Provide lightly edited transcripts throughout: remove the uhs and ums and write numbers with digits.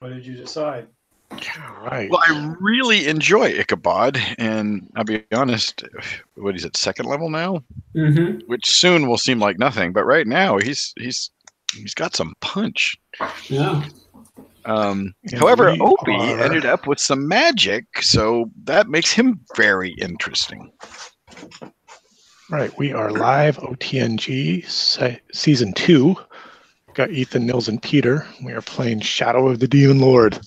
What did you decide? All right. Well, I really enjoy Ichabod, and I'll be honest, what is it, second level now? Mm-hmm. Which soon will seem like nothing, but right now he's got some punch. Yeah. However, Opie ended up with some magic, so that makes him very interesting. Right, we are live OTNG Season 2. Got Ethan, Nils, and Peter. We are playing Shadow of the Demon Lord.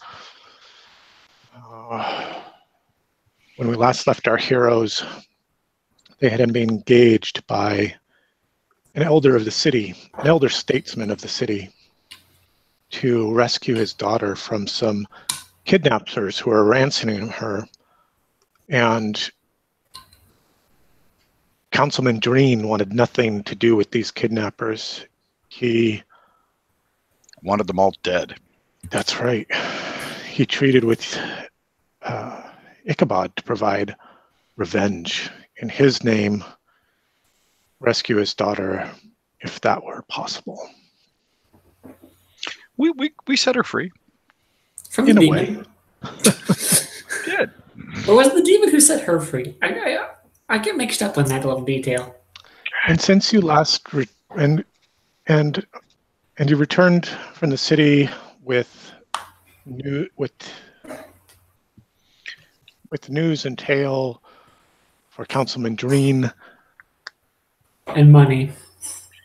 When we last left our heroes, they had been engaged by an elder of the city, an elder statesman of the city, to rescue his daughter from some kidnappers who were ransoming her. And Councilman Dreen wanted nothing to do with these kidnappers. He wanted them all dead. That's right. He treated with Ichabod to provide revenge. In his name, rescue his daughter, if that were possible. We set her free. From in the a demon. way. Did. Or was it the demon who set her free? I get mixed up on that little detail. And since you last and you returned from the city with news and tale for Councilman Dreen and money,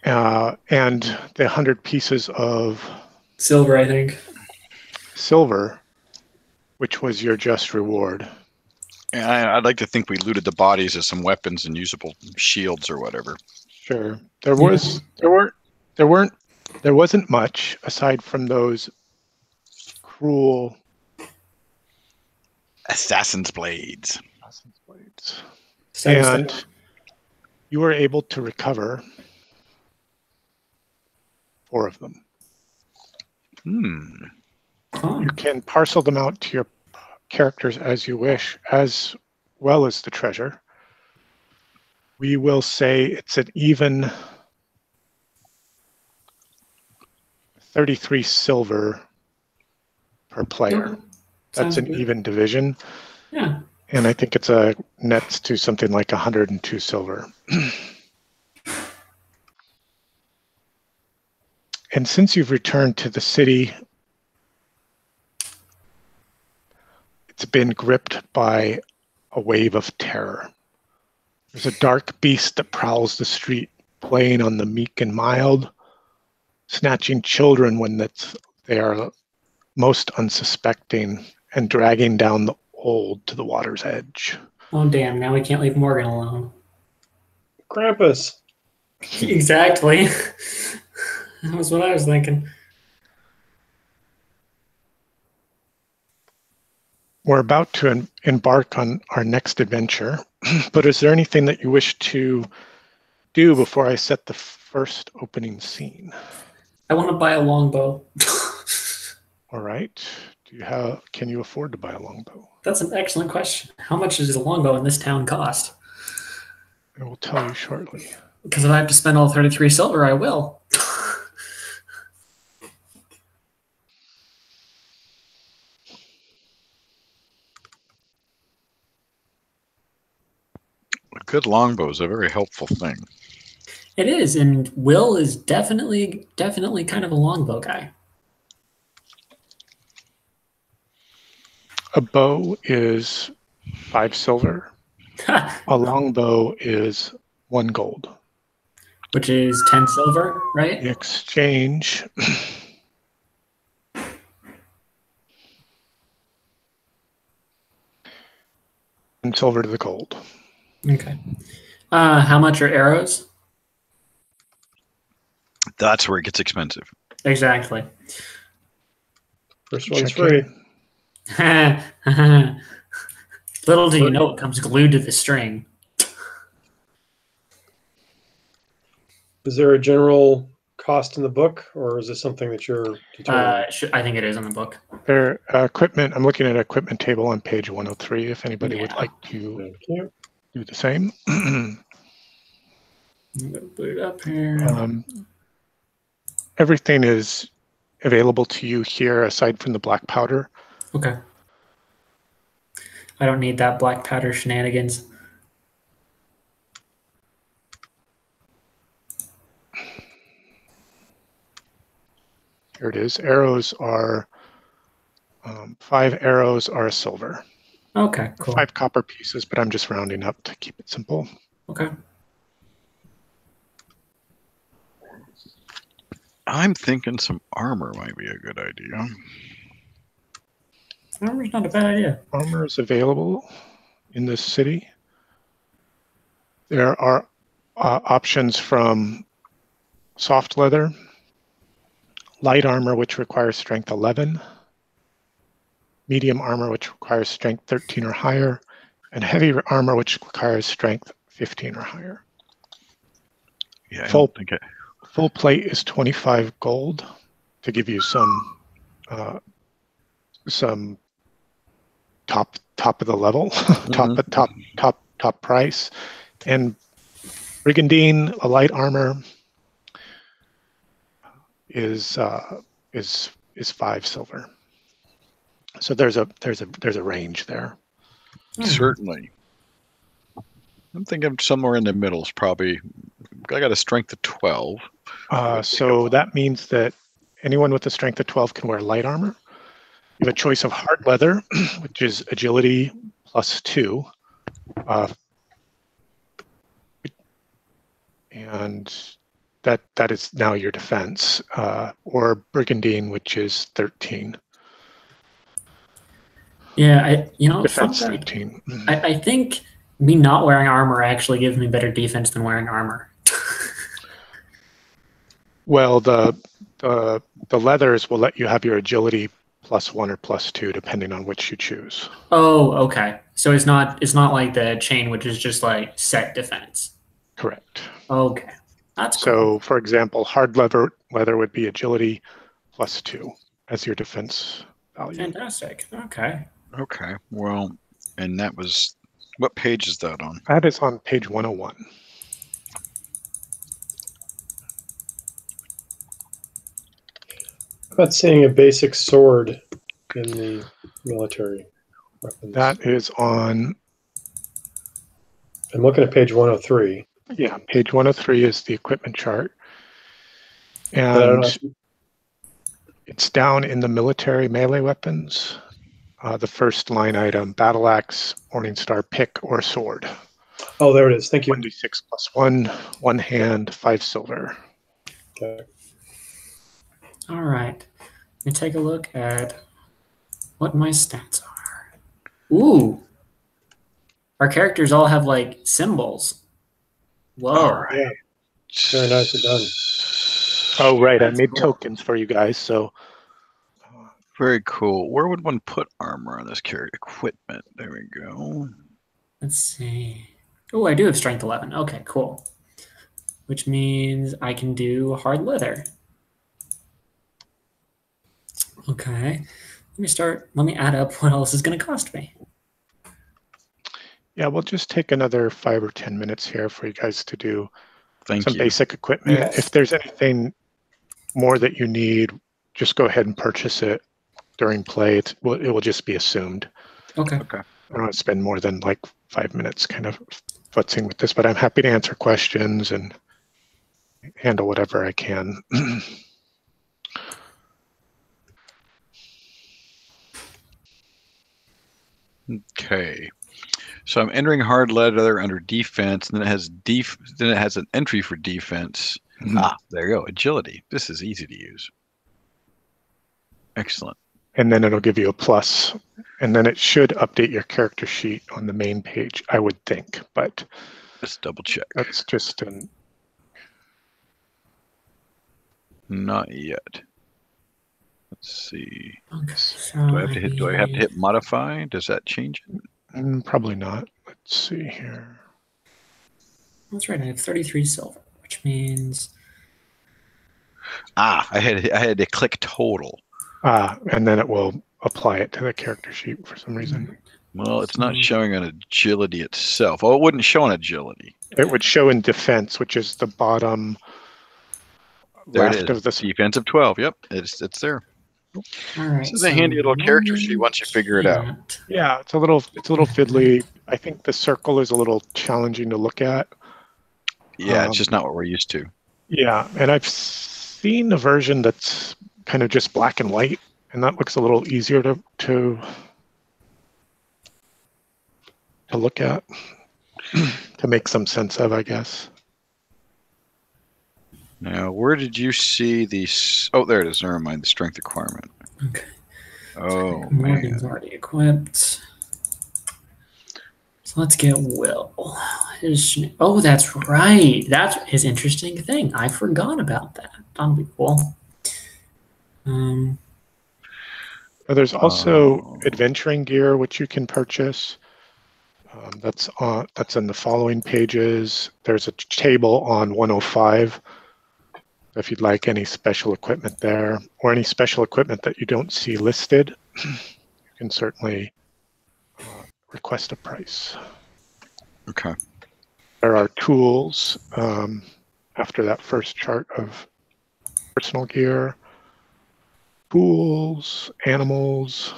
and the 100 pieces of silver, I think. Silver, which was your just reward. And I'd like to think we looted the bodies of some weapons and usable shields or whatever. Sure. There wasn't much aside from those cruel assassin's blades. And you were able to recover 4 of them. You can parcel them out to your characters as you wish, as well as the treasure. We will say it's an even 33 silver per player. That's an even division. Yeah. And I think it's a nets to something like 102 silver. And since you've returned to the city, it's been gripped by a wave of terror. There's a dark beast that prowls the street, playing on the meek and mild, snatching children when they are most unsuspecting, and dragging down the old to the water's edge. Oh, damn. Now we can't leave Morgan alone. Krampus. Exactly. That was what I was thinking. We're about to embark on our next adventure, but is there anything that you wish to do before I set the first opening scene? I want to buy a longbow. All right. Can you afford to buy a longbow? That's an excellent question. How much does a longbow in this town cost? I will tell you shortly. Because if I have to spend all 33 silver, I will. A good longbow is a very helpful thing. It is, and Will is definitely kind of a longbow guy. A bow is 5 silver. A longbow is 1 gold. Which is 10 silver, right? The exchange. And silver to the gold. Okay. How much are arrows? That's where it gets expensive. Exactly. First one's free. Little do you know it comes glued to the string. Is there a general cost in the book, or is this something that you're determining? I think it is in the book. Equipment. I'm looking at an equipment table on page 103. If anybody would like to do the same. I'm gonna put it up here. Everything is available to you here aside from the black powder. Okay. I don't need that black powder shenanigans. Here it is. Arrows are 5 arrows are a silver. Okay, cool. 5 copper pieces, but I'm just rounding up to keep it simple. Okay. I'm thinking some armor might be a good idea. Armor's not a bad idea. Armor is available in this city. There are options from soft leather, light armor, which requires strength 11, medium armor, which requires strength 13 or higher, and heavy armor, which requires strength 15 or higher. Yeah, Full plate is 25 gold to give you some top of the level, top price, and brigandine, a light armor, is 5 silver. So there's a range there. Certainly. I'm thinking somewhere in the middle is probably. I got a strength of 12. So that means that anyone with a strength of 12 can wear light armor. You have a choice of hard leather, which is agility +2, and that is now your defense, or brigandine, which is 13. Yeah, Defense 13. I think me not wearing armor actually gives me better defense than wearing armor. Well, the leathers will let you have your agility +1 or +2, depending on which you choose. Oh, okay. So it's not like the chain, which is just like set defense. Correct. Okay, that's cool. So, for example, hard leather would be agility +2 as your defense value. Fantastic. Okay. Okay. Well, and that was what page is that on? That is on page 101. How about seeing a basic sword in the military weapons? That is on. I'm looking at page 103. Yeah, page 103 is the equipment chart. And it's down in the military melee weapons. The first line item, battle axe, Morningstar pick, or sword. Oh, there it is. Thank you. 1d6 +1, one hand, 5 silver. Okay. All right. Let me take a look at what my stats are. Ooh. Our characters all have like symbols. Whoa. All right. Yeah. Very nicely done. Oh, right. That's I made cool. tokens for you guys. So Very cool. Where would one put armor on this character? Equipment. There we go. Let's see. Oh, I do have strength 11. Okay, cool. Which means I can do hard leather. Okay. Let me add up what else is going to cost me. yeah, we'll just take another 5 or 10 minutes here for you guys to do Thank some you. basic equipment. Yes. If there's anything more that you need, just go ahead and purchase it during play. It will just be assumed. Okay. Okay. I don't want to spend more than like 5 minutes kind of futzing with this, but I'm happy to answer questions and handle whatever I can. Okay. So I'm entering hard leather under defense, and then it has an entry for defense. Ah, there you go. Agility. This is easy to use. Excellent. And then it'll give you a plus, and then it should update your character sheet on the main page, I would think, but Let's double check. that's just an. Not yet. Let's see. Okay. So Do I have to hit modify? Does that change it? Probably not. Let's see here. That's right. I have 33 silver, which means Ah, I had to click total. And then it will apply it to the character sheet for some reason. Well, it's not showing on agility itself. Oh, it wouldn't show on agility. It would show in defense, which is the bottom There it Left is. of the Defensive 12. Yep, it's there. All right. This is a handy little character sheet once you figure it out. Yeah, it's a little fiddly. I think the circle is a little challenging to look at. Yeah, it's just not what we're used to. Yeah, and I've seen a version that's kind of just black and white, and that looks a little easier to look at, to make some sense of, I guess. Now, where did you see these? Oh, there it is. Never mind. The strength requirement. Okay. Oh, Morgan's man. already equipped. So let's get Will. Oh, that's right. That's his interesting thing. I forgot about that. That'll be cool. There's also adventuring gear which you can purchase. That's in the following pages. There's a table on 105. If you'd like any special equipment there, or any special equipment that you don't see listed, you can certainly request a price. Okay. There are tools after that first chart of personal gear, tools, animals.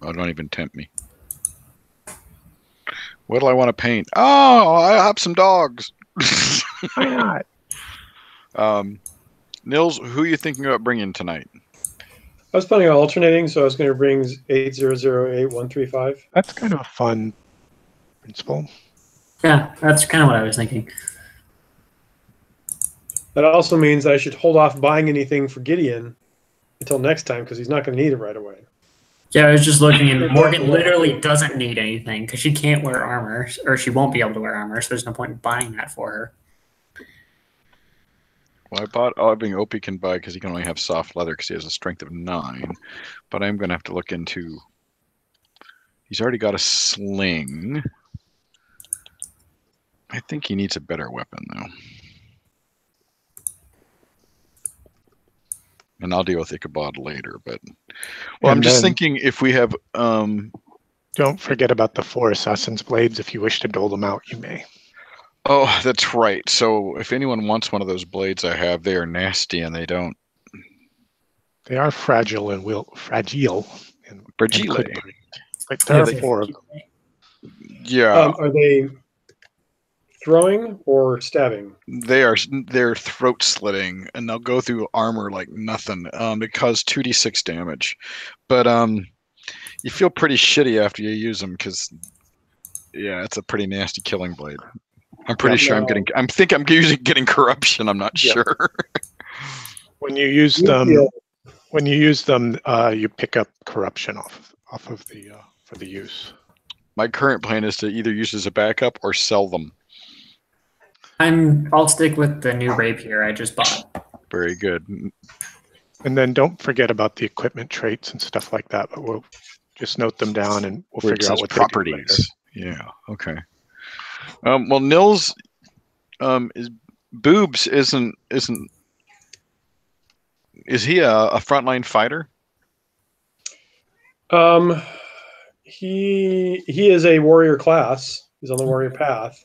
Oh, don't even tempt me. What do I want to paint? Oh, I have some dogs. Why not? Nils, who are you thinking about bringing tonight? I was planning on alternating, so I was going to bring 8008-135. That's kind of a fun principle. Yeah, that's kind of what I was thinking. That also means I should hold off buying anything for Gideon until next time because he's not going to need it right away. Yeah, I was just looking, and Morgan literally doesn't need anything because she can't wear armor, or she won't be able to wear armor, so there's no point in buying that for her. Well, I bought everything Opie can buy because he can only have soft leather because he has a strength of 9. But I'm going to have to look into... He's already got a sling. I think he needs a better weapon, though. And I'll deal with Ichabod later, but... Well, I'm just thinking if we have... Don't forget about the 4 Assassin's Blades. If you wish to dole them out, you may. Oh, that's right. So if anyone wants one of those blades I have, they are nasty and they don't... They are fragile and fragile. Fragile. Like there are 4 of them. Yeah. Are they throwing or stabbing? They're throat slitting, and they'll go through armor like nothing. It causes 2d6 damage, but you feel pretty shitty after you use them because, yeah, it's a pretty nasty killing blade. I'm pretty sure I'm getting corruption. I'm not sure. When you use them, you pick up corruption off of the for the use. My current plan is to either use as a backup or sell them. I'll stick with the new rapier I just bought. Very good. And then don't forget about the equipment traits and stuff like that. But we'll just note them down and we'll figure out what properties. Yeah. Okay. Well, Nils, is Boobs isn't. Is he a frontline fighter? He is a warrior class. He's on the warrior path,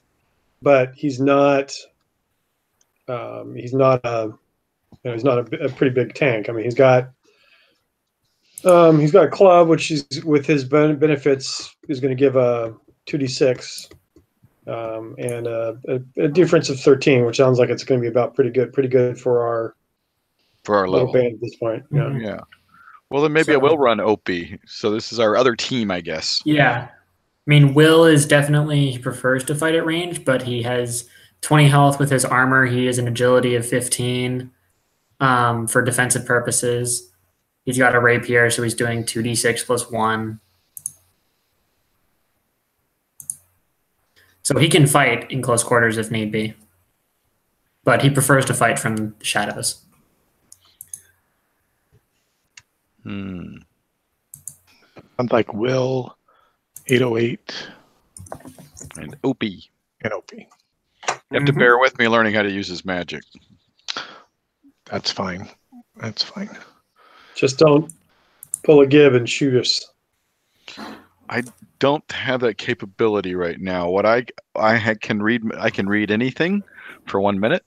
but he's not. He's not a pretty big tank. I mean, he's got a club, which is with his benefits is going to give a 2d6 and a difference of 13, which sounds like it's going to be about pretty good for our level band at this point. Yeah. Yeah. Well, then maybe I will run Opie. So this is our other team, I guess. Yeah. I mean, Will is he prefers to fight at range, but he has 20 health with his armor. He has an agility of 15 for defensive purposes. He's got a rapier, so he's doing 2d6 plus 1. So he can fight in close quarters if need be. But he prefers to fight from the shadows. Unlike Will, 808, and Opie. You have to bear with me learning how to use his magic. That's fine. That's fine. Just don't pull a Gib and shoot us. I don't have that capability right now. What I can read anything for 1 minute.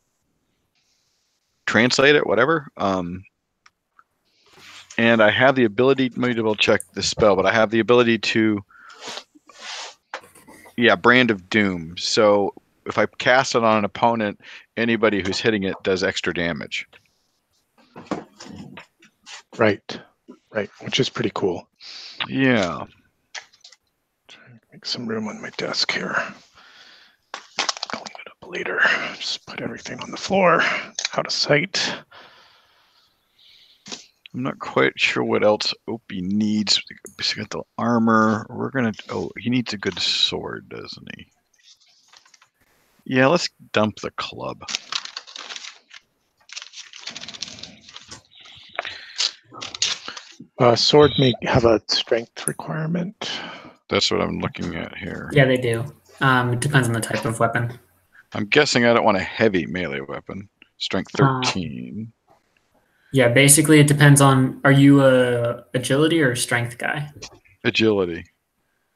translate it, whatever. And I have the ability. Let me double check the spell, but I have the ability to. Yeah, Brand of Doom. So if I cast it on an opponent, anybody who's hitting it does extra damage. Right, which is pretty cool. Yeah. Make some room on my desk here. Clean it up later. Just put everything on the floor, out of sight. I'm not quite sure what else Opie needs. He's got the armor. We're gonna. Oh, he needs a good sword, doesn't he? Yeah, let's dump the club. Sword may have a strength requirement. That's what I'm looking at here. Yeah, they do. It depends on the type of weapon. I'm guessing I don't want a heavy melee weapon. Strength 13. Yeah, basically it depends on, are you a agility or a strength guy? Agility.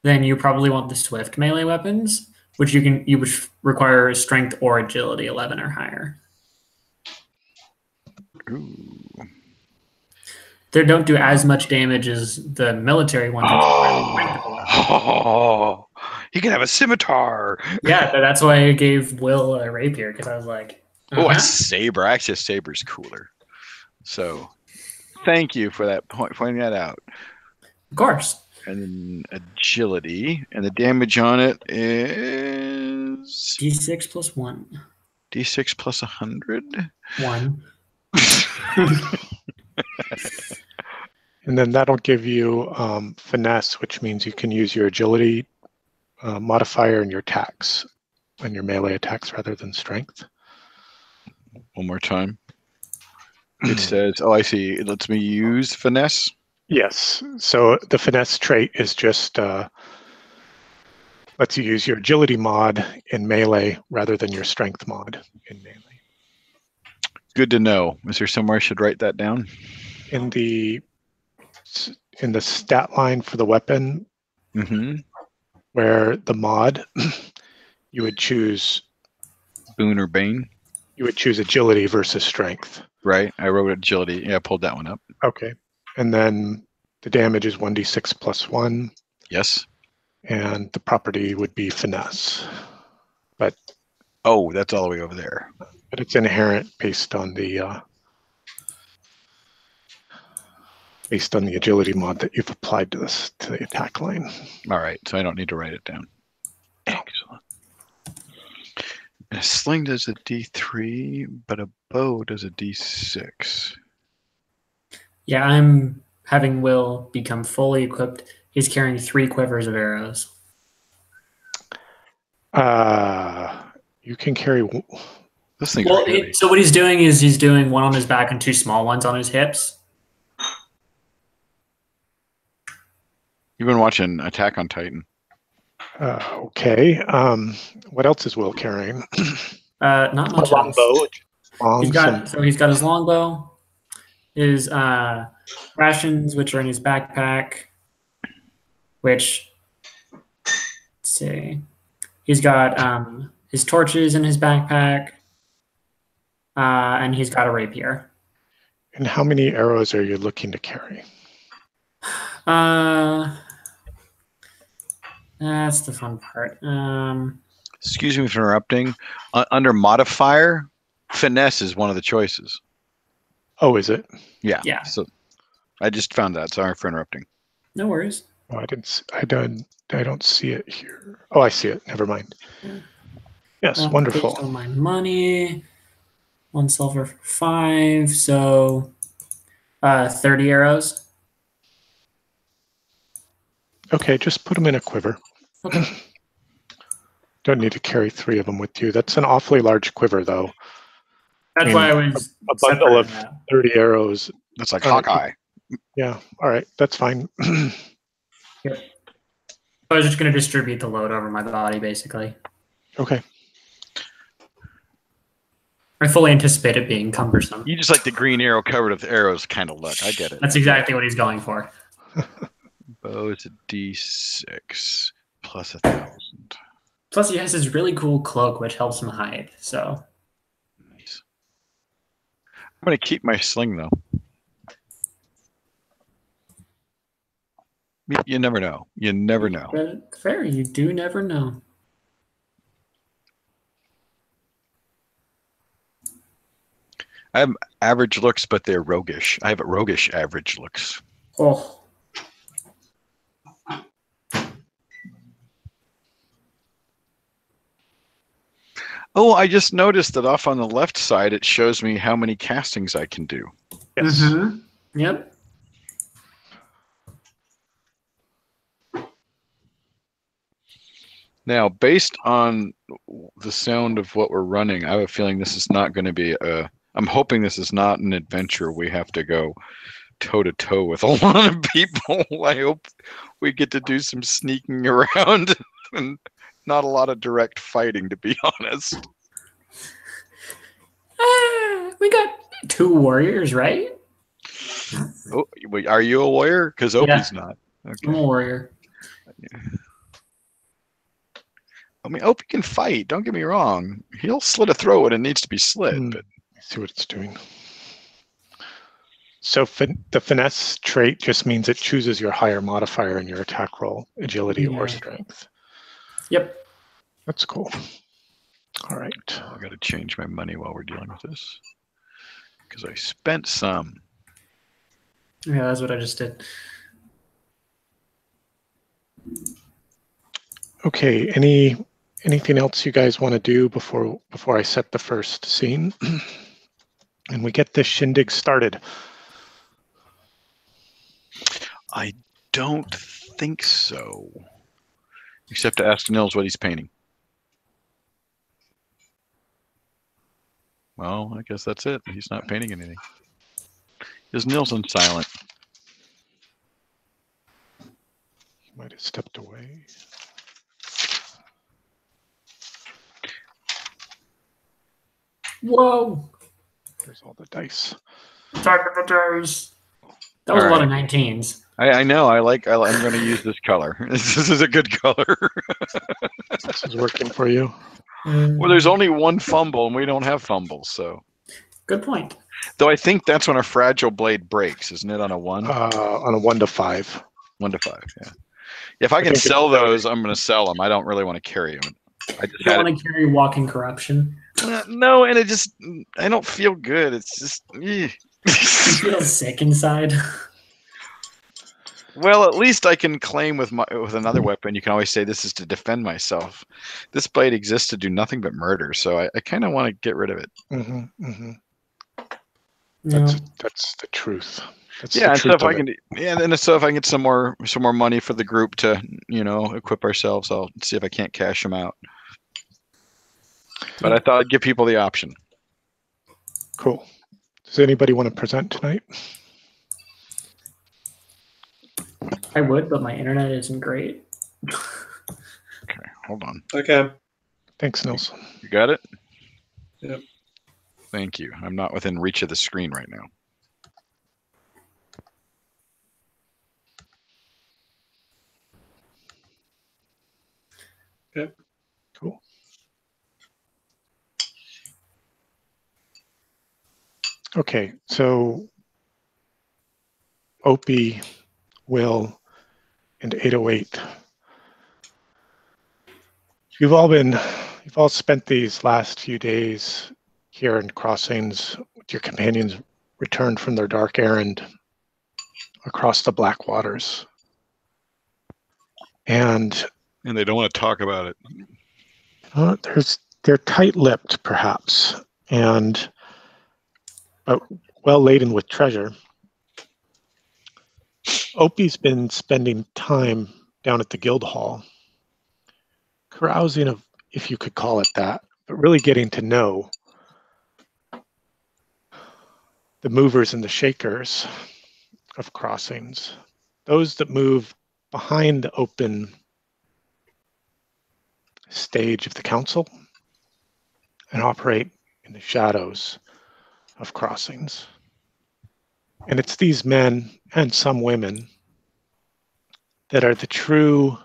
Then you probably want the swift melee weapons, which you would require strength or agility 11 or higher. Ooh. They don't do as much damage as the military ones. Oh, he can have a scimitar. Yeah, that's why I gave Will a rapier, because I was like, Oh, a saber. Actually, a saber's cooler. So, thank you for that pointing that out. Of course. And then agility, and the damage on it is D6 plus 1. D6 plus 100. 1. And then that'll give you finesse, which means you can use your agility modifier in your attacks, in your melee attacks rather than strength. One more time. It says, oh, I see. It lets me use finesse. Yes. So the finesse trait is just lets you use your agility mod in melee rather than your strength mod in melee. Good to know. Is there somewhere I should write that down? In the stat line for the weapon, where the mod, you would choose Boon or Bane. You would choose agility versus strength. Right. I wrote agility. Yeah, I pulled that one up. Okay. And then the damage is 1d6 plus 1. Yes. And the property would be finesse. But oh, that's all the way over there. But it's inherent based on the agility mod that you've applied to the attack line. All right, so I don't need to write it down. Excellent. A sling does a D3, but a bow does a D6. Yeah, I'm having Will become fully equipped. He's carrying 3 quivers of arrows. You can carry. This thing's well, heavy. So what he's doing is he's doing one on his back and 2 small ones on his hips. You've been watching Attack on Titan. Okay. What else is Will carrying? Not much. A longbow. He's got his longbow, his rations, which are in his backpack. Which, let's see, he's got his torches in his backpack, and he's got a rapier. And how many arrows are you looking to carry? That's the fun part. Excuse me for interrupting. Under modifier, finesse is one of the choices. Oh, is it? Yeah. Yeah. So I just found that. Sorry for interrupting. No worries. Oh, I don't see it here. Oh, I see it. Never mind. Yes, wonderful. Based on my money, 1 silver for 5, so 30 arrows. Okay, just put them in a quiver. Okay. Don't need to carry 3 of them with you. That's an awfully large quiver, though. That's why I was a bundle of 30 arrows. That's like Hawkeye. Yeah. All right. That's fine. Yep. I was just going to distribute the load over my body, basically. Okay. I fully anticipate it being cumbersome. You just like the green arrow covered with arrows kind of look. I get it. That's exactly what he's going for. Bow is a D6 plus 1,000. Plus, he has his really cool cloak, which helps him hide. So, Nice. I'm going to keep my sling, though. You never know. You never know. Fair, you do never know. I have average looks, but they're roguish. I have roguish average looks. Oh. Oh, I just noticed that off on the left side, it shows me how many castings I can do. Yes. Mm-hmm. Yep. Now, based on the sound of what we're running, I have a feeling this is not going to be I'm hoping this is not an adventure we have to go toe to toe with a lot of people. I hope we get to do some sneaking around and not a lot of direct fighting, to be honest. We got 2 warriors, right? Oh, wait, are you a warrior? Because Opie's not. I'm Okay. a warrior. I mean, Opie can fight. Don't get me wrong. He'll slit a throat when it needs to be slit. But Let's see what it's doing. So the finesse trait just means it chooses your higher modifier in your attack roll, agility or Yeah. strength. Yep. That's cool. All right. I got to change my money while we're dealing with this because I spent some. Yeah, that's what I just did. Okay. Anything else you guys want to do before I set the first scene and we get this shindig started? I don't think so. Except to ask Nils what he's painting. Well, I guess that's it. He's not painting anything. Is Nils on silent? He might have stepped away. Whoa. There's all the dice. Talk of the dice. That was a lot of 19s. I know. I'm going to use this color. This is a good color. This is working for you. Well, there's only one fumble, and we don't have fumbles, so. Good point. Though I think that's when a fragile blade breaks, isn't it? On a 1? On a 1 to 5. 1 to 5. Yeah. If I can sell those, I'm going to sell them. I don't really want to carry them. I just don't want to carry walking corruption. No, and I don't feel good. It's just. You feel sick inside. Well, at least I can claim with another weapon. You can always say this is to defend myself. This blade exists to do nothing but murder, so I kind of want to get rid of it. Mm-hmm, mm-hmm. Yeah. That's the truth. That's Yeah, the truth and so if I can get some more money for the group to equip ourselves, I'll see if I can't cash them out. But I thought I'd give people the option. Cool. Does anybody want to present tonight? I would, but my internet isn't great. Okay, hold on. Okay. Thanks, Nils. You got it? Yep. Thank you. I'm not within reach of the screen right now. Okay. Cool. Okay, so Opie, Will, and 808. You've all spent these last few days here in Crossings with your companions returned from their dark errand across the Black Waters. And they don't want to talk about it. They're tight-lipped, perhaps, but well laden with treasure. Opie's been spending time down at the guild hall, carousing, if you could call it that, but really getting to know the movers and the shakers of Crossings, those that move behind the open stage of the council and operate in the shadows of Crossings. And it's these men and some women that are the true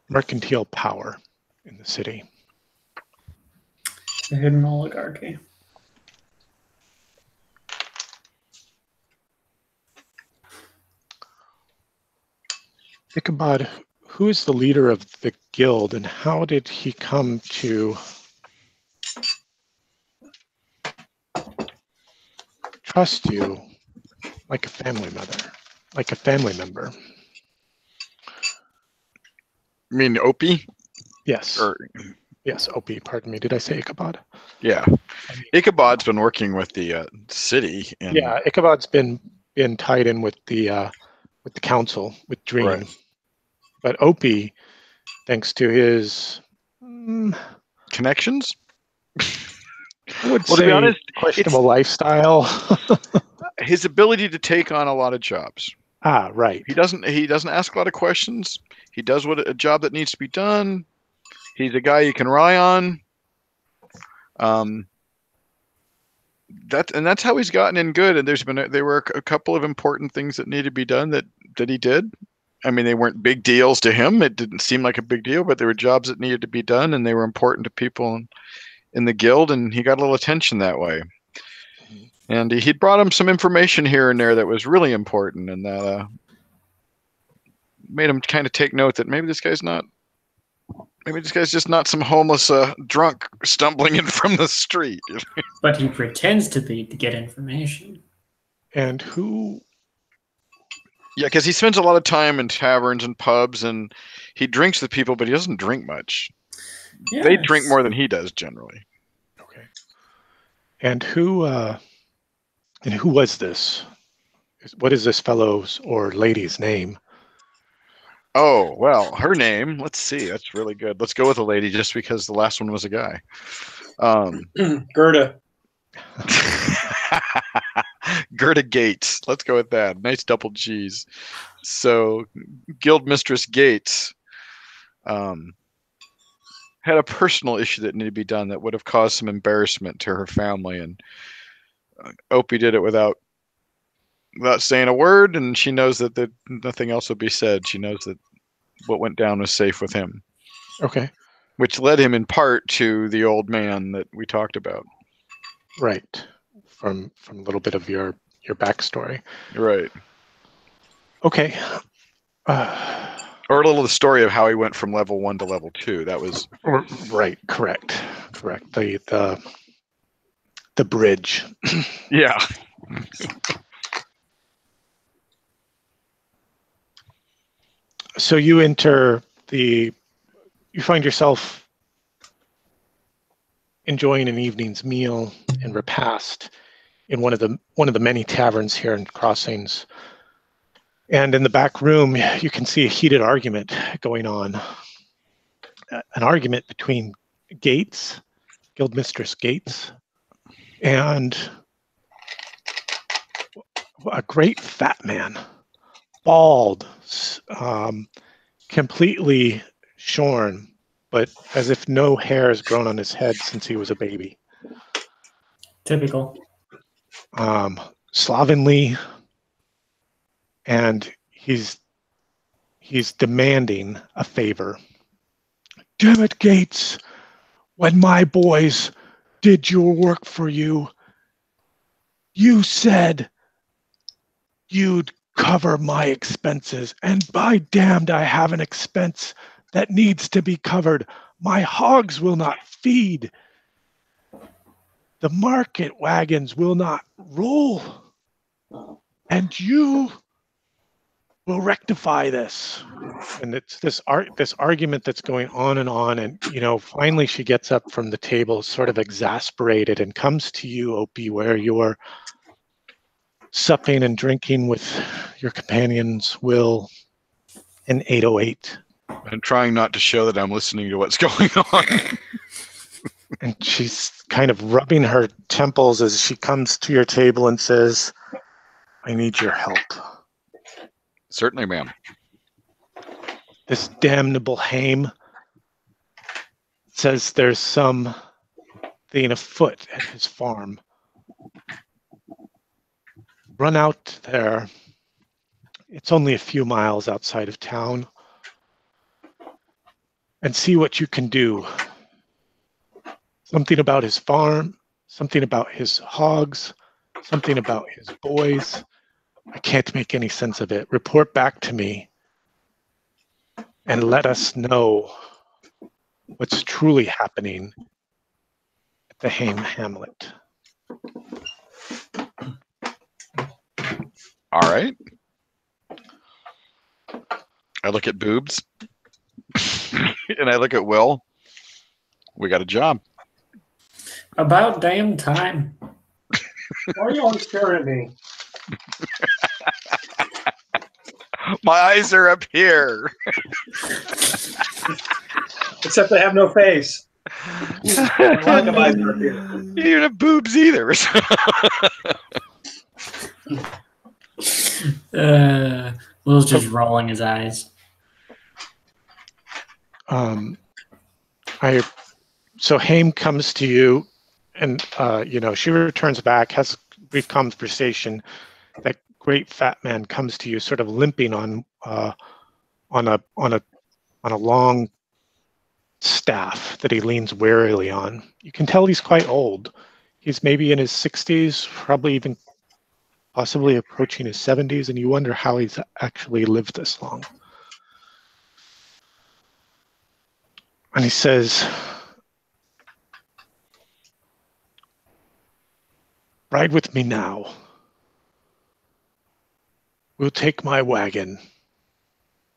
mercantile power in the city. The hidden oligarchy. Ichabod, who is the leader of the guild, and how did he come to trust you like a family member? I mean, Opie? Yes. Or, Yes, Opie, pardon me. Did I say Ichabod? yeah. Ichabod's been working with the city. And, yeah, Ichabod's been tied in with the council, with Dream. Right. But Opie, thanks to his connections? I would Well, say, to be honest, questionable lifestyle. His ability to take on a lot of jobs. Right. He doesn't ask a lot of questions. He does a job that needs to be done. He's a guy you can rely on. That's how he's gotten in good. And there were a couple of important things that needed to be done that he did. I mean, they weren't big deals to him. It didn't seem like a big deal, but there were jobs that needed to be done, and they were important to people in the guild, and he got a little attention that way. And he'd brought him some information here and there that was really important, and that made him kind of take note that maybe this guy's just not some homeless drunk stumbling in from the street. But he pretends to be to get information. And who? Yeah, because he spends a lot of time in taverns and pubs, and he drinks with people, but he doesn't drink much. Yes. They drink more than he does generally. Okay. And who was this? What is this fellow's or lady's name? Oh, well, her name, let's see. That's really good. Let's go with a lady just because the last one was a guy. Gerda. Gerda Gates. Let's go with that. Nice double G's. So, Guild Mistress Gates had a personal issue that needed to be done that would have caused some embarrassment to her family, and Opie did it without saying a word, and she knows that nothing else will be said. She knows that what went down was safe with him. Okay. Which led him in part to the old man that we talked about. Right. From a little bit of your backstory. Right. Okay. Or a little of the story of how he went from level 1 to level 2. That was right. Correct. The bridge. Yeah. So you find yourself enjoying an evening's meal and repast in one of the many taverns here in Crossings. And in the back room, you can see a heated argument going on. An argument between Gates, Guildmistress Gates, and a great fat man, bald, completely shorn, but as if no hair has grown on his head since he was a baby. Typical. Slovenly, and he's demanding a favor. Damn it, Gates! When my boys did your work for you, you said you'd cover my expenses, and by damned, I have an expense that needs to be covered. My hogs will not feed. The market wagons will not roll. And you will rectify this. And it's this argument that's going on, and finally she gets up from the table, sort of exasperated, and comes to you, Opie, where you're supping and drinking with your companions, Will and 808. I'm trying not to show that I'm listening to what's going on. And she's kind of rubbing her temples as she comes to your table and says, I need your help. Certainly, ma'am. This damnable Haim says there's something afoot at his farm. Run out there. It's only a few miles outside of town. And see what you can do. Something about his farm, something about his hogs, something about his boys. I can't make any sense of it. Report back to me. and let us know what's truly happening at the Haim Hamlet. All right. I look at boobs and I look at Will. We got a job. About damn time. Why are you always staring at me? My eyes are up here. Except I have no face. My lack of eyes are up here. You don't have boobs either. Will's just rolling his eyes. So Haim comes to you, and she returns back, has a brief conversation. That great fat man comes to you, sort of limping on a long staff that he leans warily on. You can tell he's quite old. He's maybe in his 60s, probably even possibly approaching his 70s, and you wonder how he's actually lived this long. And he says, "Ride with me now. We'll take my wagon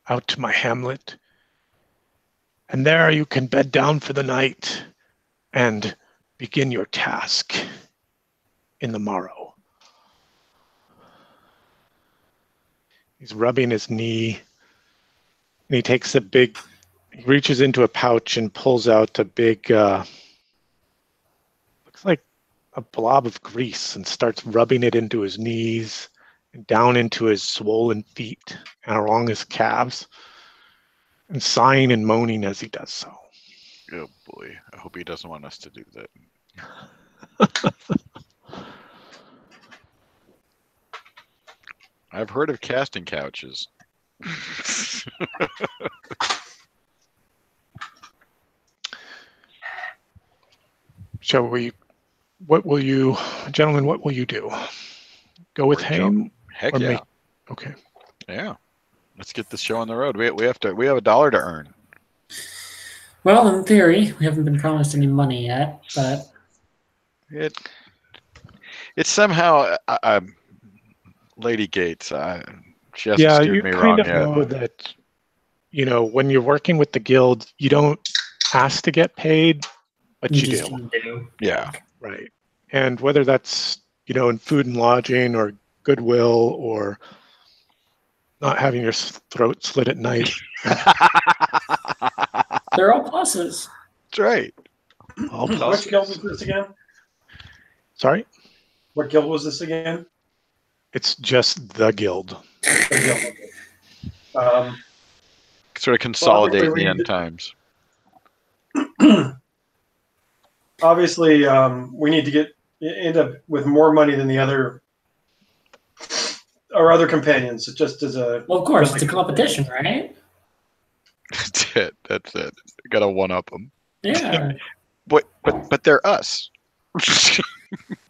out to my hamlet, and there you can bed down for the night and begin your task in the morrow." He's rubbing his knee, and he reaches into a pouch and pulls out a big, looks like a blob of grease, and starts rubbing it into his knees and down into his swollen feet and along his calves, and sighing and moaning as he does so. Oh boy, I hope he doesn't want us to do that. I've heard of casting couches. What will you do? Go with Haim? Heck yeah. Okay. Yeah. Let's get this show on the road. We have $1 to earn. Well, in theory, we haven't been promised any money yet, but it's somehow Lady Gates. She hasn't steered me wrong yet. Know that, when you're working with the guild, you don't ask to get paid, but you do. Yeah. Right. And whether that's, in food and lodging or goodwill or not having your throat slit at night. They're all pluses. That's right. All pluses. Which guild was this again? Sorry? What guild was this again? It's just the guild. Sort of consolidate the end times. Obviously, we need to end up with more money than our other companions. Just as a of course, it's a competition, right? That's it. Gotta one up them. Yeah. But they're us.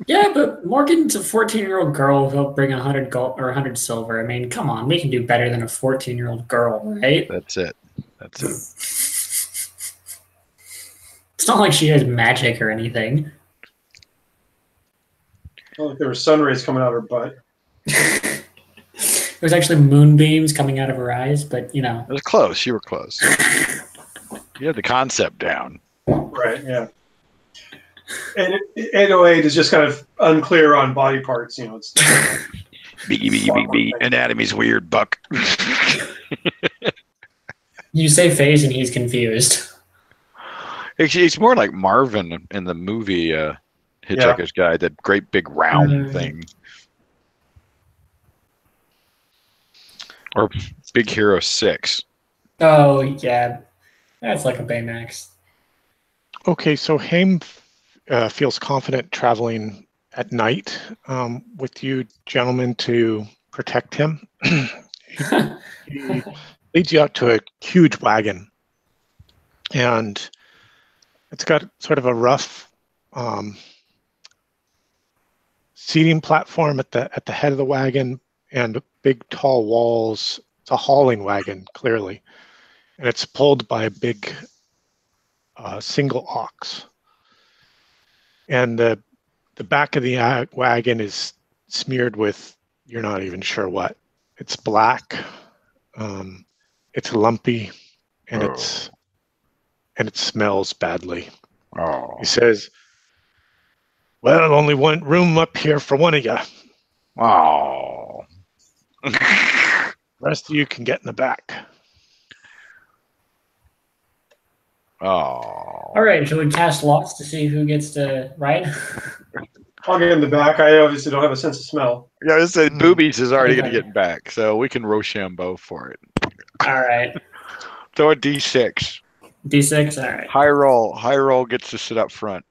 Yeah, but Morgan's a 14-year-old girl who'll bring 100 gold or 100 silver. I mean, come on, we can do better than a 14-year-old girl, right? That's it. It's not like she has magic or anything. Well, like there were sun rays coming out of her butt. There's actually moonbeams coming out of her eyes, but It was close. You were close. You had the concept down. Right, yeah. And 808 is just kind of unclear on body parts, It's Biggie. Anatomy's weird, Buck. You say face and he's confused. It's more like Marvin in the movie Hitchhiker's Guide, that great big round thing. Or Big Hero 6. Oh, yeah. That's like a Baymax. Okay, so Haim feels confident traveling at night with you gentlemen to protect him. He leads you out to a huge wagon, and it's got sort of a rough seating platform at the head of the wagon and big tall walls. It's a hauling wagon, clearly. and it's pulled by a big single ox. And the back of the wagon is smeared with, you're not even sure what. It's black, it's lumpy, and it smells badly. Oh. He says, "Well, only one room up here for one of you. Oh. The rest of you can get in the back." Oh. All right, shall we cast lots to see who gets to ride? I'll get in the back. I obviously don't have a sense of smell. Yeah, I said Boobies is already Okay. going to get back, so we can Rochambeau for it. All right. Throw a D6. D6. All right. High roll. High roll gets to sit up front.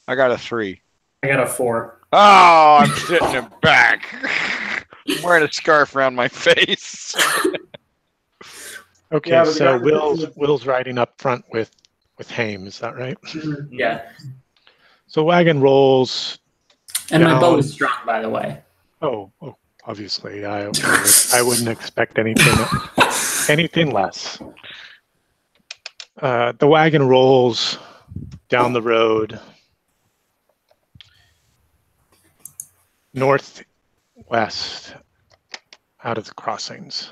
I got a 3. I got a 4. Oh, I'm sitting in back. I'm wearing a scarf around my face. Okay, Yeah, but the so guy- Will's riding up front with Haim, is that right? Yeah. So wagon rolls. And my bow Down. is strong, by the way. Oh, obviously, I wouldn't expect anything less. The wagon rolls down the road northwest out of the crossings.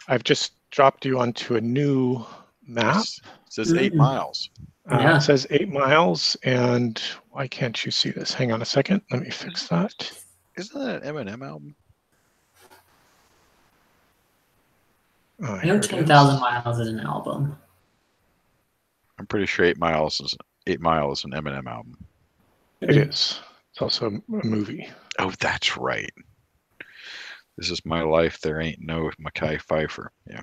I've just dropped you onto a new map. It says 8 miles. Yeah. It says 8 miles, and why can't you see this? Hang on a second. Let me fix that. Isn't that an Eminem album? Oh, I here know it is. 10,000 Miles is an album. I'm pretty sure 8 Miles is an Eminem album. It is. It's also a movie. Oh, that's right. This is my life. There ain't no Mackay Pfeiffer. Yeah.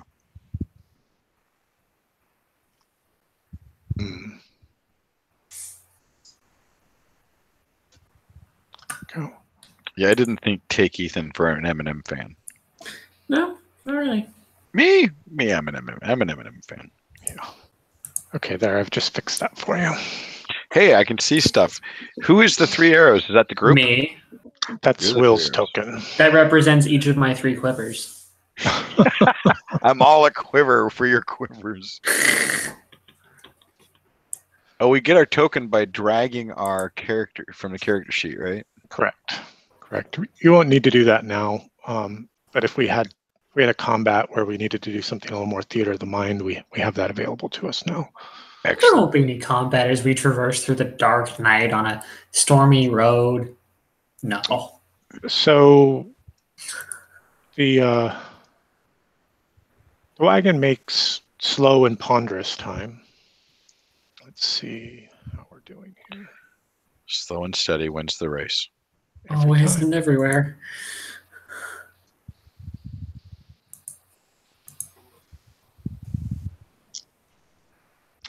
Mm. Go. Yeah, I didn't think take Ethan for an Eminem fan. No, not really. Me, I'm an Eminem fan. Yeah. Okay, there. I've just fixed that for you. Hey, I can see stuff. Who is the 3 arrows? Is that the group? Me. That's You're the Will's three token. That represents each of my 3 quivers. I'm all a quiver for your quivers. Oh, we get our token by dragging our character from the character sheet, right? Correct. You won't need to do that now. But if we had a combat where we needed to do something a little more theater of the mind, we have that available to us now. There Excellent. won't be any combat as we traverse through the dark night on a stormy road. No. So the wagon makes slow and ponderous time. Let's see how we're doing here. Slow and steady wins the race. Always and everywhere.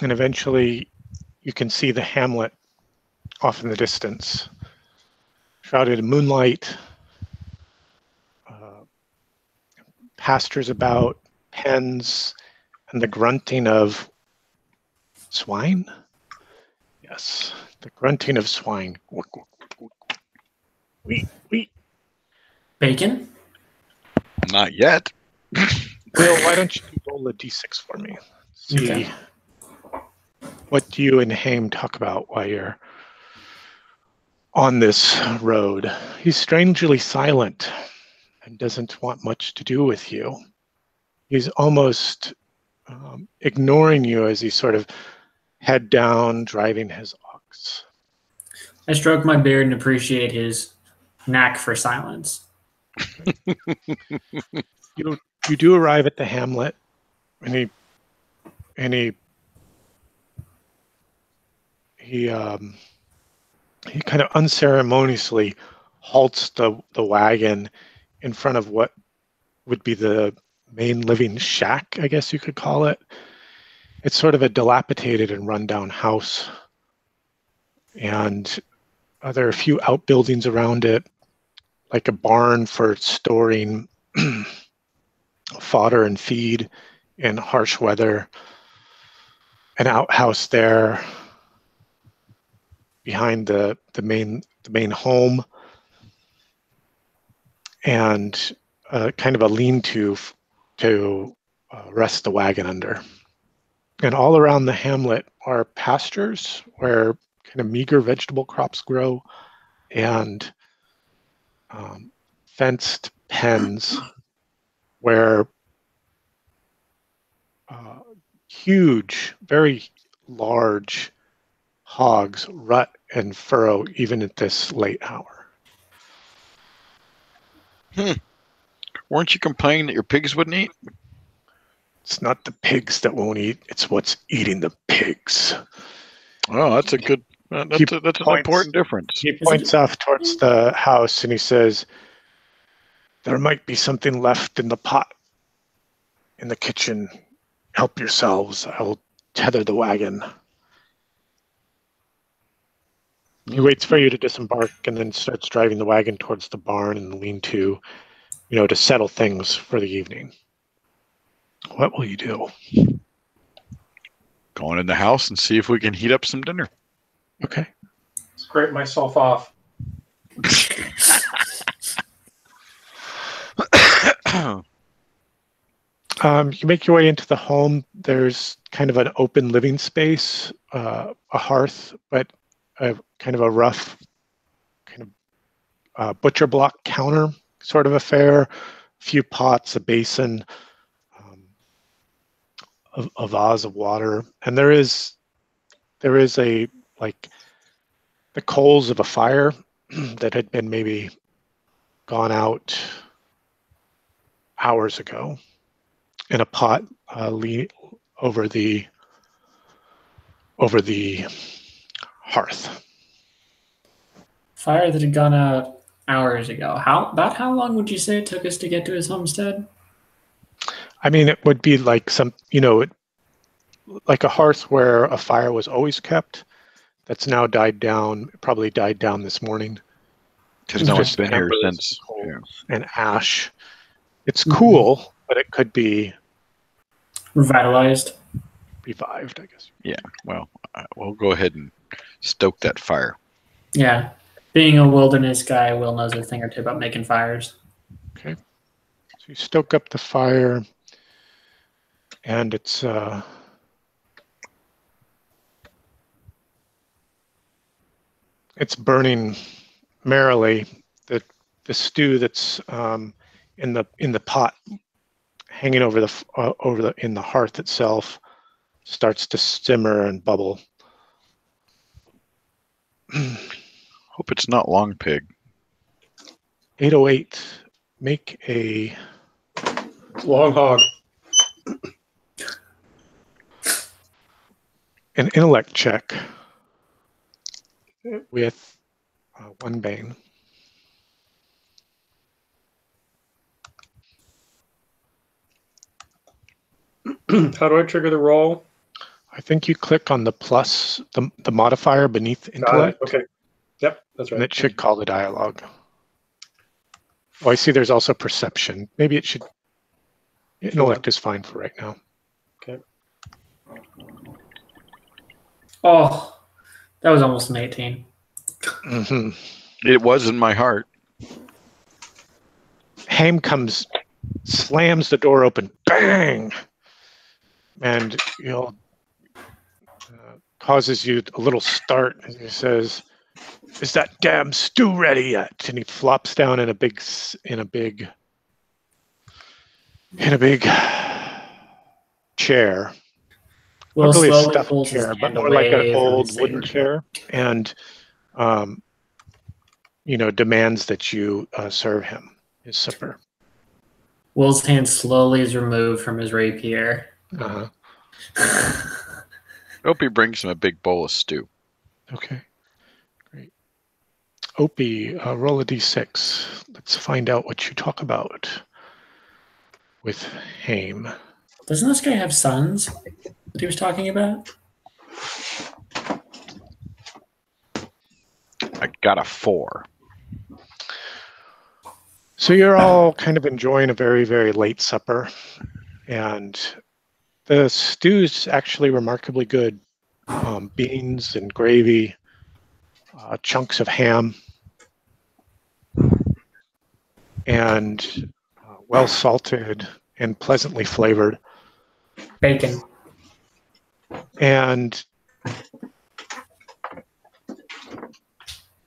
And eventually you can see the hamlet off in the distance, shrouded in moonlight, pastures about, pens, and the grunting of swine? Yes, the grunting of swine. Wheat. Bacon? Not yet. Will, why don't you roll a d6 for me? See Okay. what you and Haim talk about while you're on this road. He's strangely silent and doesn't want much to do with you. He's almost ignoring you as he sort of head down, driving his ox. I stroke my beard and appreciate his knack for silence. You do arrive at the hamlet, and he kind of unceremoniously halts the wagon in front of what would be the main living shack, I guess you could call it. It's sort of a dilapidated and rundown house, and there are a few outbuildings around it, like a barn for storing fodder and feed in harsh weather, an outhouse there behind the main home, and kind of a lean-to to rest the wagon under. And all around the hamlet are pastures where kind of meager vegetable crops grow, and fenced pens where huge, very large hogs rut and furrow even at this late hour. Weren't you complaining that your pigs wouldn't eat? It's not the pigs that won't eat, it's what's eating the pigs. Oh, that's a good. That's an important difference. He points off towards the house and he says, "There might be something left in the pot in the kitchen. Help yourselves. I will tether the wagon." He waits for you to disembark and then starts driving the wagon towards the barn and the lean-to, to settle things for the evening. What will you do? Going in the house and see if we can heat up some dinner. Okay. Scrape myself off. You make your way into the home. There's kind of an open living space, a hearth, but kind of a rough kind of butcher block counter sort of affair. A few pots, a basin, a vase of water, and there is a the coals of a fire that had been maybe gone out hours ago in a pot over the hearth. Fire that had gone out hours ago. About how long would you say it took us to get to his homestead? I mean, it would be like like a hearth where a fire was always kept. That's now died down. It probably died down this morning. Because no one's been here since. And ash. It's cool, but it could be revitalized, revived, I guess. Yeah. Well, we'll go ahead and stoke that fire. Yeah. Being a wilderness guy, Will knows a thing or two about making fires. Okay. So you stoke up the fire, and it's burning merrily. The stew that's in the pot, hanging over in the hearth itself, starts to simmer and bubble. Hope it's not long pig. 808, make a long hog. An intellect check with 1 bane. How do I trigger the roll? I think you click on the plus, the modifier beneath intellect. Okay. Yep, that's right. And it should call the dialogue. Oh, I see there's also perception. Maybe it should. Intellect is fine for right now. Okay. Oh, that was almost an 18. Mm-hmm. It was in my heart. Haim comes, slams the door open, bang, and causes you a little start. And he says, "Is that damn stew ready yet?" And he flops down in a big chair. Will Not really a slowly stuffed pulls his chair, but hand more like away an from old his wooden saber. chair, and demands that you serve him his supper. Will's hand slowly is removed from his rapier. Uh-huh. Opie brings him a big bowl of stew. Okay, great. Opie, roll a d6. Let's find out what you talk about with Haim. Doesn't this guy have sons that he was talking about? I got a 4. So you're all kind of enjoying a very, very late supper, and the stew's actually remarkably good. Beans and gravy, chunks of ham, and well salted and pleasantly flavored. Bacon. And,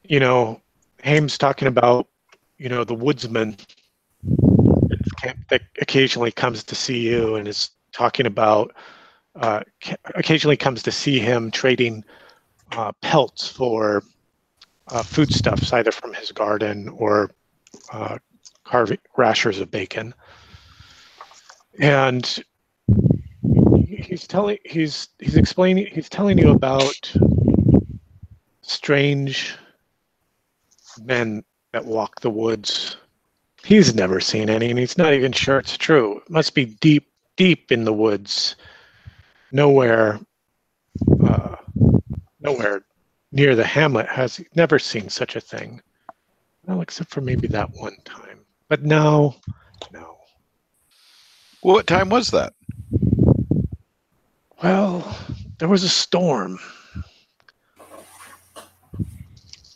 you know, Haim's talking about, you know, the woodsman that occasionally comes to see you and is talking about, occasionally comes to see him trading pelts for foodstuffs, either from his garden or carving rashers of bacon. And he's telling you about strange men that walk the woods. He's never seen any, and he's not even sure it's true. It must be deep, deep in the woods, nowhere near the hamlet has he never seen such a thing. Well, except for maybe that one time. But no. What time was that? Well, there was a storm.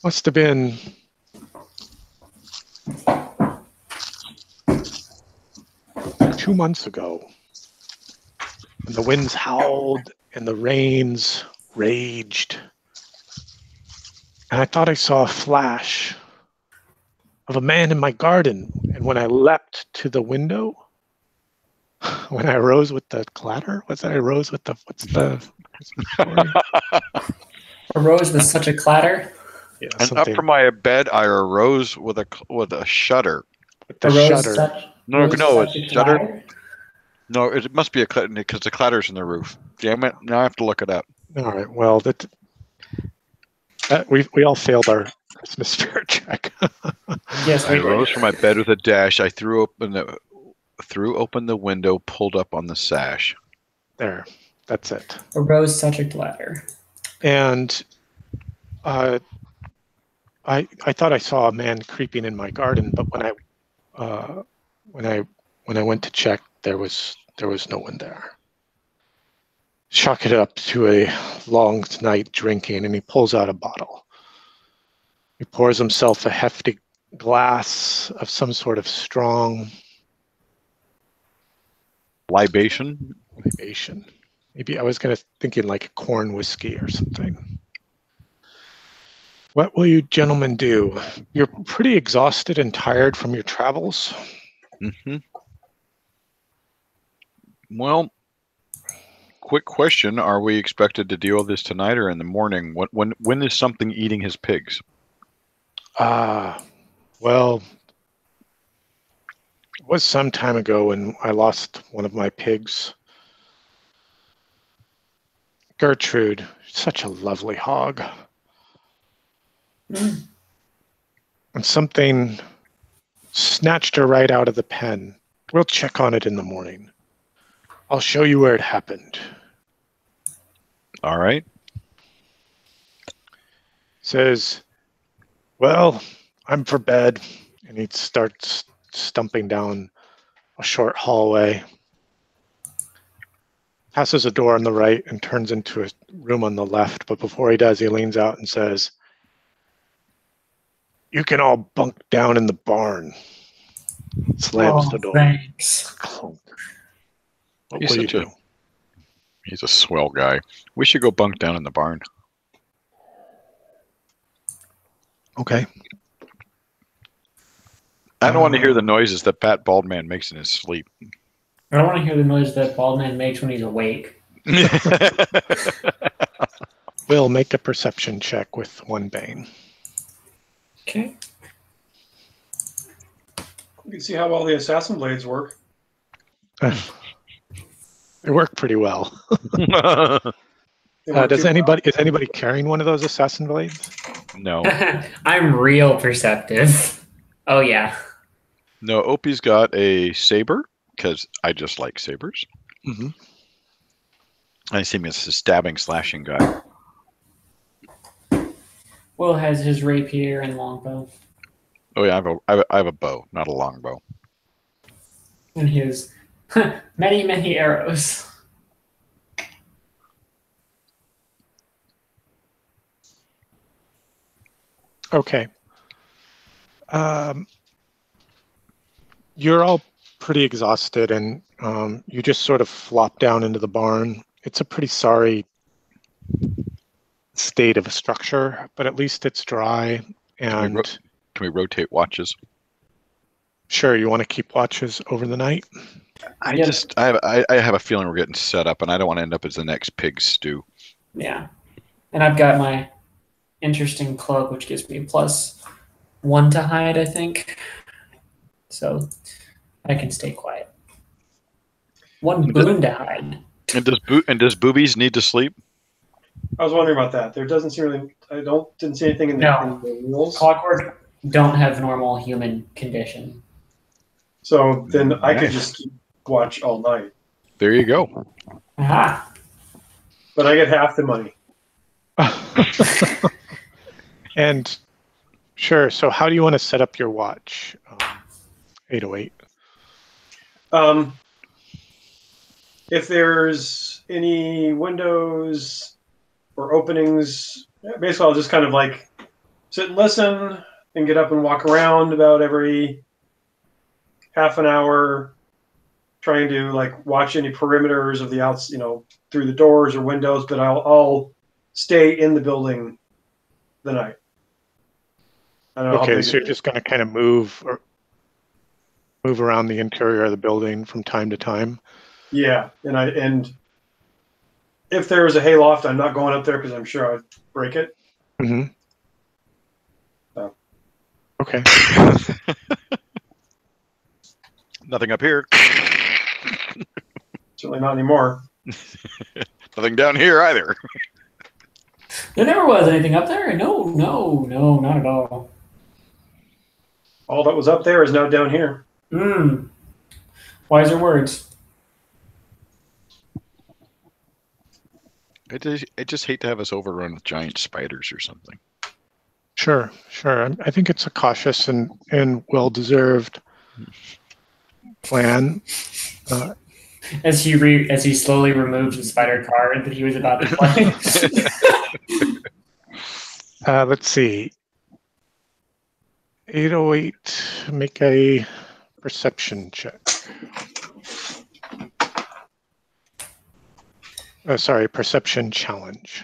Must have been two months ago. And the winds howled and the rains raged. And I thought I saw a flash of a man in my garden. And when I leapt to the window, when I arose with the clatter, what's the story? Arose with such a clatter. Yeah, And up something from my bed, I arose with a shudder. with the Arose shutter. No, arose no, such a it's shudder. clatter. No, it must be a clatter because the clatter's in the roof. Damn it! Now I have to look it up. All right. Well, we all failed our Christmas spirit check. Yes, I we rose did. from my bed with a dash. I threw open the window, pulled up on the sash. There. That's it. Arose such a clatter. And I thought I saw a man creeping in my garden, but when I went to check, there was no one there. Chalk it up to a long night drinking, and he pulls out a bottle. He pours himself a hefty glass of some sort of strong Libation. libation. Maybe I was thinking like a corn whiskey or something. What will you gentlemen do? You're pretty exhausted and tired from your travels. Mm-hmm. Well, quick question: are we expected to deal with this tonight or in the morning? When is something eating his pigs? Well, it was some time ago when I lost one of my pigs. Gertrude, such a lovely hog. Mm. And something snatched her right out of the pen. We'll check on it in the morning. I'll show you where it happened. All right. Says, well, I'm for bed. And he starts stumping down a short hallway. Passes a door on the right and turns into a room on the left. But before he does, he leans out and says, you can all bunk down in the barn. Slams the door. Thanks. Clunk. What He's will you such do? He's a swell guy. We should go bunk down in the barn. Okay. I don't want to hear the noises that Pat Baldman makes in his sleep. I don't want to hear the noise that bald man makes when he's awake. Will, make a perception check with one bane. Okay. You can see how well the assassin blades work. They work pretty well. They work Is too well. anybody carrying one of those assassin blades? No. I'm real perceptive. Oh, yeah. No, Opie's got a saber, because I just like sabers. Mm-hmm. I see him as a stabbing, slashing guy. Will has his rapier and longbow. Oh yeah, I have a bow, not a longbow. And his many, many arrows. Okay. You're all pretty exhausted, and you just sort of flop down into the barn. It's a pretty sorry state of a structure, but at least it's dry. And Can we rotate watches? sure, you want to keep watches over the night? I Yep. just I have a feeling we're getting set up, and I don't want to end up as the next pig stew. Yeah. And I've got my interesting cloak, which gives me +1 to hide, I think. So I can stay quiet. 1 boon to hide. And does Boobies need to sleep? I was wondering about that. There doesn't seem really. Didn't see anything in No. the rules. Clockwork don't have normal human condition. So then I could Nice. just keep watch all night, There you go. Aha. but I get half the money. And sure, so how do you want to set up your watch? 808. If there's any windows or openings, basically I'll just kind of like sit and listen and get up and walk around about every half an hour, trying to like watch any perimeters of the outs, through the doors or windows, but I'll stay in the building the night. I don't know how Okay, big so it you're is. just going to kind of move around the interior of the building from time to time. Yeah, and if there is a hayloft, I'm not going up there because I'm sure I'd break it. Mm-hmm. Oh. Okay. Nothing up here. Certainly not anymore. Nothing down here either. There never was anything up there. No, not at all. All that was up there is now down here. Wiser words. I just hate to have us overrun with giant spiders or something. Sure. I think it's a cautious and well-deserved plan. As he slowly removes the spider card that he was about to play. Let's see. 808, make a perception check. Sorry, perception challenge.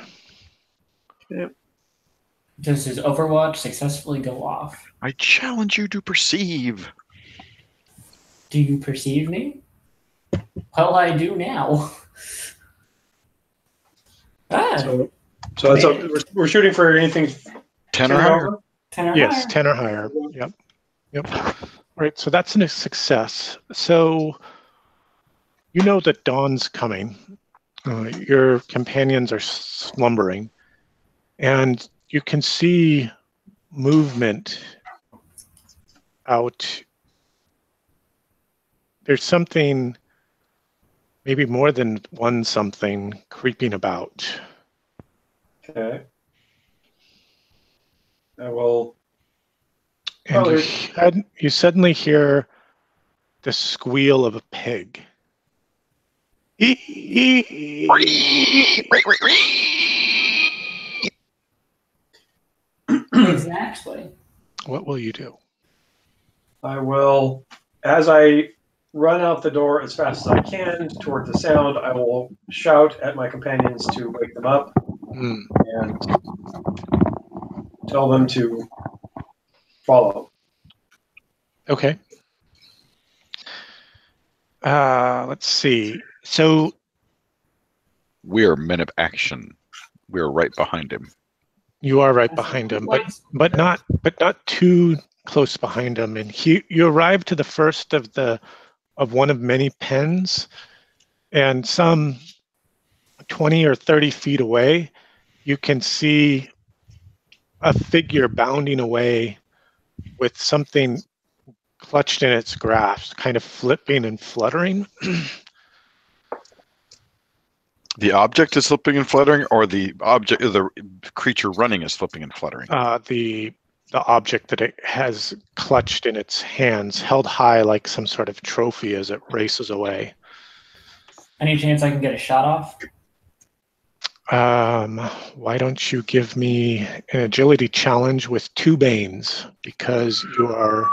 Does his Overwatch successfully go off? I challenge you to perceive. Do you perceive me? Well, I do now. So that's we're shooting for anything 10 or higher. over? 10 or Yes, higher. 10 or higher. Yep. All right, so that's a success. So you know that dawn's coming. Your companions are slumbering, and you can see movement out. There's something, maybe more than one something, creeping about. Okay. I will. And you suddenly hear the squeal of a pig. Exactly. What will you do? I will, as I run out the door as fast as I can toward the sound, I will shout at my companions to wake them up and tell them to follow. Okay. Let's see. So We are men of action. We are right behind him. you are right behind him, but not too close behind him. And you arrive to the first of one of many pens, and some 20 or 30 feet away, you can see a figure bounding away with something clutched in its grasp, kind of flipping and fluttering. The object is flipping and fluttering, or the creature running is flipping and fluttering? The object that it has clutched in its hands, held high like some sort of trophy as it races away. Any chance I can get a shot off? Why don't you give me an agility challenge with 2 banes, because you are...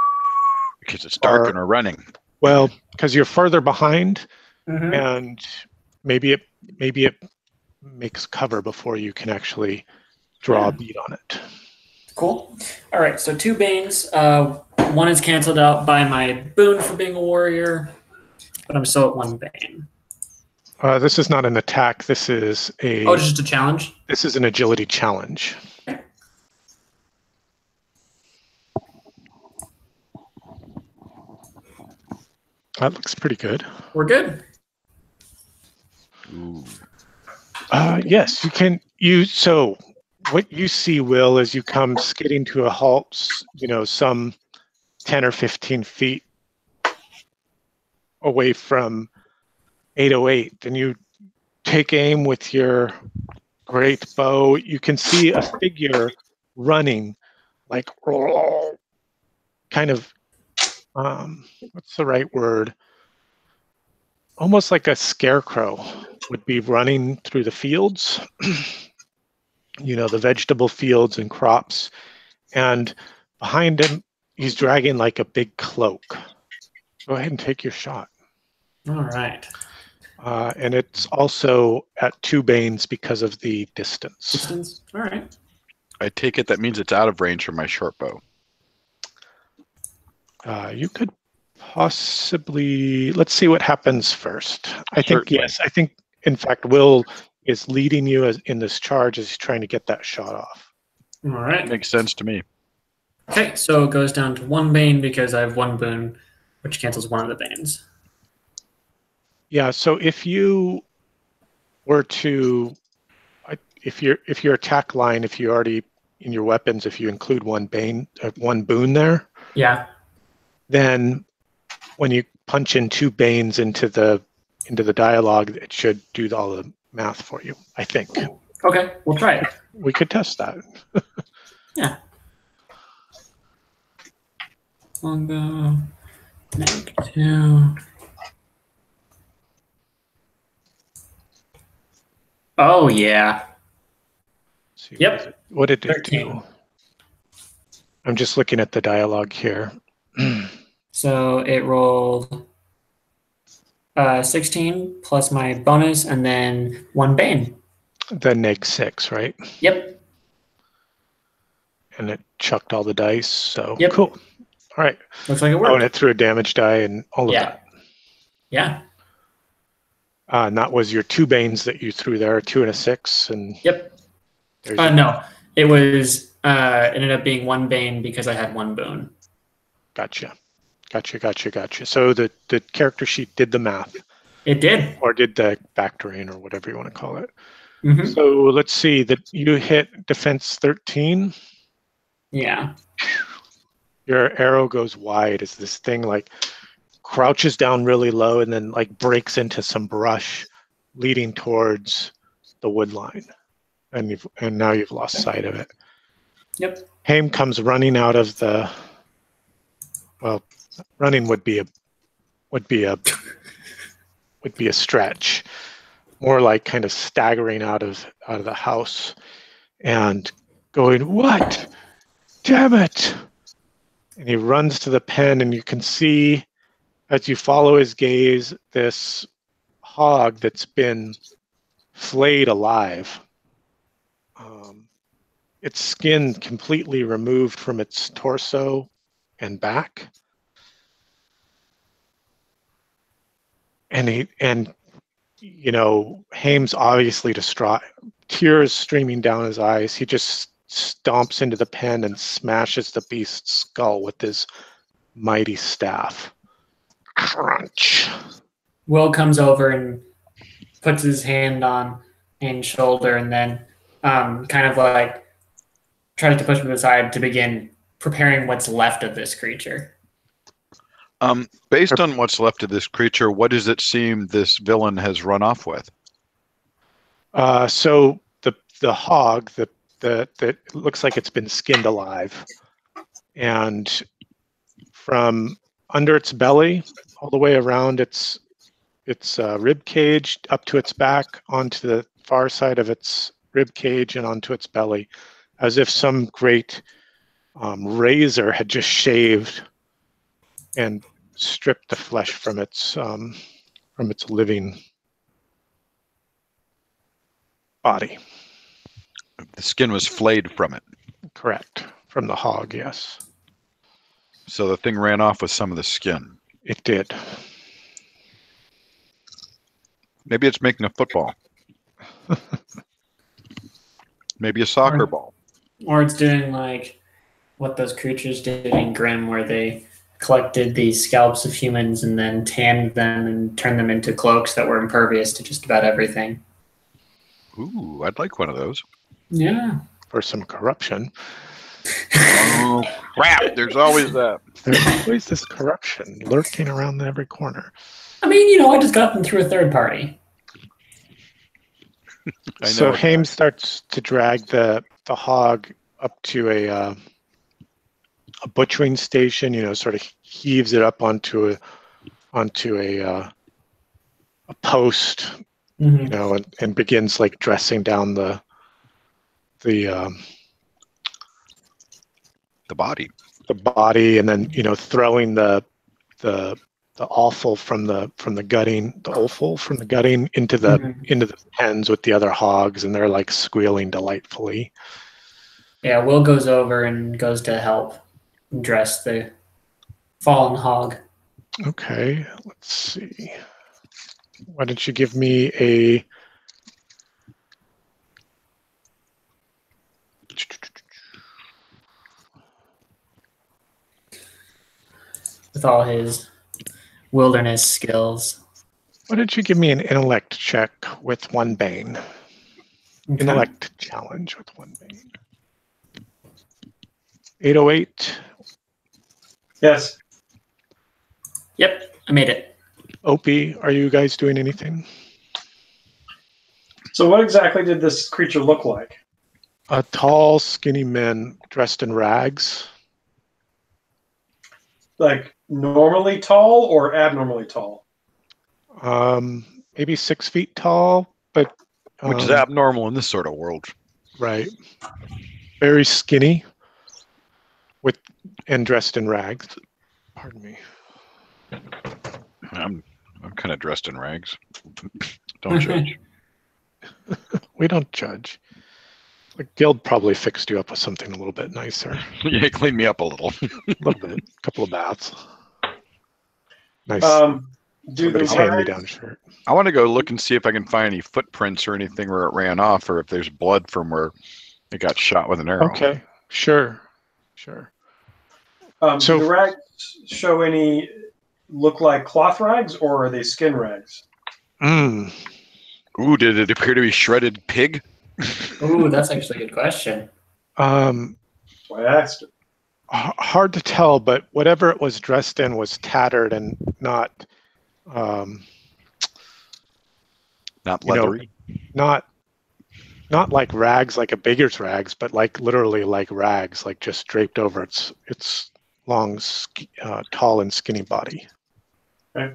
Because it's dark and we're running. Well, because you're further behind, Mhm. and maybe it makes cover before you can actually draw a bead on it. Cool. All right, so 2 Banes. One is canceled out by my boon for being a warrior, but I'm still at 1 Bane. This is not an attack. This is Oh, just a challenge? This is an agility challenge. That looks pretty good. We're good. Ooh. Yes, you can. So what you see, Will, as you come skidding to a halt, some 10 or 15 feet away from 808, then you take aim with your great bow. You can see a figure running, like kind of, what's the right word? Almost like a scarecrow would be running through the fields, the vegetable fields and crops. And behind him, he's dragging like a big cloak. Go ahead and take your shot. All right. And it's also at 2 Banes because of the distance. Distance? All right. I take it that means it's out of range for my short bow. You could possibly, let's see what happens first. I think, yes, I think, in fact, Will is leading you in this charge as he's trying to get that shot off. All right. Makes sense to me. Okay, so it goes down to 1 Bane because I have 1 boon, which cancels one of the Banes. Yeah, so if you were to, if your attack line, if you already, in your weapons, if you include 1 Bane, 1 boon there, yeah, then when you punch in 2 Banes into the dialogue, it should do all the math for you, I think. Okay, we'll try it. We could test that. Yeah. Longbow, -2. Oh, yeah. See, Yep. What did it 13. do? I'm just looking at the dialogue here. So it rolled 16 plus my bonus and then 1 Bane. The -6, right? Yep. And it chucked all the dice, so Yep. cool. All right. Looks like it Oh, worked. and it threw a damage die and all of that. Yeah. And that was your 2 Banes that you threw there, 2 and a 6, and Yep. there's your- No, it was ended up being 1 Bane because I had 1 boon. Gotcha. So the character sheet did the math, It did. or did the factoring, or whatever you want to call it. Mhm. So let's see that you hit defense 13. Yeah. Your arrow goes wide as this thing like crouches down really low and then like breaks into some brush leading towards the wood line. And now you've lost sight of it. Yep. Haim comes running out of the, well, running would be a stretch. More like kind of staggering out of the house and going, "What? Damn it!" And he runs to the pen, and you can see as you follow his gaze this hog that's been flayed alive. Its skin completely removed from its torso and back. And Haim's obviously distraught, tears streaming down his eyes. He just stomps into the pen and smashes the beast's skull with his mighty staff. Crunch. Will comes over and puts his hand on Haim's shoulder and then kind of like tries to push him aside to begin preparing what's left of this creature. Based on what's left of this creature, what does it seem this villain has run off with? So the hog that looks like it's been skinned alive, and from under its belly all the way around its rib cage up to its back, onto the far side of its rib cage and onto its belly, as if some great razor had just shaved and strip the flesh from its living body. The skin was flayed from it. Correct. From the hog, yes. So the thing ran off with some of the skin. It did. Maybe it's making a football. Maybe a soccer ball. Or it's doing like what those creatures did in Grimm, where they collected the scalps of humans and then tanned them and turned them into cloaks that were impervious to just about everything. Ooh, I'd like one of those. Yeah. For some corruption. Oh, crap. There's always that. There's always this corruption lurking around every corner. I mean, I just got them through a third party. So Haim starts to drag the hog up to a butchering station, sort of heaves it up onto a post, and begins like dressing down the body. The body, and then throwing the offal from the gutting, the offal from the gutting into the pens with the other hogs, and they're like squealing delightfully. Yeah, Will goes over and goes to help dress the fallen hog. Okay, let's see. Why don't you give me a with all his wilderness skills. Why don't you give me an intellect check with 1 bane? Okay. Intellect challenge with 1 bane. 808. Yes. Yep, I made it. Opie, are you guys doing anything? So what exactly did this creature look like? A tall, skinny man dressed in rags. Like normally tall or abnormally tall? Maybe 6 feet tall, but which is abnormal in this sort of world. Right. Very skinny, and dressed in rags. Pardon me. I'm kind of dressed in rags. Don't judge. We don't judge. Like Guild probably fixed you up with something a little bit nicer. Yeah, clean me up a little. A little bit. A couple of baths. Nice. Do the hand-me-down shirt. I want to go look and see if I can find any footprints or anything where it ran off, or if there's blood from where it got shot with an arrow. Okay, sure. Do the rags show any look like cloth rags, or are they skin rags? Ooh, did it appear to be shredded pig? Ooh, that's actually a good question. That's why I asked it. Hard to tell, but whatever it was dressed in was tattered and not leathery. Not like rags, like a beggar's rags, but like literally like rags, like just draped over its long, tall and skinny body. Okay.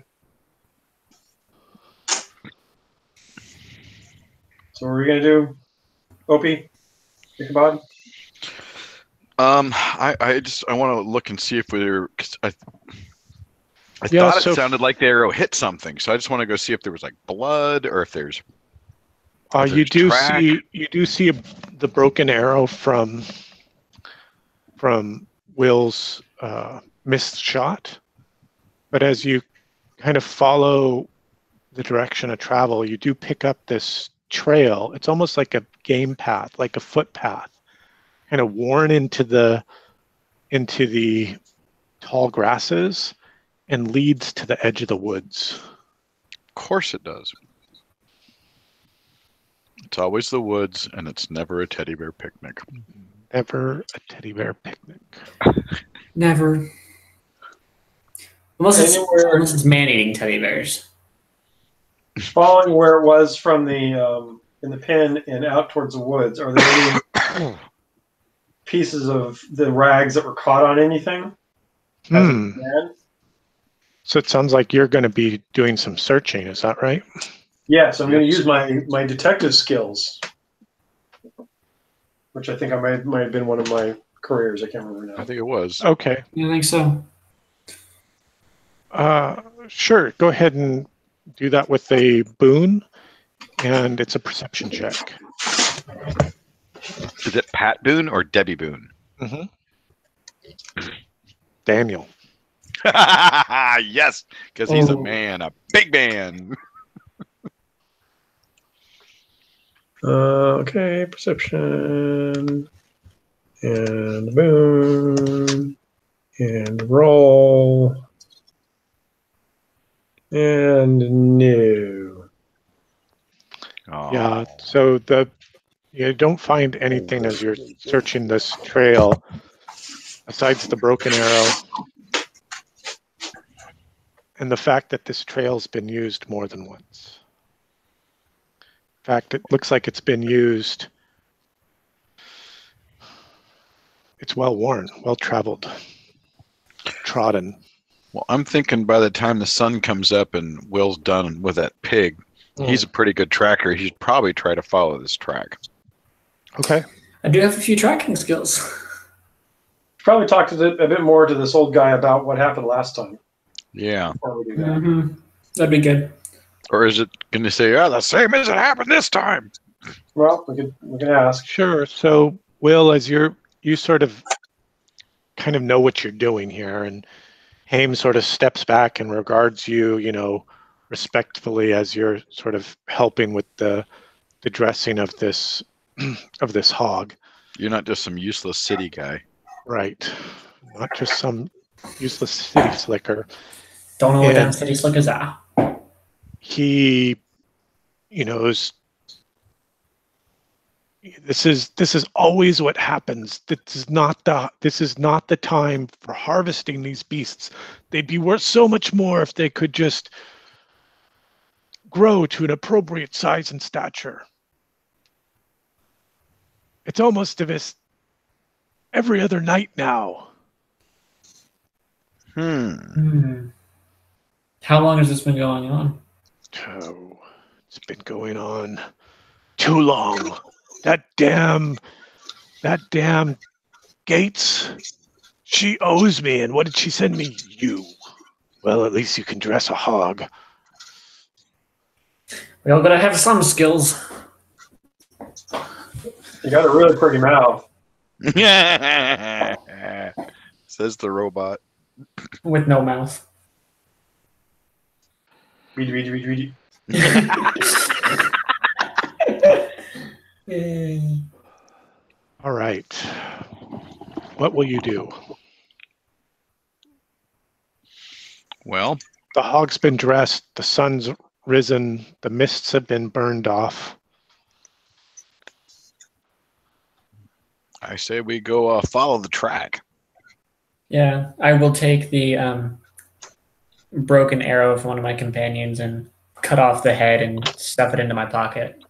So what are we gonna do, Opie? Ichabod? I want to look and see if we're. I thought it sounded like the arrow hit something, so I just want to go see if there was like blood or if there's. You do see the broken arrow from Will's missed shot, but as you kind of follow the direction of travel, you do pick up this trail. It's almost like a game path, like a footpath, kind of worn into the tall grasses and leads to the edge of the woods. Of course it does. It's always the woods, and it's never a teddy bear picnic. Never a teddy bear picnic. Never. Unless it's man-eating teddy bears. Following where it was from the in the pen and out towards the woods, are there any pieces of the rags that were caught on anything? So it sounds like you're going to be doing some searching. Is that right? Yes, I'm going to use my detective skills, which I think might have been one of my careers. I can't remember now. I think it was. Okay. You think so? Sure. Go ahead and do that with a boon, and it's a perception check. Is it Pat Boone or Debbie Boone? Mm-hmm. Daniel. Yes, because he's a Oh. man, a big man. Okay, perception. And boom. And roll. And no. Oh. Yeah. So you don't find anything as you're searching this trail besides the broken arrow and the fact that this trail's been used more than once. In fact, it looks like it's been used. It's well worn, well traveled, trodden. Well, I'm thinking by the time the sun comes up and Will's done with that pig, he's a pretty good tracker. He should probably try to follow this track. Okay. I do have a few tracking skills. Probably talk to a bit more to this old guy about what happened last time. Yeah. Before we do that. Mm-hmm. That'd be good. Or is it going to say, the same as it happened this time? Well, we can ask. Sure. So, Will, as you sort of kind of know what you're doing here, and Haim sort of steps back and regards you, respectfully as you're sort of helping with the dressing of this of this hog. You're not just some useless city guy. Right. Not just some useless city slicker. Don't know what And them city slickers are. He, is this is always what happens. This is not the time for harvesting these beasts. They'd be worth so much more if they could just grow to an appropriate size and stature. It's almost as every other night now. How long has this been going on? Oh, it's been going on too long. That damn Gates, she owes me. And what did she send me? You. Well, at least you can dress a hog. We all gotta have some skills. You got a really pretty mouth. Says the robot. With no mouth. Read. All right. What will you do? Well, The hog's been dressed. The sun's risen. The mists have been burned off. I say we go follow the track. Yeah, I will take the broken arrow of one of my companions and cut off the head and stuff it into my pocket.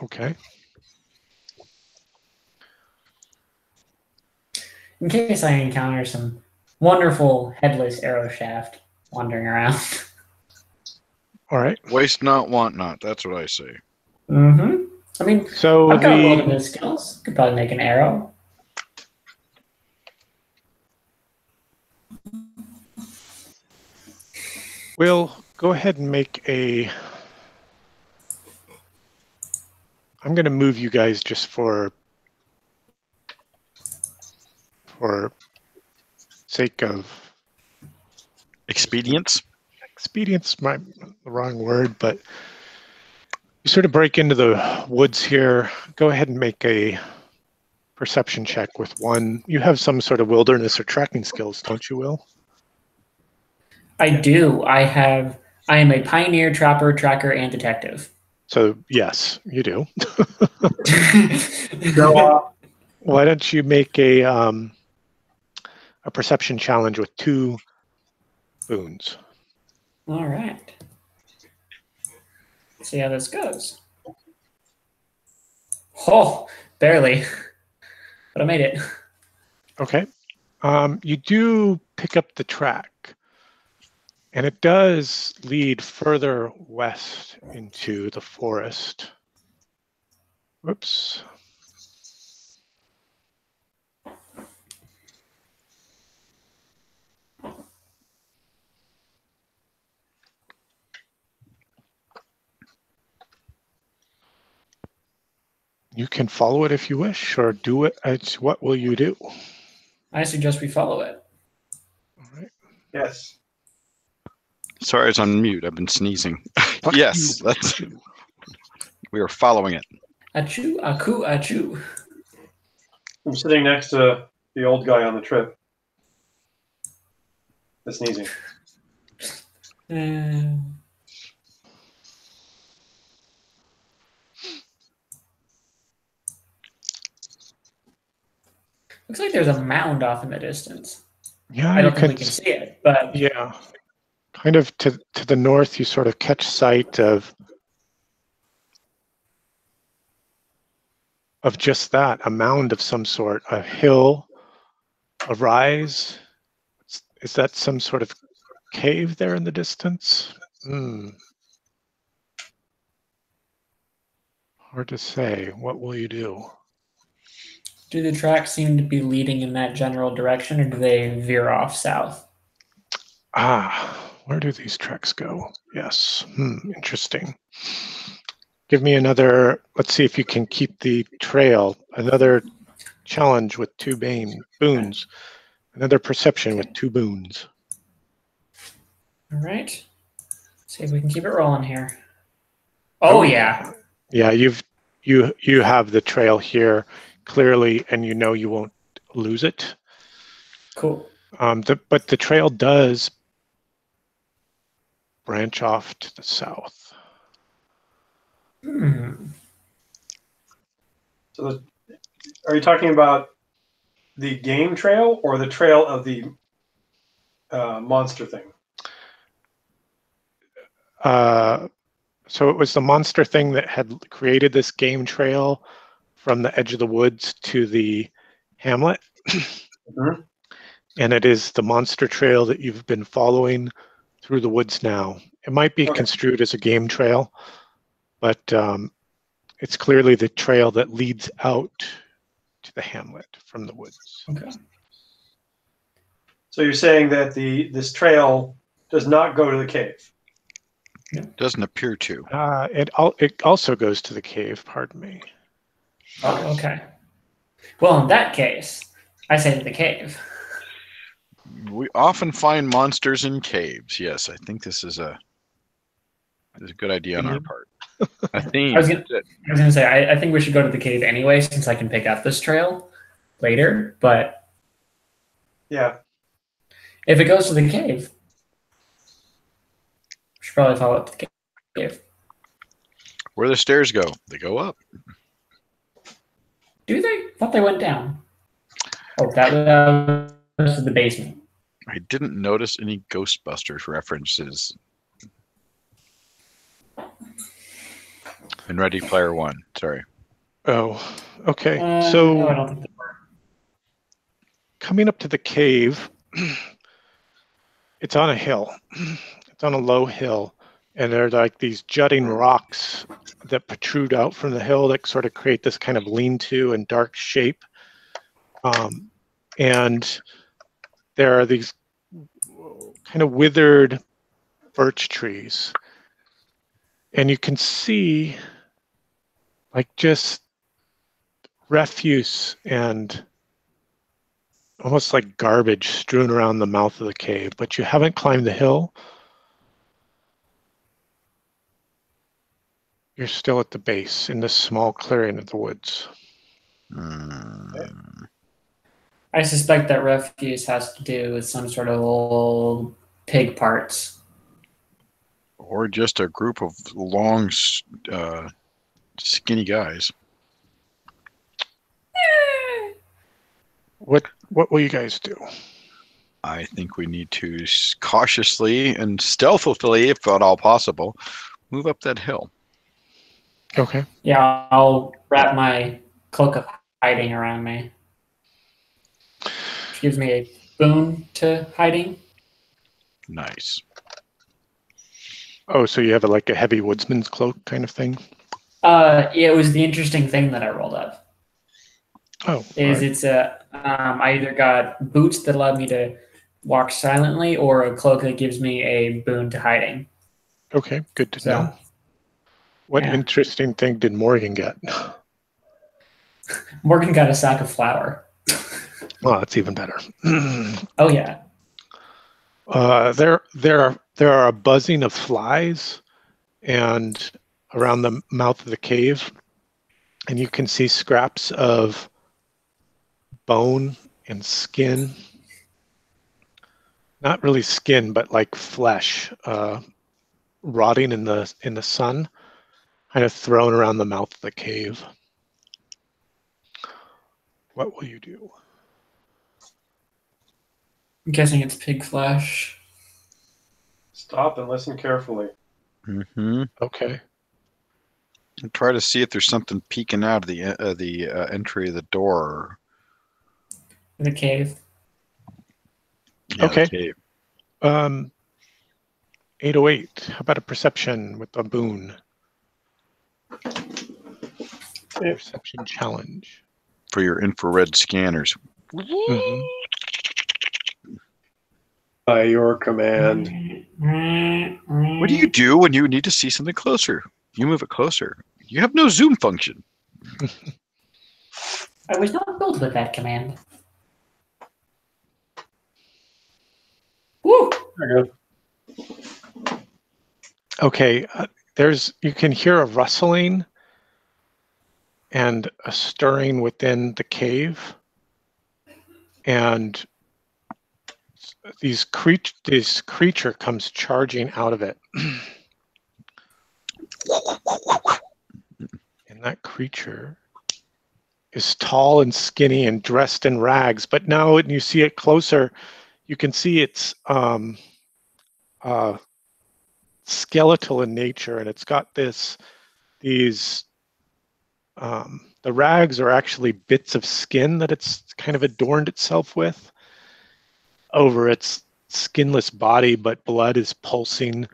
Okay. In case I encounter some wonderful headless arrow shaft wandering around. All right. Waste not, want not. That's what I say. Mm-hmm. I mean, So I've got a lot of those skills. Could probably make an arrow. we'll go ahead and make a. I'm going to move you guys just for sake of Expedience? expedience, might the wrong word, but you sort of break into the woods here. Go ahead and make a perception check with one. You have some sort of wilderness or tracking skills, don't you, Will? I do. I am a pioneer, trapper, tracker, and detective. So yes, you do. Go Why don't you make a perception challenge with 2 boons? All right. See how this goes. Oh, barely. But I made it. Okay. You do pick up the track, and it does lead further west into the forest. Whoops. You can follow it if you wish, or do it. What will you do? I suggest we follow it. All right. Yes. Sorry, I was on mute. I've been sneezing. Fuck Yes, you. that's. We are following it. Achoo, aku, achoo. I'm sitting next to the old guy on the trip. That's sneezing. Looks like there's a mound off in the distance. Yeah, I you don't think can. we can see it, but Yeah, kind of to the north. You sort of catch sight of just that, a mound of some sort, a hill, a rise. Is that some sort of cave there in the distance? Hard to say. What will you do? do the tracks seem to be leading in that general direction, or do they veer off south? Where do these tracks go? Yes. Interesting. Give me another. Let's see if you can keep the trail. Another challenge with 2 boons. Another perception with 2 boons. All right. See if we can keep it rolling here. Oh yeah. Yeah, you have the trail here clearly, and you know you won't lose it. Cool. But the trail does branch off to the south. So, are you talking about the game trail or the trail of the monster thing? So it was the monster thing that had created this game trail from the edge of the woods to the hamlet. Mm-hmm. And it is the monster trail that you've been following through the woods now. It might be construed as a game trail, but it's clearly the trail that leads out to the hamlet from the woods. Okay. So you're saying that this trail does not go to the cave? Doesn't appear to. It also goes to the cave, pardon me. Oh, okay. Well, in that case, I say the cave. We often find monsters in caves. Yes, I think this is a good idea on our part. I think. I was gonna say I think we should go to the cave anyway, since I can pick up this trail later. But yeah, if it goes to the cave, we should probably follow it to the cave. Where the stairs go? They go up. Do they? I thought they went down. Oh, that was the basement. I didn't notice any Ghostbusters references in Ready Player One. Sorry. Oh, okay. No, I So don't think they were. coming up to the cave, it's on a hill. It's on a low hill, and there are like these jutting rocks that protrude out from the hill that sort of create this kind of lean-to and dark shape. And there are these kind of withered birch trees. And you can see like just refuse and almost like garbage strewn around the mouth of the cave, but you haven't climbed the hill. You're still at the base in this small clearing of the woods. I suspect that refuse has to do with some sort of old pig parts. Or just a group of long, skinny guys. What will you guys do? I think we need to cautiously and stealthily, if at all possible, move up that hill. Okay. Yeah, I'll wrap my cloak of hiding around me. Which gives me a boon to hiding. Nice. Oh, so you have like a heavy woodsman's cloak kind of thing? Yeah, it was the interesting thing that I rolled up. Oh, It's I either got boots that allowed me to walk silently, or a cloak that gives me a boon to hiding. okay, good to know. What yeah. interesting thing did Morgan get? Morgan got a sack of flour. Well, that's even better. Oh yeah. There are a buzzing of flies and around the mouth of the cave, and you can see scraps of bone and skin. Not really skin, but like flesh, rotting in the sun, kind of thrown around the mouth of the cave. What will you do? I'm guessing it's pig flesh. Stop and listen carefully. Mm-hmm. Okay. And try to see if there's something peeking out of the entry of the door. In the cave. Yeah, Okay. the cave. 808. How about a perception with a boon? Perception challenge. For your infrared scanners. Mhm. By your command. What do you do when you need to see something closer? You move it closer. You have no zoom function. I was not built with that command. Woo! There you go. Okay. You can hear a rustling and a stirring within the cave, and this creature comes charging out of it. And that creature is tall and skinny and dressed in rags, but now when you see it closer, you can see it's skeletal in nature, and it's got these the rags are actually bits of skin that it's kind of adorned itself with over its skinless body, but blood is pulsing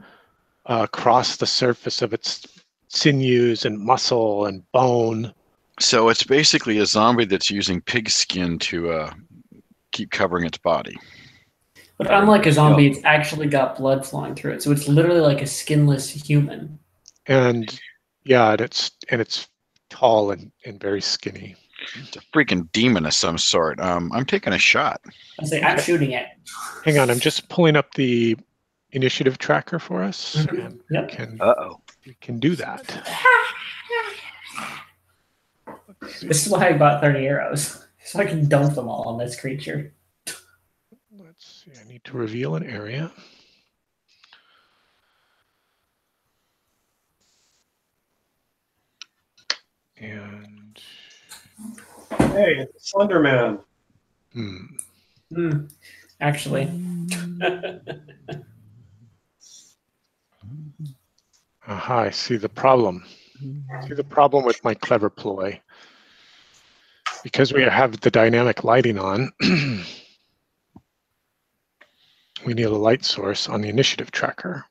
across the surface of its sinews and muscle and bone. So it's basically a zombie that's using pig skin to keep covering its body. But unlike a zombie, it's actually got blood flowing through it, so it's literally like a skinless human. And yeah, and it's tall and very skinny. It's a freaking demon of some sort. I'm taking a shot. I say, I'm shooting it. Hang on, I'm just pulling up the initiative tracker for us, and Yep. we can do that. This is why I bought 30 arrows, so I can dump them all on this creature. Let's see, I need to reveal an area. And Hey, it's Slender Man. Actually. Aha, I see the problem. See the problem with my clever ploy. Because we have the dynamic lighting on, we need a light source on the initiative tracker.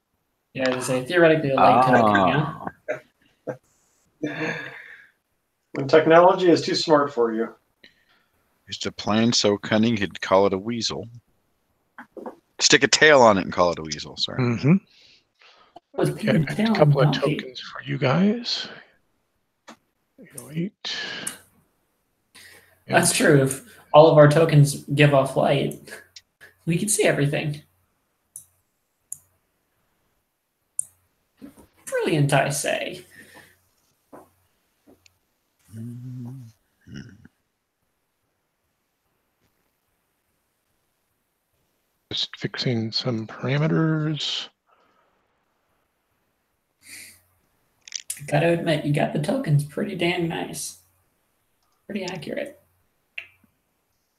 Yeah, to say theoretically a light token, yeah. When technology is too smart for you. Used a plane so cunning he'd call it a weasel. Stick a tail on it and call it a weasel. Sorry. Mm-hmm. Okay, A couple of tokens for you guys. 808. That's true. If all of our tokens give off light, we can see everything. Brilliant, I say. Just fixing some parameters. I gotta admit, you got the tokens pretty damn nice. Pretty accurate.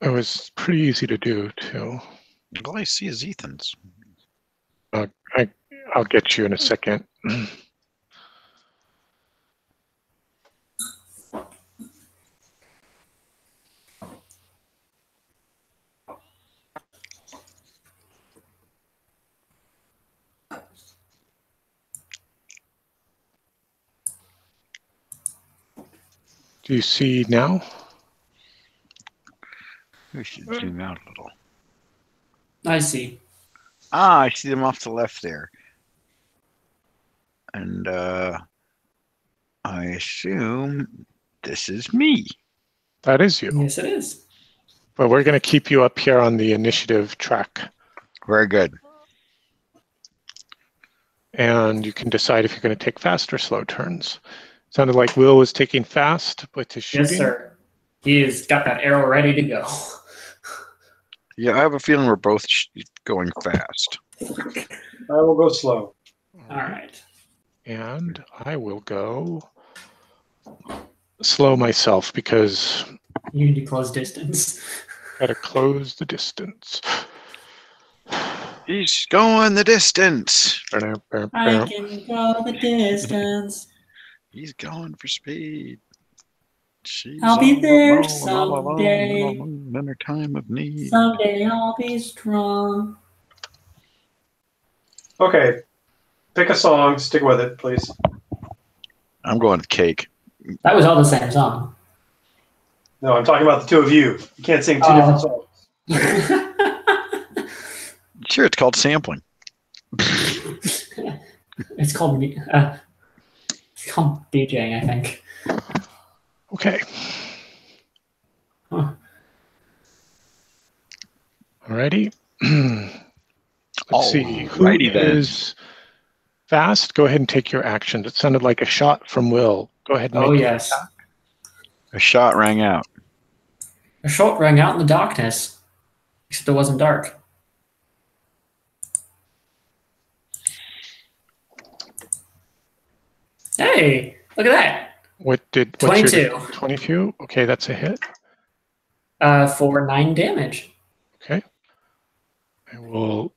It was pretty easy to do, too. All I see is Ethan's. I'll get you in a second. Do you see now? We should zoom out a little. I see. Ah, I see them off to the left there. And I assume this is me. That is you. Yes, it is. But we're going to keep you up here on the initiative track. Very good. And you can decide if you're going to take fast or slow turns. Sounded like Will was taking fast with his shooting. Yes, sir. He's got that arrow ready to go. Yeah, I have a feeling we're both going fast. I will go slow. All right. And I will go slow myself because You need to close distance. got to close the distance. He's going the distance. I can go the distance. He's going for speed. She's I'll be all there alone, all someday. alone in her time of need. Someday I'll be strong. Okay. Pick a song. Stick with it, please. I'm going with Cake. That was all the same song. No, I'm talking about the two of you. You can't sing two different songs. Sure, it's called sampling. It's called DJing, I think. Okay. Huh. Alrighty. Let's see. Who Alrighty then. is fast? Go ahead and take your action. It sounded like a shot from Will. Go ahead and Oh, make your yes. attack. A shot rang out. A shot rang out in the darkness. Except it wasn't dark. Hey, look at that. What's 22. your 22? Okay, that's a hit. For 9 damage. Okay. I will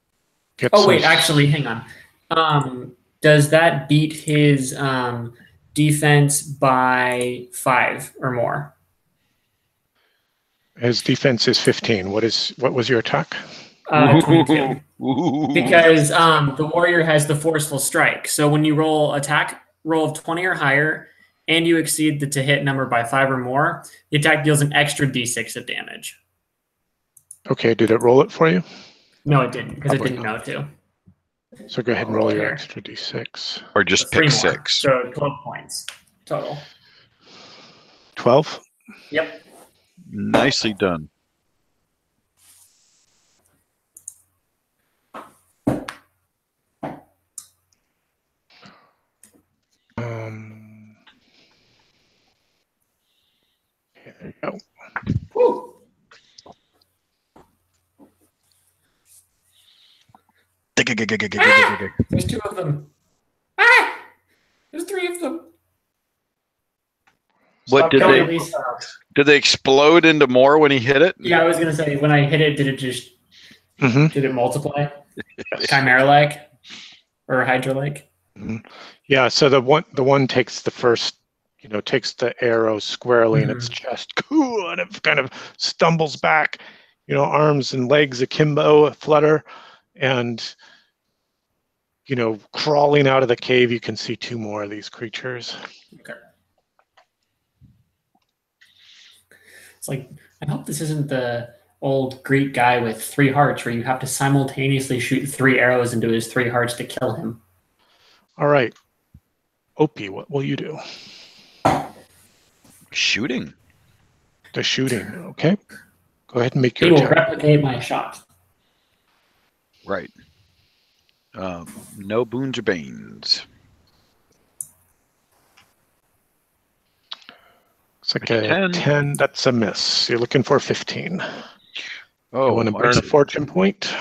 get Oh, some wait, actually, hang on. Does that beat his defense by 5 or more? His defense is 15. What was your attack? 22. Ooh. Because the warrior has the forceful strike. So when you roll attack roll of 20 or higher and you exceed the to hit number by 5 or more, the attack deals an extra d6 of damage. Okay, did it roll it for you? No, it didn't, because it Probably didn't know to. So go ahead and roll your Here. extra d6. Or just 3 pick more. 6. So 12 points total. 12? Yep. Nicely done. Okay, there you go. Woo. There's 2 of them. Ah! There's 3 of them. What Stop did killing they? me so fast. Did they explode into more when he hit it? Yeah, I was gonna say when I hit it, did it multiply? Chimera-like or Hydra-like? Yeah, so the one takes the first, takes the arrow squarely in its chest, and it kind of stumbles back, arms and legs akimbo, flutter, and crawling out of the cave, you can see 2 more of these creatures. Okay. It's like, I hope this isn't the old Greek guy with 3 hearts where you have to simultaneously shoot 3 arrows into his 3 hearts to kill him. All right. Opie, what will you do? Shooting. The shooting, okay. Go ahead and make He your will attack. replicate my shot. Right. No boons or banes. It's like a 10. That's a miss. You're looking for 15. Oh, you want to burn a fortune point?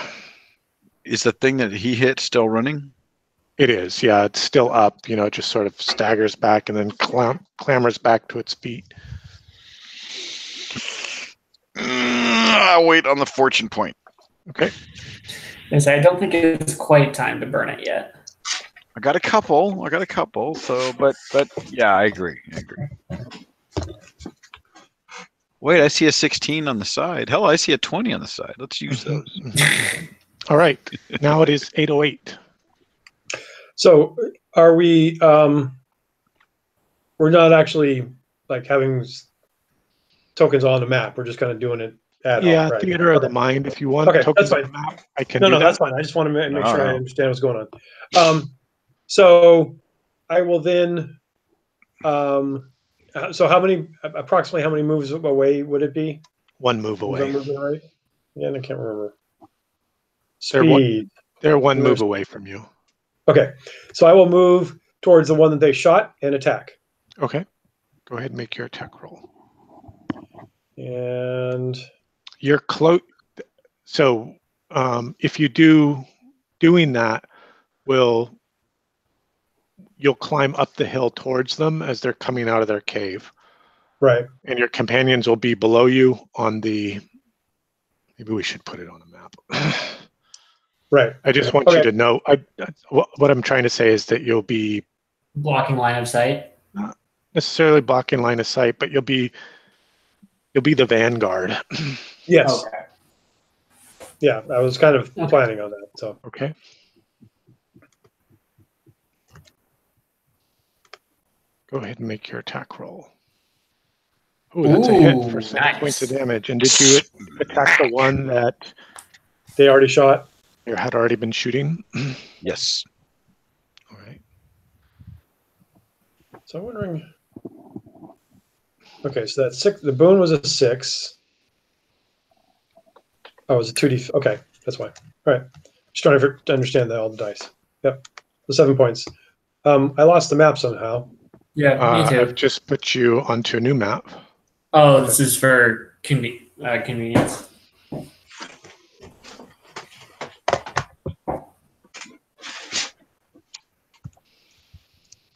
Is the thing that he hit still running? It is, yeah. It's still up. It just sort of staggers back and then clambers back to its feet. I'll wait on the fortune point. Okay. Yes, I don't think it's quite time to burn it yet. I got a couple. So, but yeah, I agree. Wait, I see a 16 on the side. Hell, I see a 20 on the side. Let's use those. All right. Now it is 8:08. So are we? We're not actually like having tokens on the map. We're just kind of doing it ad hoc, right? Theater of the mind. If you want Okay, tokens that's on the map, I can No, do no, that. that's fine. I just want to make sure I No. understand what's going on. So I will then, So approximately how many moves away would it be? 1 move Was I away. moving right? Yeah, I can't remember. They're one- Speed. They're 1 And move there's- away from you. Okay, so I will move towards the one that they shot and attack. Okay. Go ahead and make your attack roll. And You're close. So if you doing that, you'll climb up the hill towards them as they're coming out of their cave. right. And your companions will be below you on the, maybe we should put it on a map. Right. I just want you to know, what I'm trying to say is that you'll be Blocking line of sight. not necessarily blocking line of sight, but you'll be the vanguard. Yes. Okay. Yeah, I was kind of Okay. planning on that. So Okay. Go ahead and make your attack roll. Oh, that's a hit for 7 points of damage. And did you attack the one that they already shot. you had already been shooting? Yes. All right. So I'm wondering. Okay, so that's 6. The boon was a 6. Oh, it was a 2d. Okay, that's why. All right. Just trying to understand all the dice. Yep. The 7 points. I lost the map somehow. Yeah, me too. I've just put you onto a new map. Oh, this is for convenience.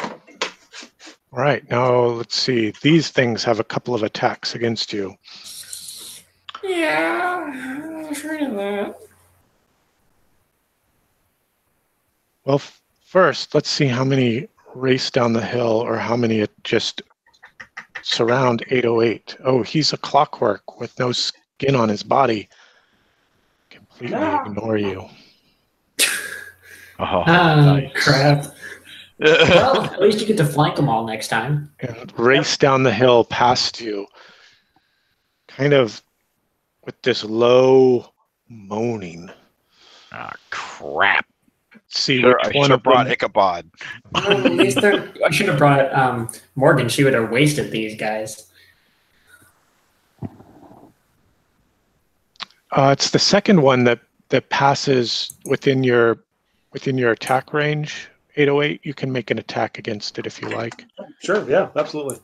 All right, now let's see. These things have a couple of attacks against you. Yeah, I'm afraid of that. Well, first, let's see how many race down the hill or how many just surround 808. Oh, he's a clockwork with no skin on his body. Completely ignore you. Oh, Oh, crap. Well, at least you get to flank them all next time. And race down the hill past you, kind of with this low moaning. Ah, crap. See Sure, which I one should have of brought them. Ichabod. Well, at least I should have brought Morgan. She would have wasted these guys. It's the second one that passes within your attack range. 808. You can make an attack against it if you like. Sure. Yeah. Absolutely.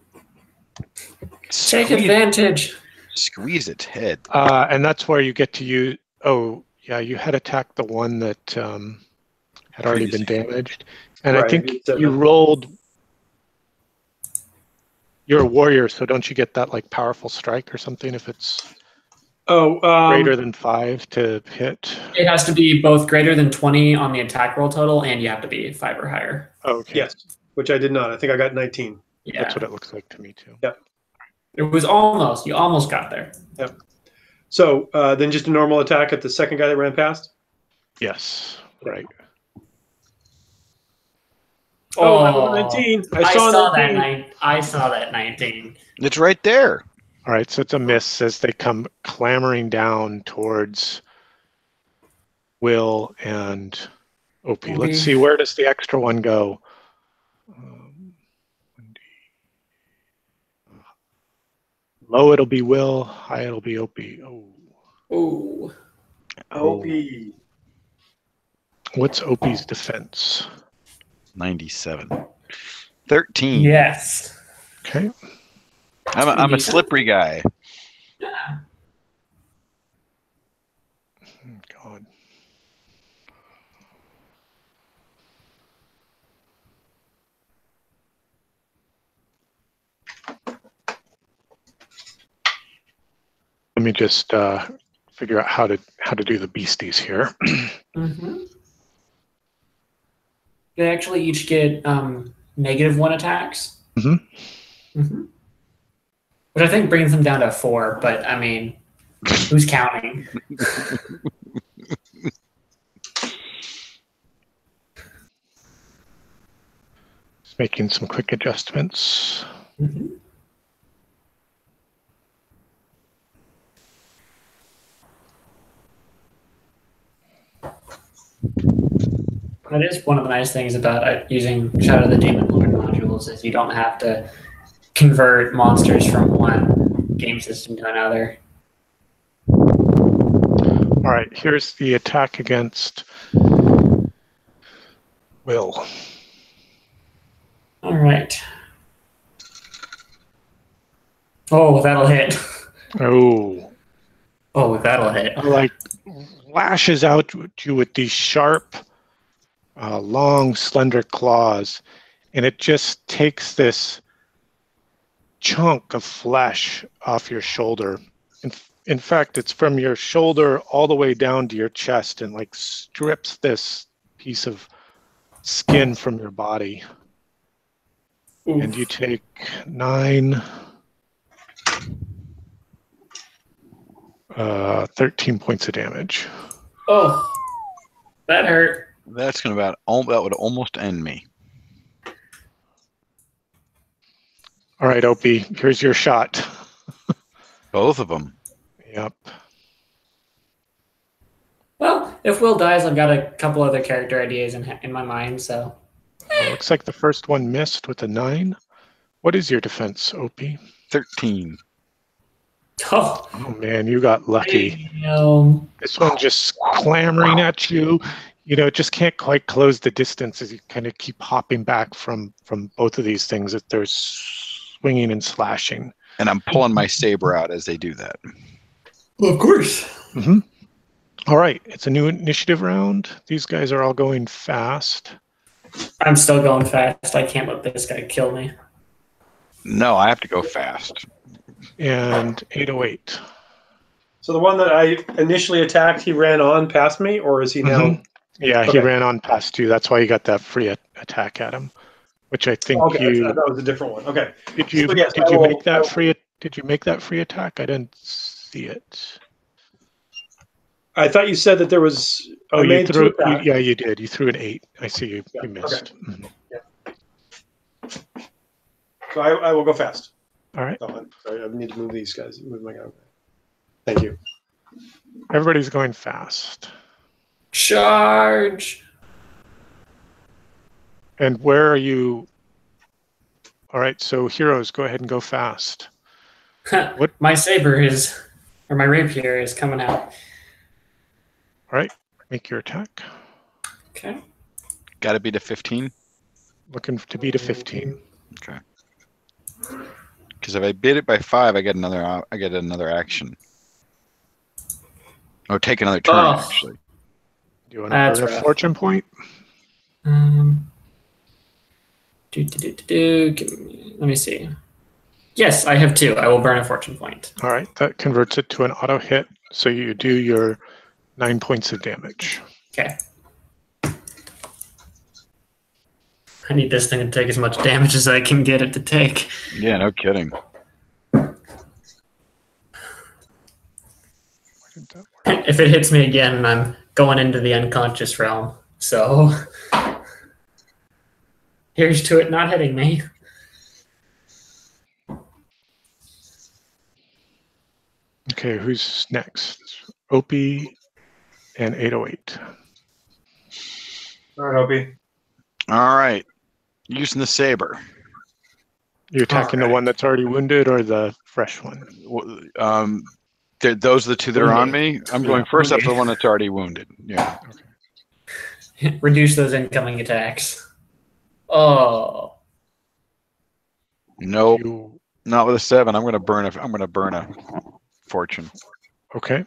Take advantage. Squeeze its head. And that's where you get to use. Oh, yeah. You had attacked the one that had already been damaged, and I Right, think it's, you rolled. You're a warrior, so don't you get that like powerful strike or something if it's greater than 5 to hit? It has to be both greater than 20 on the attack roll total, and you have to be 5 or higher. Okay. Yes, which I did not. I think I got 19. Yeah, That's what it looks like to me too. Yep. It was almost. You almost got there. Yep. So then just a normal attack at the second guy that ran past? Yes. Right. Oh, I rolled a 19. I saw 19. I saw that 19. It's right there. All right. So it's a miss as they come clamoring down towards Will and OP. Let's see, where does the extra one go? Low it'll be Will, high it'll be OP. Ooh. OP. What's OP's defense? 97. 13. Yes. Okay. I'm a slippery guy. God. Let me just figure out how to do the beasties here. Mm-hmm. They actually each get -1 attacks. Mm-hmm. Mm-hmm. Which I think brings them down to 4, but I mean, who's counting? Just making some quick adjustments. Mm-hmm. That is one of the nice things about using Shadow of the Demon Lord modules is you don't have to convert monsters from one game system to another. All right, here's the attack against Will. All right. Oh, that'll hit. Oh, Oh, that'll hit. like lashes out at you with these sharp, long, slender claws, and it just takes this chunk of flesh off your shoulder. In fact, it's from your shoulder all the way down to your chest and like strips this piece of skin from your body. Oof. And you take 9, 13 points of damage. Oh, that hurt. That's gonna that would almost end me. All right, Opie, here's your shot. Both of them. Yep. Well, if Will dies, I've got a couple other character ideas in my mind, so. Looks like the first one missed with a 9. What is your defense, Opie? 13. Oh, Oh man, you got lucky. damn. This one just clamoring at you. You know, it just can't quite close the distance as you kind of keep hopping back from both of these things that they're swinging and slashing. And I'm pulling my saber out as they do that. Well, of course. Mm-hmm. All right, it's a new initiative round. These guys are all going fast. I'm still going fast. I can't let this guy kill me. No, I have to go fast. And 808. So the one that I initially attacked, he ran on past me, or is he now? Mhm. Yeah, he Okay. ran on past you. That's why you got that free attack at him, which I think Okay, you that was a different one. Okay. did. You So yes, did I you will- make that free? Did you make that free attack? I didn't see it. I thought you said that there was. Oh, I you made threw. two attacks. Yeah, you did. You threw an 8. I see you. Yeah, You missed. okay. Mhm. So I will go fast. All right. Oh, I'm sorry, I need to move these guys. Move my guy. Thank you. Everybody's going fast. Charge. And where are you? All right. So heroes, go ahead and go fast. What? My saber is, or my rapier is coming out. All right. Make your attack. Okay. Got to be to 15. Looking to beat a 15. Okay. Because if I beat it by 5, I get another action. Or take another turn, Oh. actually. Do you want That's to earn a rough. fortune point? Let me see. Yes, I have 2. I will burn a fortune point. All right. That converts it to an auto hit. So you do your 9 points of damage. Okay. I need this thing to take as much damage as I can get it to take. Yeah, no kidding. If it hits me again, I'm going into the unconscious realm. So here's to it not hitting me. Okay, who's next? Opie and 808. All right, Opie. All right. Using the saber. You attacking the Alright. one that's already wounded or the fresh one? Those are the 2 that are on me. I'm going first wounded. after the one that's already wounded. Yeah. Reduce those incoming attacks. Oh. Nope. You, Not with a 7. I'm gonna burn a fortune. okay.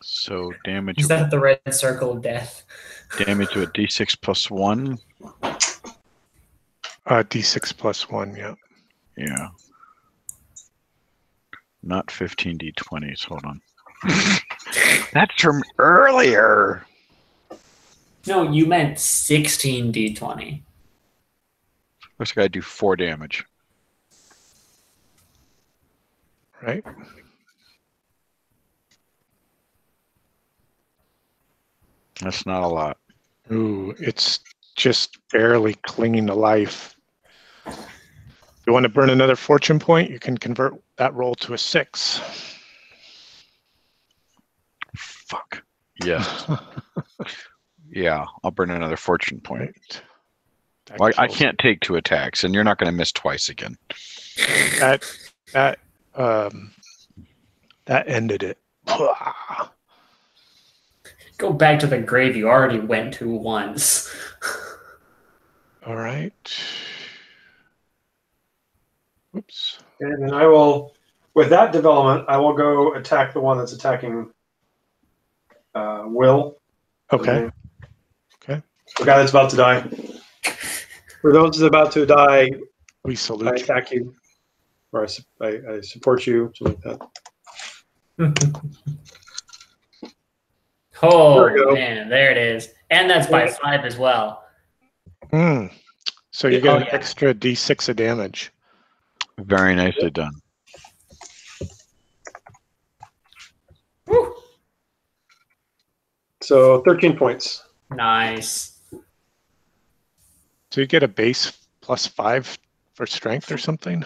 So damage Is that the red circle of death? damage to a D6 plus 1. D6 plus 1, yeah. Yeah. Not 15 D20s. Hold on. That's from earlier. No, you meant 16 D20. Looks like I do 4 damage. Right? That's not a lot. Ooh, it's just barely clinging to life. You want to burn another fortune point? You can convert that roll to a 6. Fuck. Yes. Yeah, I'll burn another fortune point. Right. That Well, I kills can't take 2 attacks, and you're not going to miss twice again. that. Um, that ended it. Go back to the grave you already went to once. All right. Oops. And then I will, with that development, I will go attack the one that's attacking Will. Okay. Okay. The guy that's about to die. For those that's about to die, We I salute you. attack you. Or I support you, something like that. Oh, There we go. man, there it is. And that's by 5 as well. So you get Oh, an yeah. extra D6 of damage. Very nicely done. Woo. So 13 points. Nice. So you get a base +5 for strength or something?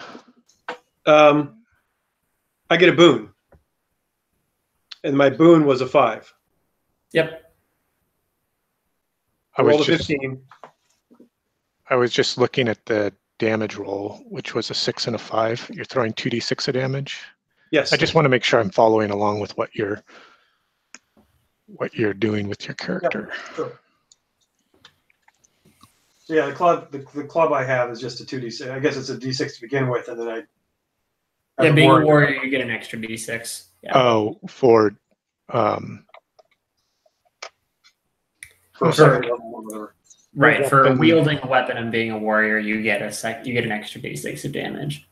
I get a boon. And my boon was a 5. Yep. I rolled a 15. I was just looking at the damage roll, which was a 6 and a 5. You're throwing 2d6 of damage. Yes. I just want to make sure I'm following along with what you're doing with your character. Yeah, sure. So yeah, the club I have is just a 2d6. I guess it's a d6 to begin with, and then I. Yeah, being a warrior, you get an extra d6. Yeah. Oh, for second level or whatever. Right, for weapon. wielding a weapon and being a warrior, you get an extra d6 of damage.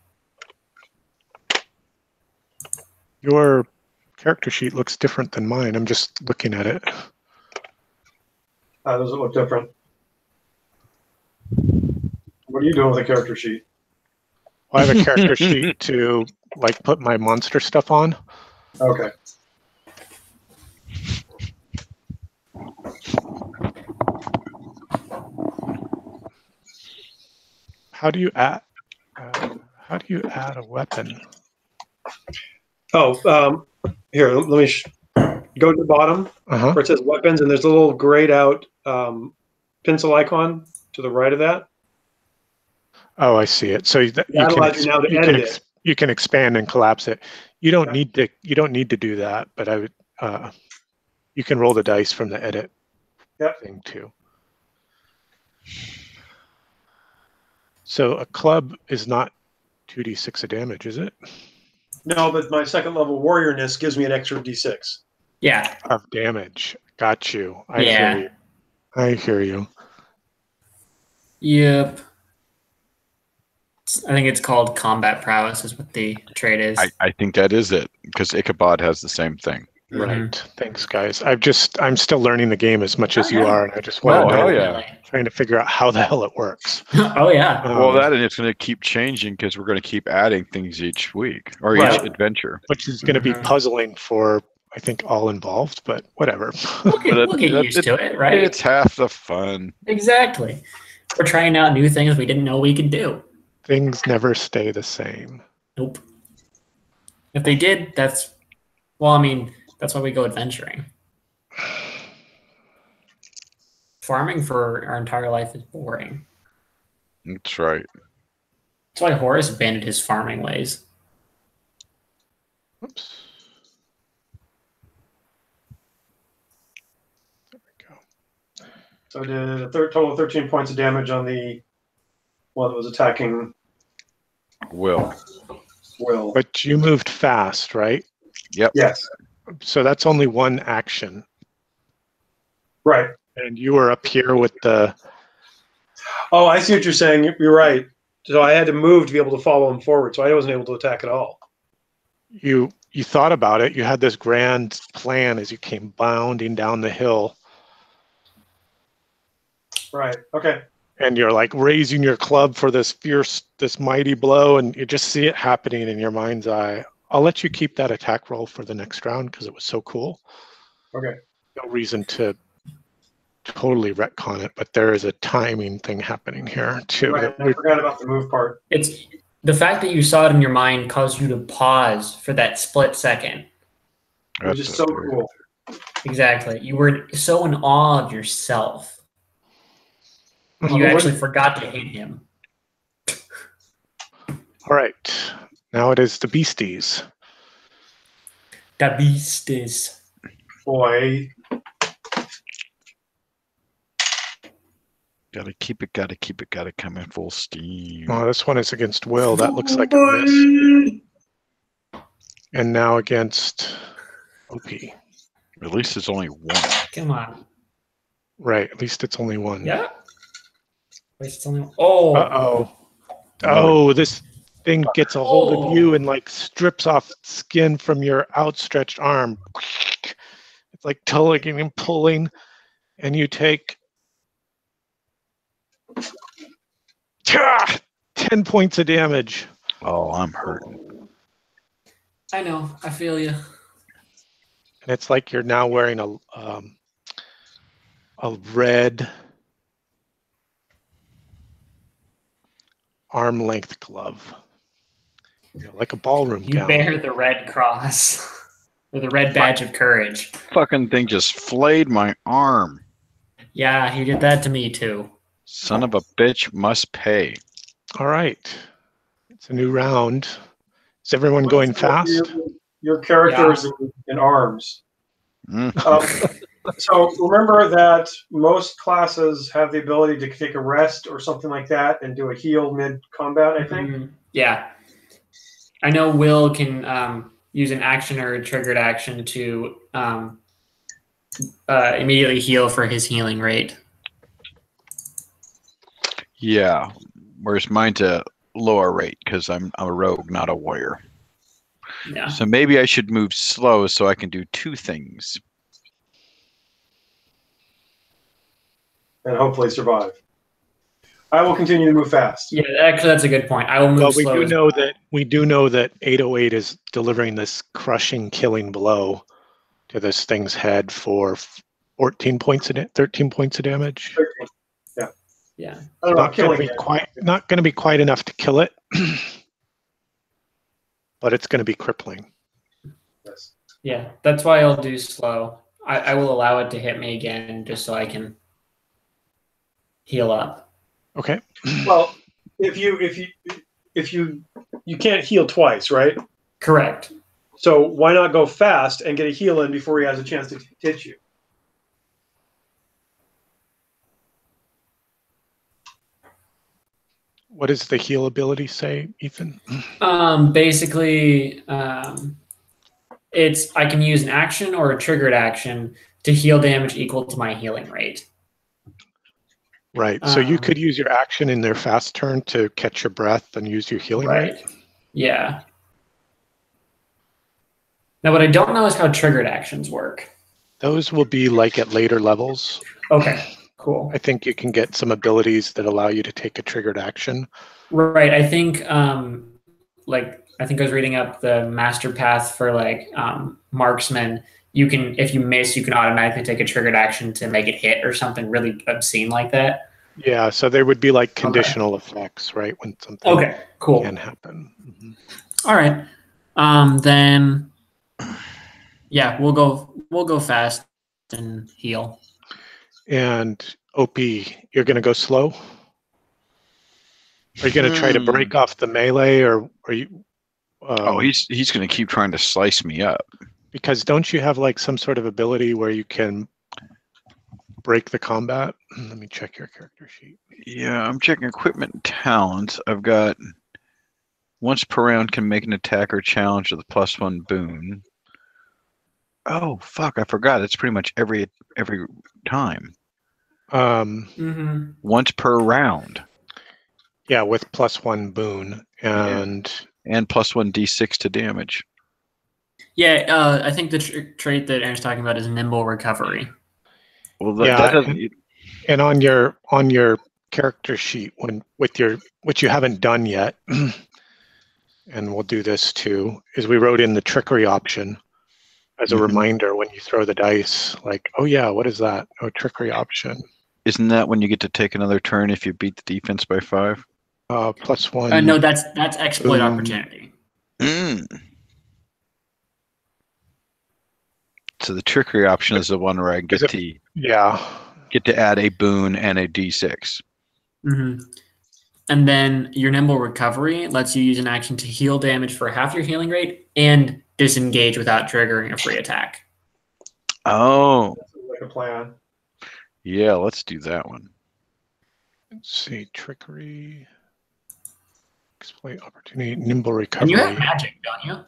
Your character sheet looks different than mine. I'm just looking at it. Does it look different? What are you doing with the character sheet? Well, I have a character sheet to like put my monster stuff on. Okay. How do you add a weapon? Oh, here, let me go to the bottom where it says weapons, and there's a little grayed out pencil icon to the right of that. Oh, I see it. So that allows you now to edit it. You can expand and collapse it. You don't need to. You don't need to do that. But I would. You can roll the dice from the edit thing too. So a club is not 2d6 of damage, is it? No, but my second level warriorness gives me an extra d6. Yeah. Of damage. Got you. I hear you. Yep. I think it's called combat prowess is what the trait is. I think that is it, because Ichabod has the same thing. Right. Thanks, guys. I'm still learning the game as much as you are, and I just want to know, trying to figure out how the hell it works. Oh yeah. Well, that and it's going to keep changing because we're going to keep adding things each week or each adventure, which is going to be puzzling for I think all involved, but whatever. We'll get used to it, right? It's half the fun. Exactly. We're trying out new things we didn't know we could do. Things never stay the same. Nope. If they did, that's why we go adventuring. Farming for our entire life is boring. That's right. That's why Horace abandoned his farming ways. Oops. There we go. So I did a total of 13 points of damage on the one that was attacking Will. But you moved fast, right? Yep. Yes. So that's only one action. Right. And you were up here with the... Oh, I see what you're saying. You're right. So I had to move to be able to follow him forward, so I wasn't able to attack at all. You thought about it. You had this grand plan as you came bounding down the hill. Right. Okay. And you're like raising your club for this mighty blow, and you just see it happening in your mind's eye. I'll let you keep that attack roll for the next round because it was so cool. Okay. No reason to totally retcon it, but there is a timing thing happening here too. Right. I forgot about the move part. It's the fact that you saw it in your mind caused you to pause for that split second. Which is so cool. Exactly. You were so in awe of yourself. You actually forgot to hit him. All right. Now it is the beasties. The beasties. Boy. Gotta keep it, gotta come in full steam. Oh, this one is against Will. That looks like a miss. And now against OP. At least it's only one. Come on. Right. At least it's only one. Yeah. Wait, it's only. Oh. Uh-oh. Oh, this thing gets a hold of you and like strips off skin from your outstretched arm. It's like tugging and pulling, and you take 10 points of damage. Oh, I'm hurting. I know. I feel you. And it's like you're now wearing a red arm-length glove, like a ballroom You gown. bear the red cross, or the red badge of courage. Fucking thing just flayed my arm. Yeah, he did that to me too. Son of a bitch must pay. All right, it's a new round. Is everyone going fast? Your characters in arms. Mm. So remember that most classes have the ability to take a rest or something like that and do a heal mid-combat, I think. Yeah. I know Will can use an action or a triggered action to immediately heal for his healing rate. Yeah, whereas mine's a lower rate because I'm a rogue, not a warrior. Yeah. So maybe I should move slow so I can do two things. And hopefully survive. I will continue to move fast. Yeah, actually, that's a good point. I will move Well, slow. we do know that 808 is delivering this crushing, killing blow to this thing's head for 13 points of damage. 13. Yeah. Yeah. I don't know. Not going to be quite enough to kill it, but it's going to be crippling. Yes. Yeah, that's why I'll do slow. I will allow it to hit me again just so I can heal up. Okay. Well, if you can't heal twice, right? Correct. So why not go fast and get a heal in before he has a chance to hit you? What does the heal ability say, Ethan? Basically, it's I can use an action or a triggered action to heal damage equal to my healing rate. Right. So you could use your action in their fast turn to catch your breath and use your healing rate? Yeah. Now, what I don't know is how triggered actions work. Those will be like at later levels. Okay, cool. I think you can get some abilities that allow you to take a triggered action. Right. I think I was reading up the master path for marksman. You can, if you miss, you can automatically take a triggered action to make it hit or something really obscene like that. Yeah, so there would be like conditional effects, right? When something can happen. Mm-hmm. All right. Then yeah, we'll go fast and heal. And OP, you're gonna go slow? Are you gonna try to break off the melee, or are you he's gonna keep trying to slice me up. Because don't you have like some sort of ability where you can break the combat? Let me check your character sheet. Yeah, I'm checking equipment and talents. I've got once per round can make an attack or challenge with a +1 boon. Oh fuck, I forgot. It's pretty much every time. Once per round. Yeah, with +1 boon and +1 d6 to damage. Yeah, I think the trait that Aaron's talking about is nimble recovery. Well, that doesn't. And on your character sheet, which you haven't done yet, and we'll do this too, is we wrote in the trickery option as a reminder when you throw the dice. Like, oh yeah, what is that? Oh, trickery option. Isn't that when you get to take another turn if you beat the defense by 5? +1. No, that's exploit opportunity. So the trickery option is the one where I get Is it- to Yeah. add a boon and a d6. Mm-hmm. And then your nimble recovery lets you use an action to heal damage for half your healing rate and disengage without triggering a free attack. Oh, That's like a plan. yeah, let's do that one. Let's see, trickery, exploit opportunity, nimble And recovery. you have magic, don't you?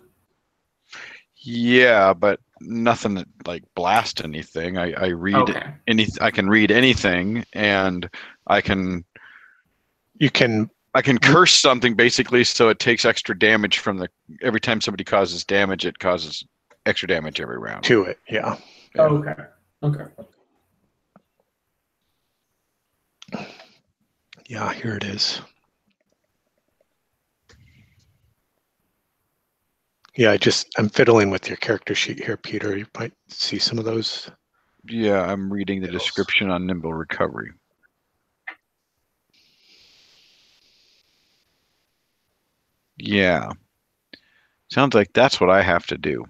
Yeah, but nothing that like blast anything. I read Okay. I can read anything, and I can You can curse something basically, so it takes extra damage from the every time somebody causes damage, it causes extra damage every round. to it, yeah. Yeah. Okay. Okay. Yeah, here it is. Yeah, I'm fiddling with your character sheet here, Peter. You might see some of those. Yeah, I'm reading the Fiddles. description on nimble recovery. Yeah. Sounds like that's what I have to do.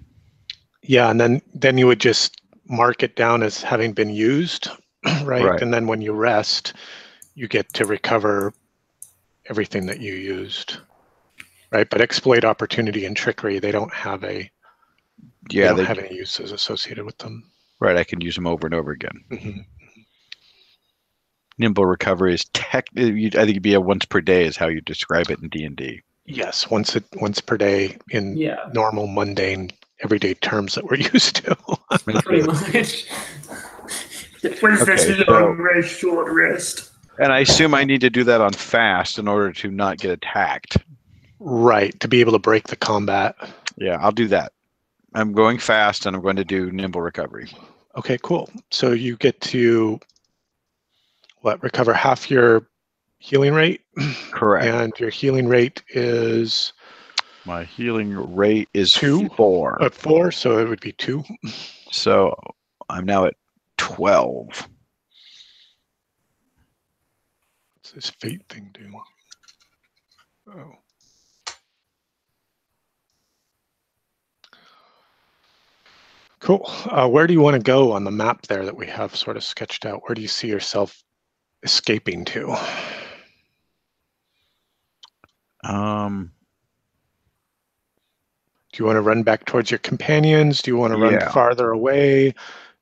Yeah, and then you would just mark it down as having been used, right? Right. And then when you rest, you get to recover everything that you used, right? But exploit opportunity and trickery, they don't have they Yeah, don't have any uses associated with them. right. I can use them over and over again. Mm-hmm. Nimble recovery is I think it'd be a once per day is how you describe it in D&D. Yes, once per day in Yeah. normal, mundane, everyday terms that we're used to. Pretty much. Where's Okay, this long rest, short rest? And I assume I need to do that on fast in order to not get attacked. Right, to be able to break the combat. Yeah, I'll do that. I'm going fast, and I'm going to do nimble recovery. Okay, cool. So you get to recover half your healing rate. Correct. And your healing rate is My healing rate is 2? 4. 4, so it would be 2. So I'm now at 12. What's this fate thing do? Oh. Cool. Where do you want to go on the map there that we have sort of sketched out? Where do you see yourself escaping to? Do you want to run back towards your companions? Do you want to run Yeah. farther away? Do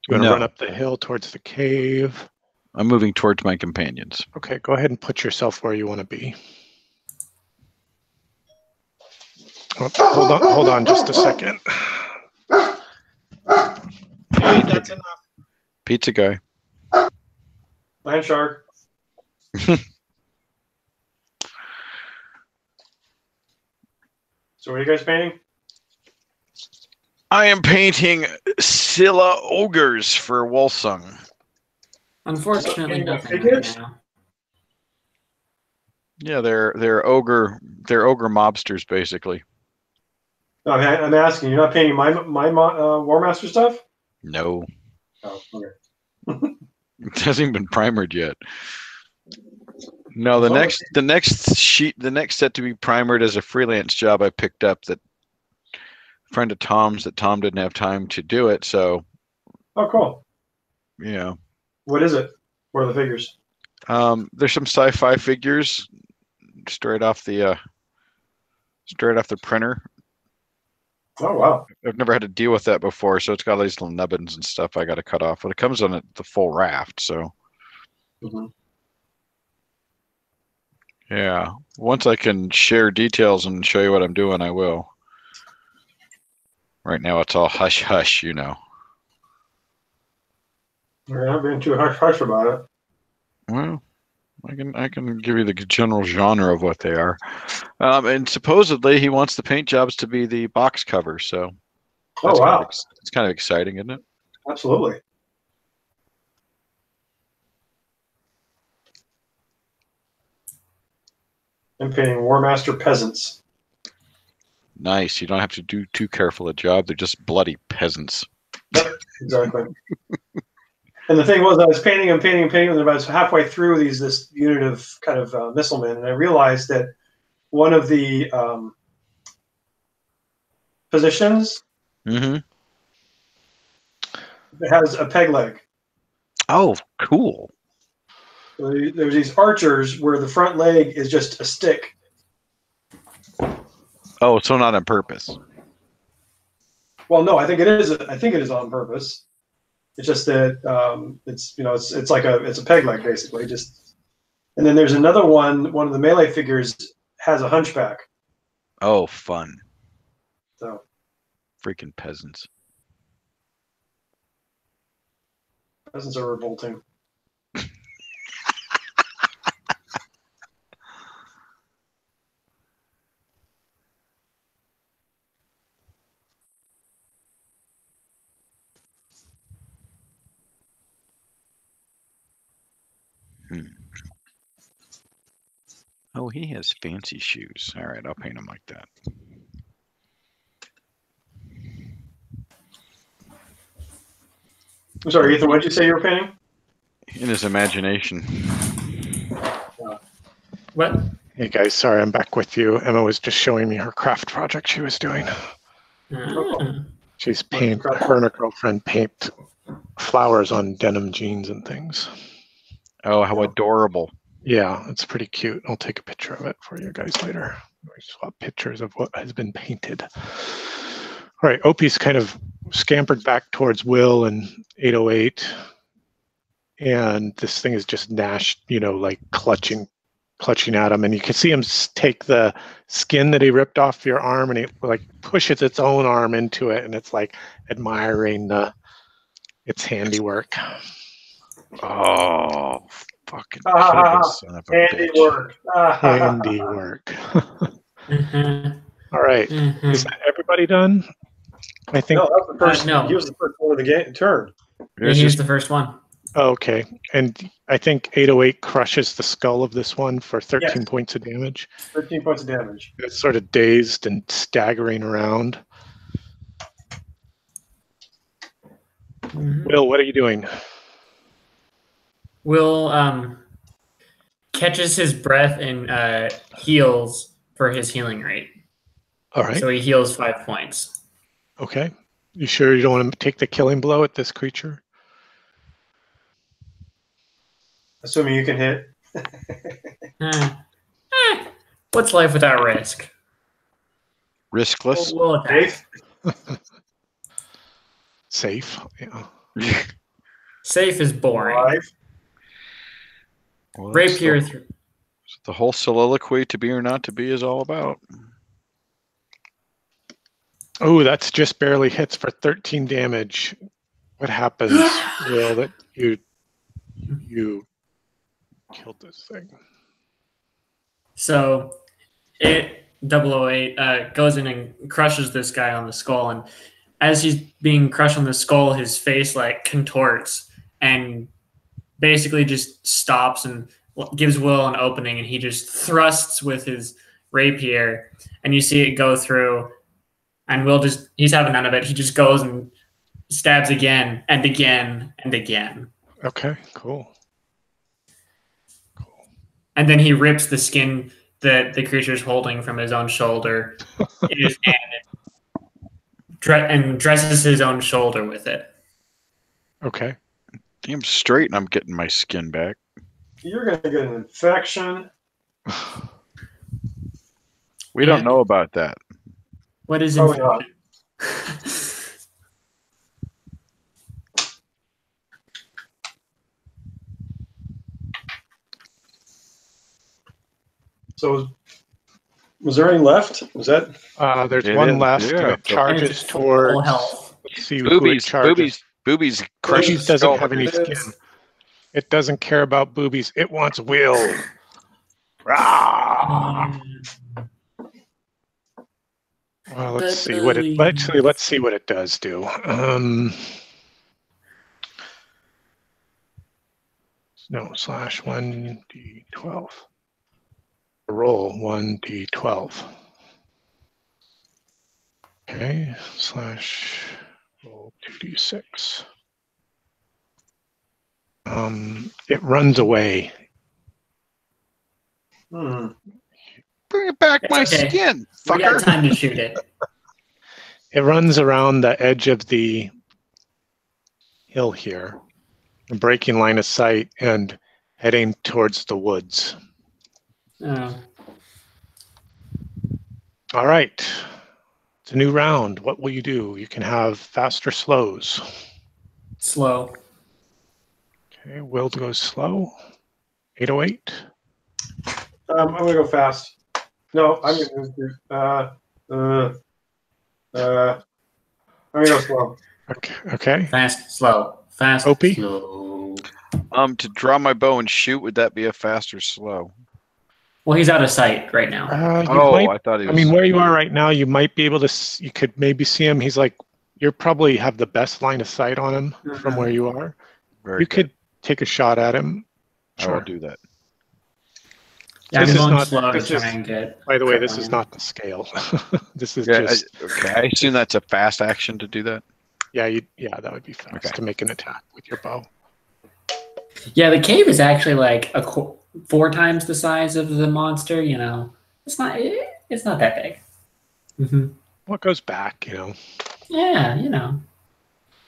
you want to No. run up the hill towards the cave? I'm moving towards my companions. Okay, go ahead and put yourself where you want to be. Oh, hold on just a second. Hey, that's enough. Pizza guy. Land shark. So what are you guys painting? I am painting Scylla ogres for Wolsung. Unfortunately, Painting nothing figures? right now. Yeah, they're ogre mobsters basically. No, I'm asking. You're not painting my War Master stuff? No, Oh, okay. it hasn't even been primered yet. No, the next set to be primered is a freelance job I picked up that a friend of Tom's that Tom didn't have time to do it. So, Oh, cool. yeah. What is it? What are the figures? There's some sci-fi figures straight off the printer. Oh, wow. I've never had to deal with that before, so it's got all these little nubbins and stuff I got to cut off. But it comes on the full raft, so Mm-hmm. yeah. Once I can share details and show you what I'm doing, I will. Right now, it's all hush hush, you know. You're not being too hush about it. Well, I can give you the general genre of what they are. And supposedly he wants the paint jobs to be the box cover, so Oh, wow. it's kind of exciting, isn't it? Absolutely. I'm painting War Master peasants. Nice. You don't have to do too careful a job. They're just bloody peasants. Yep, exactly. And the thing was, I was painting and about halfway through this unit of kind of missilemen, and I realized that one of the positions Mm-hmm. that has a peg leg. Oh, cool. So there's these archers where the front leg is just a stick. Oh, so not on purpose. Well, no, I think it is. I think it is on purpose. It's just that it's like it's a peg leg basically. Just and then there's another one. One of the melee figures has a hunchback. Oh, fun. So Freaking peasants. peasants are revolting. Oh, he has fancy shoes. All right, I'll paint him like that. I'm sorry, Ethan. What did you say you were painting? In his imagination. What? Hey guys, sorry I'm back with you. Emma was just showing me her craft project she was doing. Ah. Her and her girlfriend paint flowers on denim jeans and things. Oh, how adorable. Yeah, it's pretty cute. I'll take a picture of it for you guys later. We swap pictures of what has been painted. All right, Opie's kind of scampered back towards Will and 808. And this thing is just gnashed, like clutching at him. And you can see him take the skin that he ripped off your arm and he like pushes its own arm into it. And it's like admiring its handiwork. Oh, fucking son of a handiwork. Handiwork. Mhm. All right. Mhm. Is that everybody done? I think. No, that was the first. No. He was the first one of the game turn. Yeah, he's the first one. Okay. And I think 808 crushes the skull of this one for 13 points of damage. 13 points of damage. It's sort of dazed and staggering around. Mhm. Will, what are you doing? Will catches his breath and heals for his healing rate. All right. So he heals 5 points. Okay. You sure you don't want to take the killing blow at this creature? Assuming you can hit. What's life without risk? Riskless. We'll attack. Safe. Yeah. Safe is boring. Alive. Well, that's Rapier. the whole soliloquy, to be or not to be, is all about. Oh, that's just barely hits for 13 damage. What happens, Will, that you killed this thing? So it 008 goes in and crushes this guy on the skull, and as he's being crushed on the skull, his face like contorts and basically just stops and gives Will an opening, and he just thrusts with his rapier, and you see it go through, and Will he's having none of it. He just goes and stabs again and again and again. Okay, cool. And then he rips the skin that the creature's holding from his own shoulder in his hand and dresses his own shoulder with it. Okay. Damn straight, and I'm getting my skin back. You're going to get an infection. We don't know about that. What is Oh, infection? So, was there any left? Was that? There's It one is, left. yeah. And it charges It's full towards. health. Let's see who it charges. Boobies crushes Boobies doesn't skull. have any skin. It doesn't care about boobies. It wants Will. Rah! Well, let's see what it. Let's see what it does do. No, /1d12. Roll 1d12. Okay, /roll 2d6. It runs away. Bring it back, It's my okay. skin, We got fucker. time to shoot it. It runs around the edge of the hill here, and breaking line of sight and heading towards the woods. Oh. All right. It's a new round. What will you do? You can have fast or slows. Slow. Okay, Will goes slow. 808. I'm gonna go fast. No, I'm gonna I'm gonna go slow. Okay. Fast, slow. Fast, Opie? slow. To draw my bow and shoot, would that be a fast or slow? Well, he's out of sight right now. I thought he was. I mean, where you are right now, you might be able to. You could maybe see him. He's like, you probably have the best line of sight on him from where you are. Very Could take a shot at him. I will do that. Yeah, This I'm is going not- slow to this try is- and get. By the way, crit this is line. not the scale. This is Yeah, just. I assume that's a fast action to do that. Yeah, that would be fast to make an attack with your bow. Yeah, the cave is actually like 4 times the size of the monster. It's not that big. Mm-hmm. What goes back, Yeah,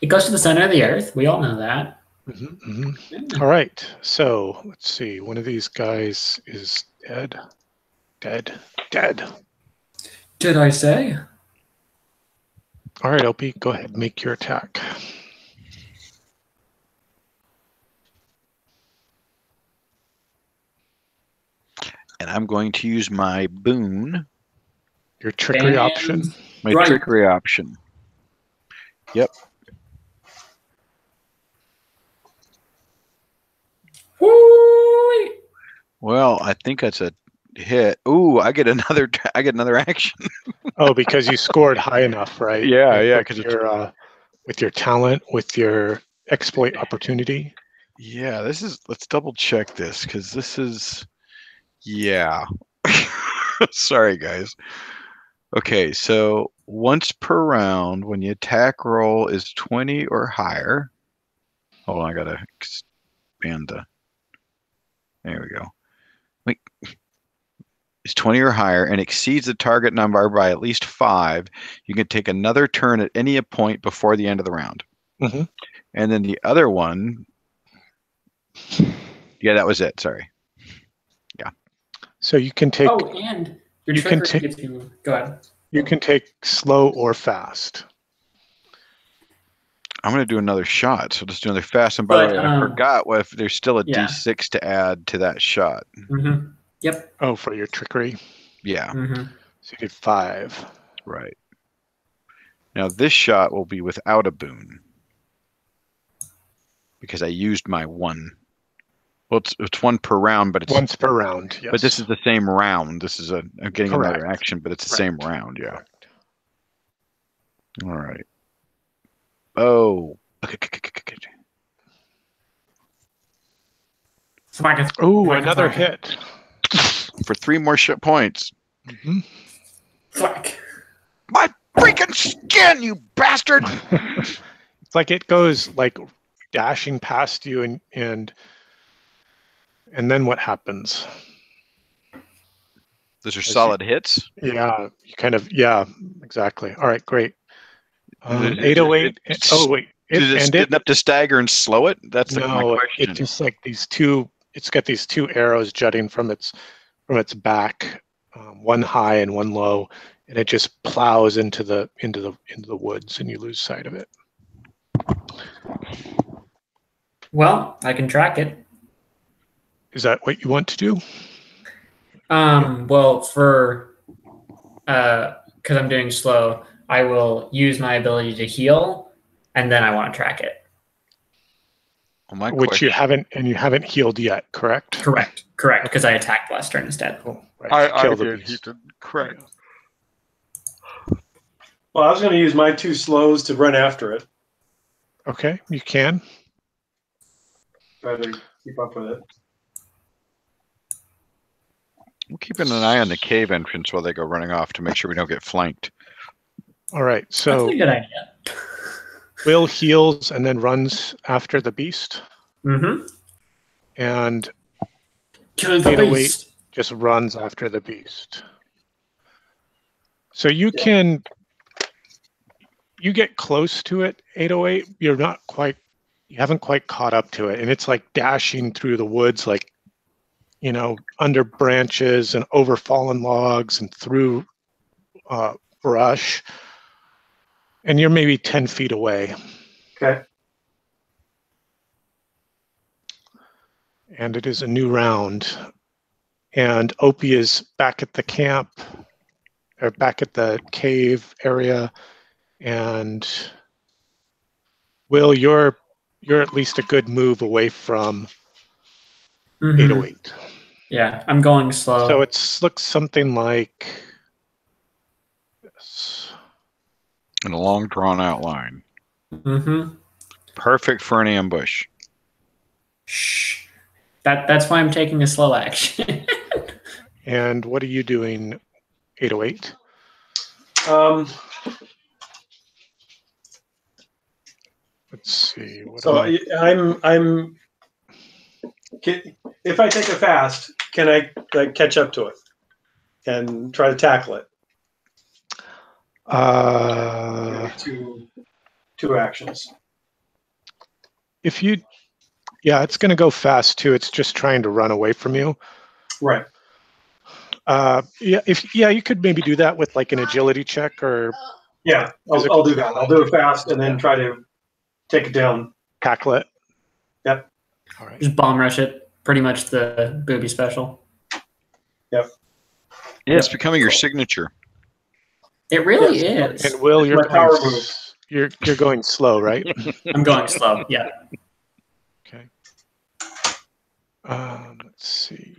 it goes to the center of the earth. We all know that. Yeah. All right, so let's see. One of these guys is dead. Did I say? All right, Opie, go ahead, make your attack. And I'm going to use my boon, Your trickery option. my Right. trickery option. Yep. Woo! Well, I think that's a hit. Ooh, I get another action. Oh, because you scored high enough, right? Yeah, yeah, With 'cause with your talent, with your exploit opportunity. Yeah, let's double check this because this is, yeah. Sorry, guys. Okay, so once per round, when the attack roll is 20 or higher. Hold on, I gotta expand there we go. Wait. Is 20 or higher and exceeds the target number by at least 5, you can take another turn at any point before the end of the round. Mm-hmm. And then the other one, yeah, that was it. Sorry. Yeah. So you can take. Oh, and your You can trickery gets you. Go ahead. You can take slow or fast. I'm going to do another shot. So just do another fast. And by the way, I forgot if there's still a yeah. D6 to add to that shot. Mm-hmm. Yep. Oh, for your trickery. Yeah. Mm-hmm. So you did 5. Right. Now this shot will be without a boon because I used my one. Well, it's 1 per round, but it's once per round. Yes. But this is the same round. This is I'm getting Correct. another action, but it's the same round. Yeah. Correct. All right. Oh. Ooh, another hit. For 3 more shit points. Mm-hmm. Fuck. My freaking skin, you bastard! It's like it goes like dashing past you and then what happens? Those are solid hits? Yeah, you kind of, yeah, exactly. All right, great. 808. Oh, wait. Is it spin up to stagger and slow it? That's my question. It just like these two, it's got these 2 arrows jutting from its back, one high and one low, and it just plows into the woods and you lose sight of it. Well, I can track it. Is that what you want to do? Well, for because I'm doing slow, I will use my ability to heal, and then I want to track it. Well, which you haven't healed yet, correct? Correct, because I attacked last turn instead. Cool. Right. I did. He did. Correct. Well, I was going to use my 2 slows to run after it. Okay, you can. Try to keep up with it. We're keeping an eye on the cave entrance while they go running off to make sure we don't get flanked. All right, so that's a good idea. Will heals and then runs after the beast. Mm-hmm. And Kill the beast. Just runs after the beast. So you can, you get close to it, 808. You're not quite you haven't quite caught up to it, and it's like dashing through the woods, like, you know, under branches and over fallen logs and through brush, and you're maybe 10 feet away. Okay. And it is a new round, and Opie is back at the camp, or back at the cave area, and Will, you're at least a good move away from 808. Yeah, I'm going slow. So it looks something like this. In a long, drawn-out line. Mm-hmm. Perfect for an ambush. Shh. That's why I'm taking a slow action. And what are you doing, 808? Let's see. So I'm. If I take a fast, can I catch up to it and try to tackle it? Two actions. If you, yeah, it's going to go fast too. It's just trying to run away from you. Right. Yeah, you could maybe do that with like an agility check or. Yeah, I'll do that. I'll do it fast and then try to take it down. Tackle it. Yep. All right. Just bomb rush it. Pretty much the booby special. Yep. Yeah, it's becoming your signature. It really is. And Will, My power move. You're going slow, right? I'm going slow. Yeah. Okay. Let's see.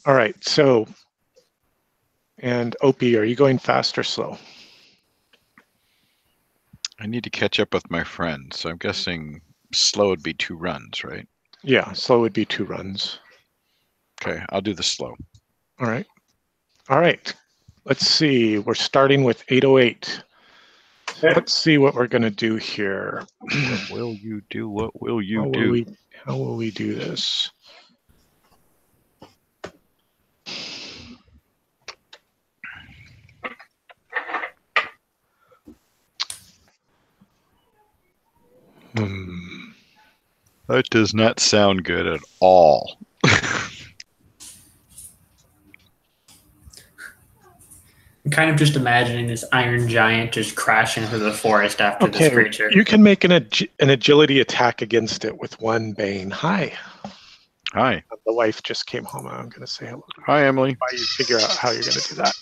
All right. So, and Opie, are you going fast or slow? I need to catch up with my friends, so I'm guessing slow would be 2 runs, right? Yeah, slow would be 2 runs. Okay, I'll do the slow. All right. All right. Let's see. We're starting with 808. Okay. Let's see what we're going to do here. What will you do? What will you do? How will we do this? That does not sound good at all. I'm kind of just imagining this iron giant just crashing through the forest after this creature. You can make an agility attack against it with 1 bane. Hi. Hi. The wife just came home. I'm going to say hello. Hi, Emily. Why you figure out how you're going to do that.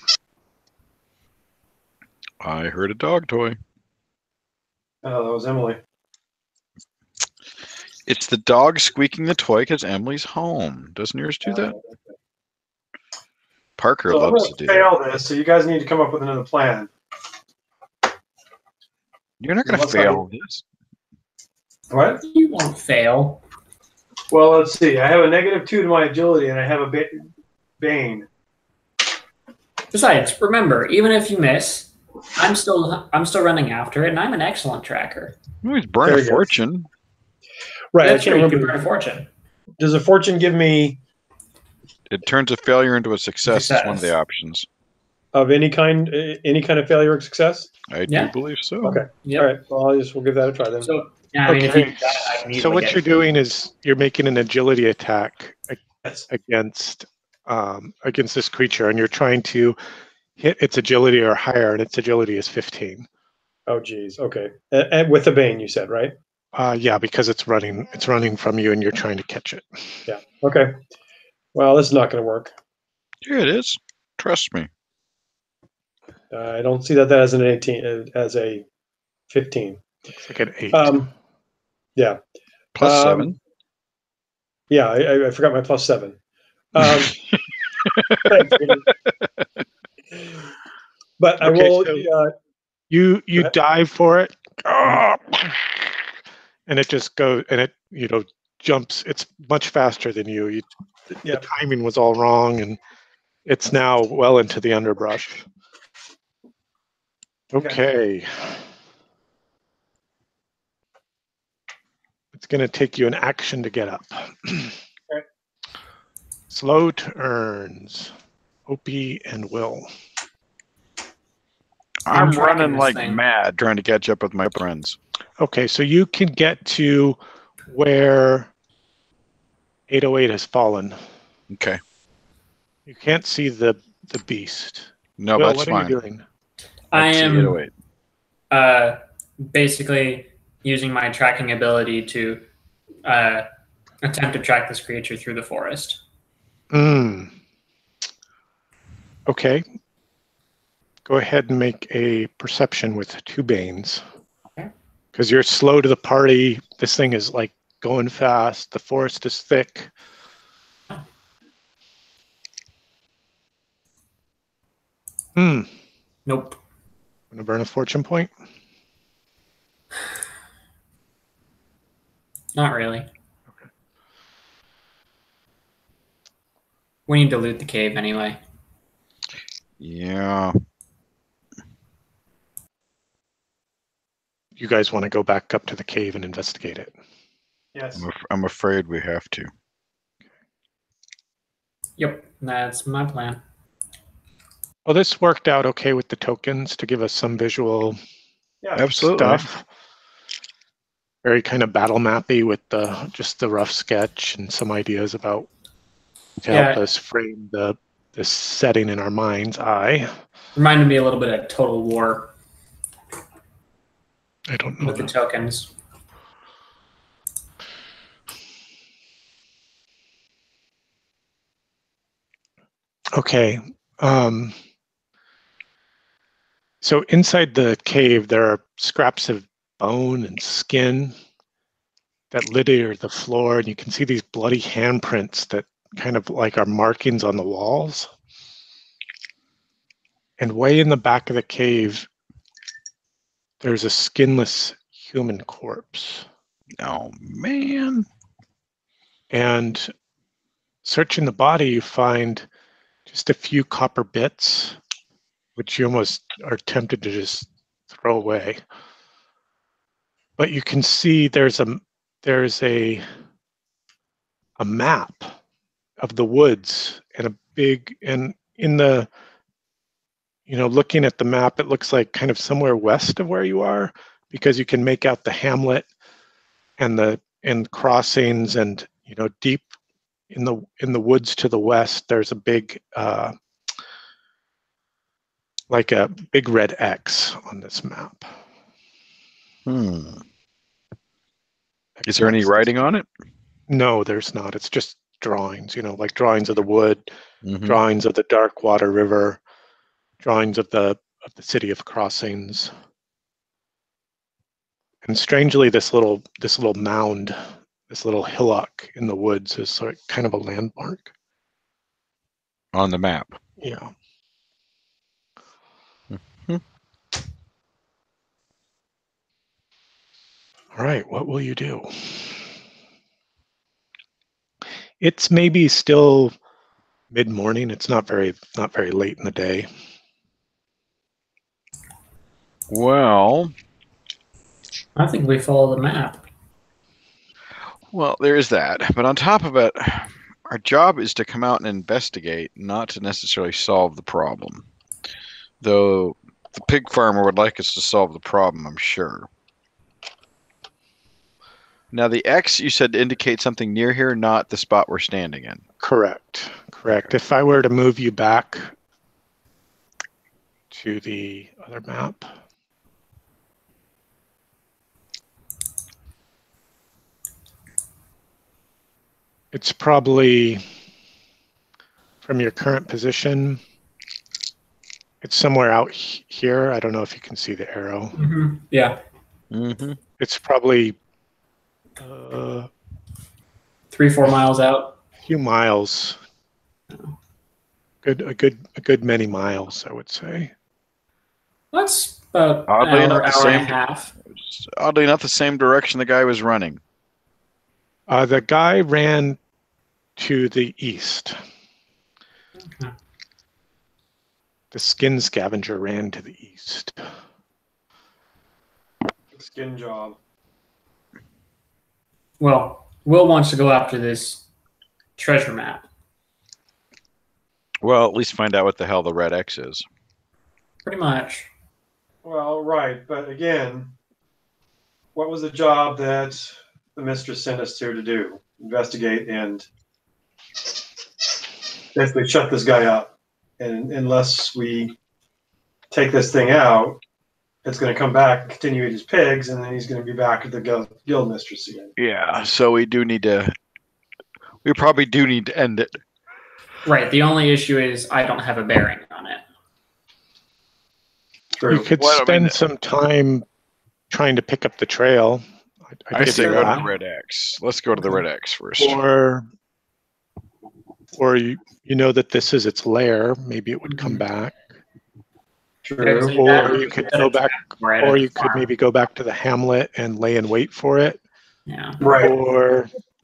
I heard a dog toy. Oh, that was Emily. It's the dog squeaking the toy because Emily's home. Doesn't yours do that? Parker So loves I'm to do going to fail that. this, so you guys need to come up with another plan. You're not going to fail this. What? You won't fail. Well, let's see. I have a -2 to my agility, and I have a bane. Besides, remember, even if you miss, I'm still running after it, and I'm an excellent tracker. You always burn a fortune. Right. That's I can't true. You can remember. burn a fortune. Does a fortune give me It turns a failure into a success. Is one of the options. of any kind of failure or success? I do believe so. Okay. Yep. All right. Well, we'll give that a try then. So, yeah, I mean, if you do that, I can So easily what get you're it. doing is you're making an agility attack Yes. against this creature, and you're trying to hit its agility or higher, and its agility is 15. Oh, geez. Okay. And with the bane, you said, right? Yeah, because it's running from you, and you're trying to catch it. Yeah. Okay. Well, this is not going to work. Yeah, it is. Trust me. I don't see that as an 18, as a 15. Looks like an 8. Yeah. Plus 7. Yeah, I forgot my +7. But I will. So you dive for it, and it just goes, and it jumps. It's much faster than you. The timing was all wrong, and it's now well into the underbrush. Okay. It's going to take you an action to get up. Slow turns. Opie and Will. I'm tracking running this like thing. mad trying to catch up with my friends. Okay, so you can get to where 808 has fallen. Okay. You can't see the beast. No, Will, that's what fine. are you doing? I I'd see am 808. basically using my tracking ability to attempt to track this creature through the forest. Okay. Go ahead and make a perception with 2 Banes. Okay. Because you're slow to the party. This thing is like going fast. The forest is thick. Nope. Want to burn a fortune point? Not really. Okay. We need to loot the cave anyway. Yeah. You guys want to go back up to the cave and investigate it? Yes. I'm afraid we have to. Yep, that's my plan. Well, this worked out okay with the tokens to give us some visual Yeah. Absolutely. stuff. Very kind of battle mappy with just the rough sketch and some ideas about to help us frame the setting in our mind's eye. Reminded me a little bit of Total War I don't know. with the tokens. Okay. So inside the cave, there are scraps of bone and skin that litter the floor, and you can see these bloody handprints that kind of like are markings on the walls. And way in the back of the cave, there's a skinless human corpse. Oh, man. And searching the body, you find just a few copper bits, which you almost are tempted to just throw away. But you can see there's a map of the woods and a big, and in the, looking at the map, it looks like kind of somewhere west of where you are, because you can make out the hamlet and crossings, and deep in the woods to the west, there's a big like a big red X on this map. Is there any writing on it? No, there's not. It's just drawings, like drawings of the wood, Mm-hmm. drawings of the Darkwater River, drawings of the city of Crossings. And strangely, this little mound, this little hillock in the woods is sort of kind of a landmark. On the map. Yeah. All right, what will you do? It's maybe still mid-morning. It's not very late in the day. Well, I think we follow the map. Well, there is that. But on top of it, our job is to come out and investigate, not to necessarily solve the problem. Though the pig farmer would like us to solve the problem, I'm sure. Now, the X, you said, indicates something near here, not the spot we're standing in. Correct. Okay. If I were to move you back to the other map. It's probably from your current position. It's somewhere out here. I don't know if you can see the arrow. Mm-hmm. Yeah. Mm-hmm. It's probably 3-4 miles out. a few miles. A good many miles, I would say. That's about Oddly an enough, hour and a half. Oddly enough, the same direction the guy was running. The guy ran to the east. Okay. The skin scavenger ran to the east. Skin job. Well, Will wants to go after this treasure map. Well, at least find out what the hell the red X is. Pretty much. Well, right, but again, what was the job that the mistress sent us here to do? Investigate and basically shut this guy up. And unless we take this thing out, it's going to come back and continue eating his pigs, and then he's going to be back at the guild mistress again. Yeah, so we probably do need to end it. Right. The only issue is I don't have a bearing on it. True. You could Well, I mean- spend some time trying to pick up the trail. I say do go to that. the red X. Let's go to the red X first. Or you know that this is its lair. Maybe it would come back. True. Or you could go back, or you could maybe go back to the hamlet and lay in wait for it. Yeah. Right.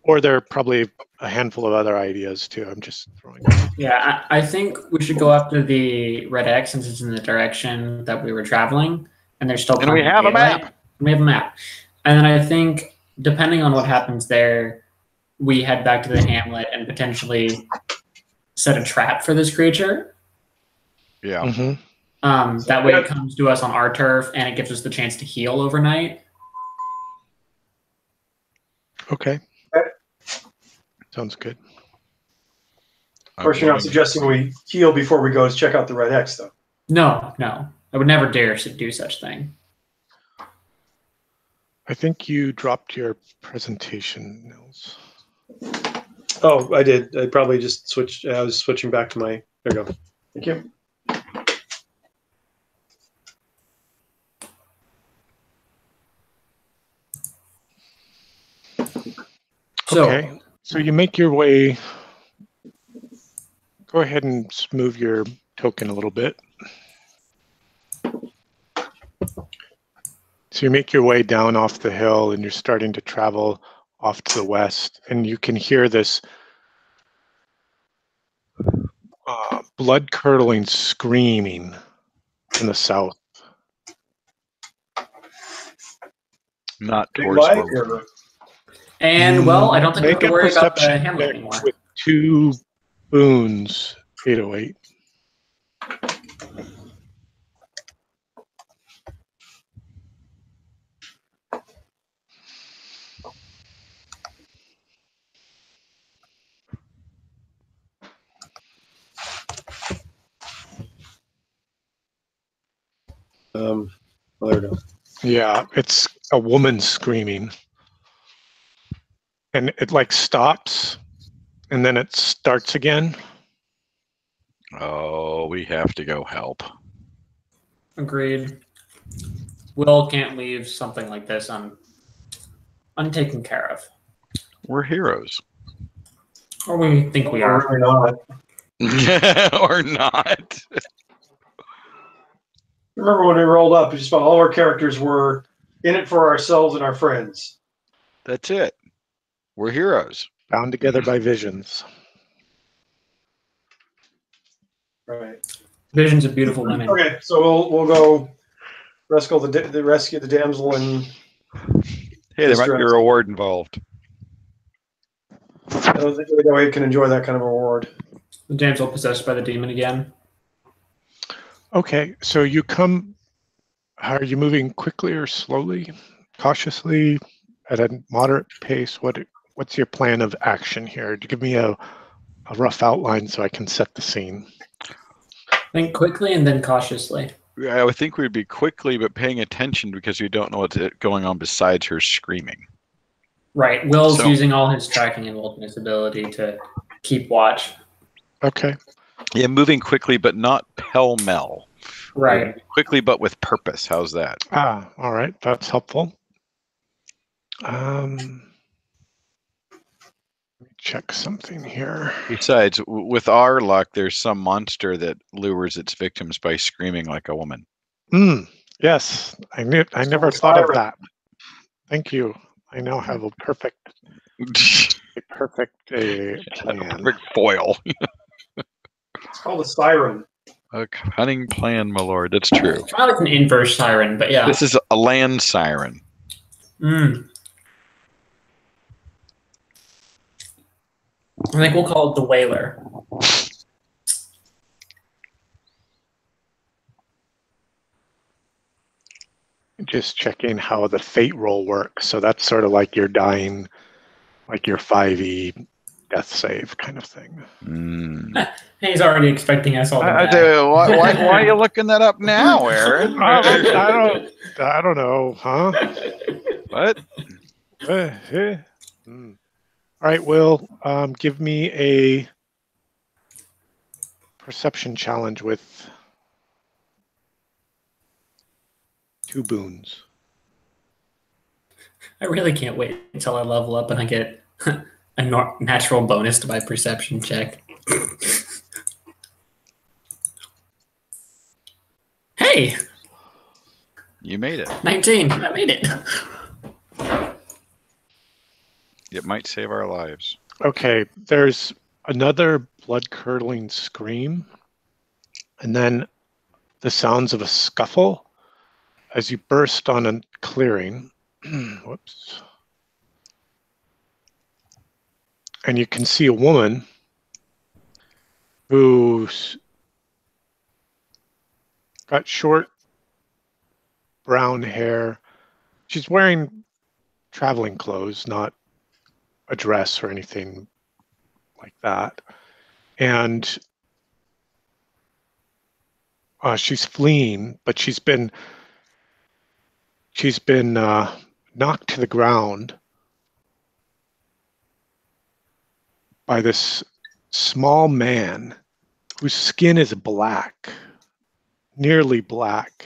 Or there are probably a handful of other ideas too. I'm just throwing out. Yeah, I think we should go after the red X since it's in the direction that we were traveling, and there's still. And we have a map. We have a map, and then I think depending on what happens there, we head back to the hamlet and potentially set a trap for this creature. Yeah. Mm-hmm. That way it comes to us on our turf and it gives us the chance to heal overnight. Okay. Sounds good. Of course, you're not suggesting we heal before we go to check out the red X, though. No. I would never dare to do such thing. I think you dropped your presentation, Nils. Oh, I did. I probably just switched. I was switching back to my. There we go. Thank you. Okay. So you make your way. Go ahead and move your token a little bit. So you make your way down off the hill and you're starting to travel off to the west, and you can hear this blood-curdling screaming in the south. Not Big towards light where- or- And well, I don't think we have Make to a worry about the perception hamlet check anymore. with 2 boons, 808. Well, there we go. Yeah, it's a woman screaming. And it like stops and then it starts again. Oh, we have to go help. Agreed. Will can't leave something like this untaken care of. We're heroes. Or we think we are. Or not. Or not. Remember when we rolled up, just about all our characters were in it for ourselves and our friends. That's it. We're heroes. Bound together by visions. Right. Visions of beautiful women. Okay, so we'll go rescue the damsel and Hey, there might be a reward involved. I don't think we can enjoy that kind of reward. The damsel possessed by the demon again. Okay, so you come. Are you moving quickly or slowly, cautiously, at a moderate pace? What's your plan of action here? Give me a rough outline so I can set the scene. Think quickly and then cautiously. I would think we'd be quickly, but paying attention because we don't know what's going on besides her screaming. Right. Will's So- using all his tracking and boldness ability to keep watch. Okay. Yeah, moving quickly, but not pell-mell. Right. Quickly, but with purpose. How's that? All right. That's helpful. Let me check something here. Besides, with our luck, there's some monster that lures its victims by screaming like a woman. Yes, I never thought of that. Thank you. I now have a perfect plan. Perfect foil. It's called a siren. A cunning plan, my lord. That's true. It's not like an inverse siren, but yeah. This is a land siren. I think we'll call it the Whaler. just checking how the fate roll works. So that's sort of like you're dying, like your 5e death save kind of thing. He's already expecting us all to I die. do. Why are you looking that up now, Aaron? I don't know, huh? What? All right, Will, give me a perception challenge with 2 boons. I really can't wait until I level up and I get a natural bonus to my perception check. Hey, You made it. 19. I made it. It might save our lives. Okay, there's another blood-curdling scream, and then the sounds of a scuffle as you burst on a clearing. Whoops. And you can see a woman who's got short brown hair. She's wearing traveling clothes, not a dress or anything like that. And she's fleeing, but she's been knocked to the ground by this small man whose skin is black, nearly black,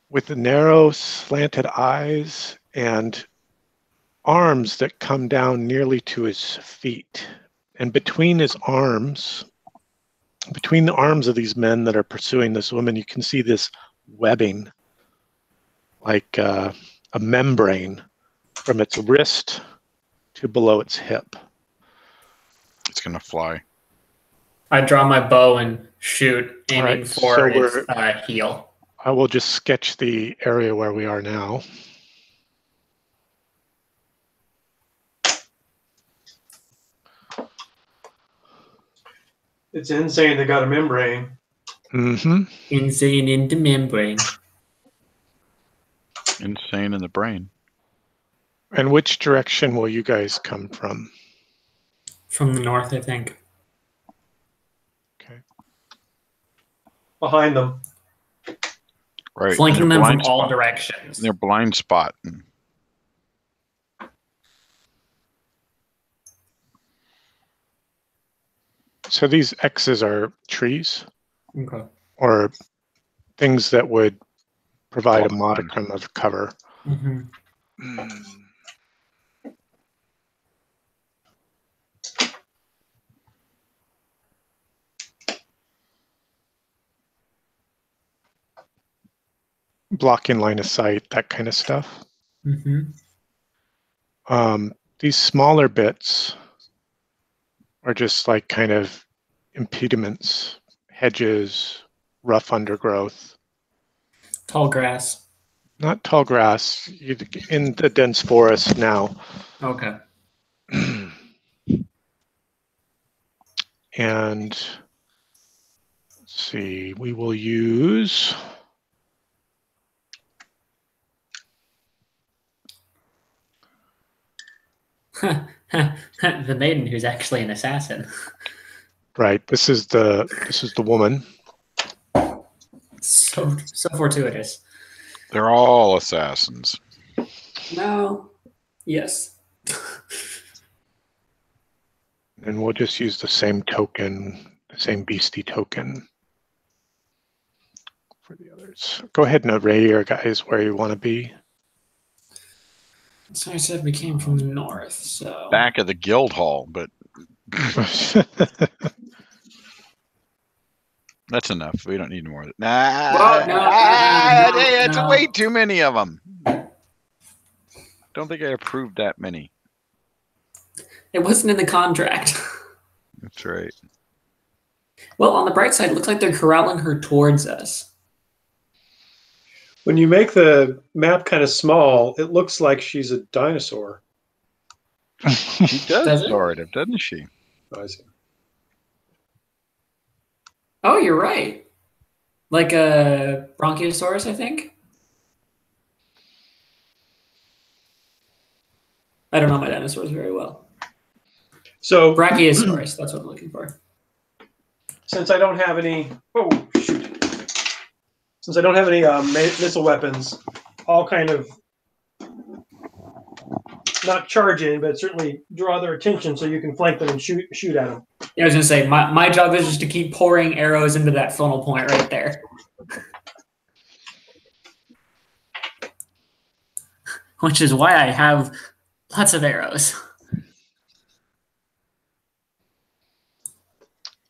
with the narrow, slanted eyes and arms that come down nearly to his feet. And between his arms, between the arms of these men that are pursuing this woman, you can see this webbing, like a membrane from its wrist to below its hip. It's going to fly. I draw my bow and shoot, aiming Right, for so its heel. I will just sketch the area where we are now. It's insane they got a membrane. Mm-hmm. Insane into membrane. Insane in the brain. And which direction will you guys come from? From the north, I think. Okay. Behind them. Right. Flanking them from blind all spot. directions. Their blind spot. So these X's are trees Okay. or things that would provide a modicum of cover. Mm-hmm. Blocking line of sight, that kind of stuff. Mm-hmm. These smaller bits are just like kind of impediments, hedges, rough undergrowth. Tall grass. Not tall grass, in the dense forest now. Okay. And let's see, we will use The maiden who's actually an assassin. right. This is the woman. So fortuitous. They're all assassins. No. Yes. And we'll just use the same token, the same beastie token for the others. Go ahead and array your guys where you want to be. So I said we came from the north, so Back of the guild hall, but that's enough. We don't need more. It's no. way too many of them. Don't think I approved that many. It wasn't in the contract. That's right. Well, on the bright side, it looks like they're corralling her towards us. When you make the map kind of small, it looks like she's a dinosaur. She does, Does it? sort of, doesn't she? I see. Oh, you're right. Like a Bronchiosaurus, I think. I don't know my dinosaurs very well. So Brachiosaurus, that's what I'm looking for. since I don't have any, since I don't have any missile weapons, I'll kind of not charge in, but certainly draw their attention so you can flank them and shoot at them. Yeah, I was gonna say my job is just to keep pouring arrows into that funnel point right there. Which is why I have lots of arrows.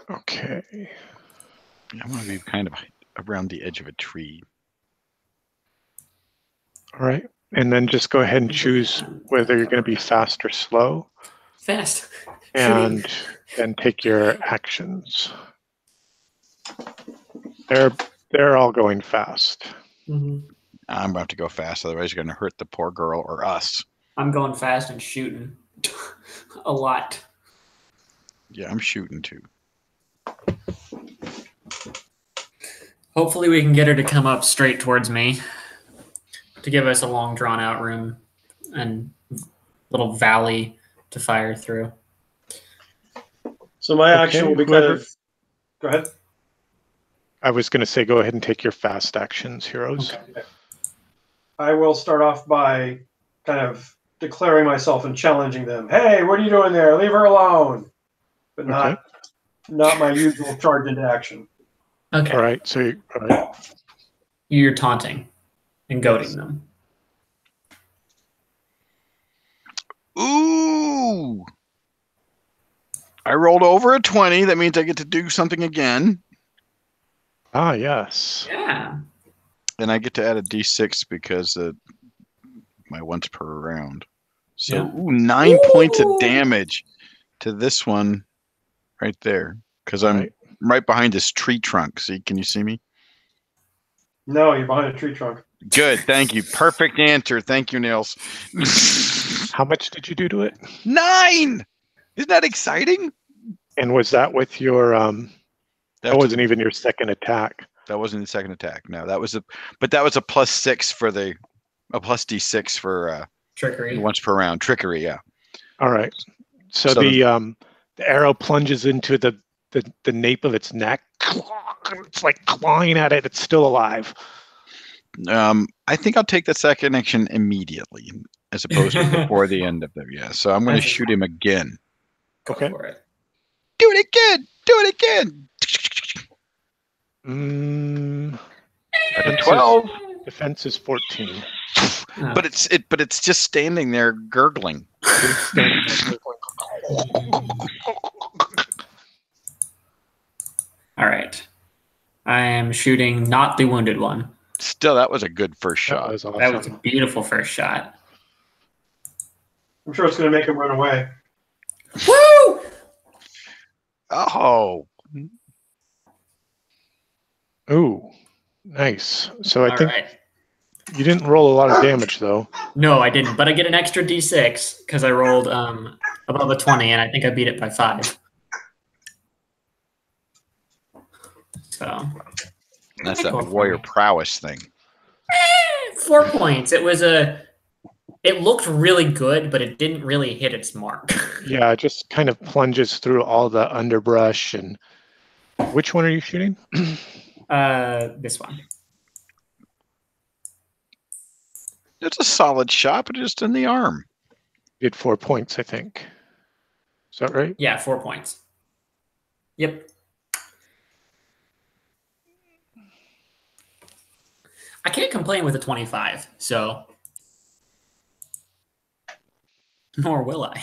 Okay. I want to be kind of around the edge of a tree. All right. And then just go ahead and choose whether you're going to be fast or slow. Fast. And then take your actions. They're all going fast. Mm-hmm. I'm about to go fast, otherwise you're going to hurt the poor girl or us. I'm going fast and shooting a lot. Yeah, I'm shooting too. Hopefully we can get her to come up straight towards me to give us a long drawn out room and little valley to fire through. So my action will be kind of... Go ahead. I was going to say go ahead and take your fast actions, heroes. Okay. I will start off by kind of declaring myself and challenging them. Hey, what are you doing there? Leave her alone. But not my usual charge into action. Okay. All right. So all right. You're taunting and goading them. Ooh! I rolled over a 20. That means I get to do something again. Ah, yes. Yeah. And I get to add a d6 because my once per round. So Yeah. 9 points of damage to this one right there. Because I'm right behind this tree trunk. See, can you see me? No, you're behind a tree trunk. Good, thank you. Perfect answer. Thank you, Nils. How much did you do to it? 9! Isn't that exciting? And was that with your that wasn't even your second attack. That wasn't the second attack. No, that was but that was a +6 for a plus d6 for trickery. Once per round. Trickery, yeah. All right. So the arrow plunges into the nape of its neck. It's like clawing at it. It's still alive. I think I'll take the second action immediately, as opposed to before the end of So I'm going to shoot him again. Go for it. Do it again. Do it again. Defense 12. Defense is 14. But it's just standing there gurgling. All right. I am shooting not the wounded one. Still, that was a good first shot. That was awesome. That was a beautiful first shot. I'm sure it's going to make him run away. Woo! Oh. Ooh, nice. So I think right. you didn't roll a lot of damage, though. No, I didn't. But I get an extra d6 because I rolled above a 20, and I think I beat it by 5. So that's that warrior prowess thing. 4 points. It was it looked really good, but it didn't really hit its mark. Yeah, it just kind of plunges through all the underbrush. And which one are you shooting? This one. It's a solid shot, but just in the arm. You did 4 points, I think. Is that right? Yeah, 4 points. Yep. I can't complain with a 25, so nor will I.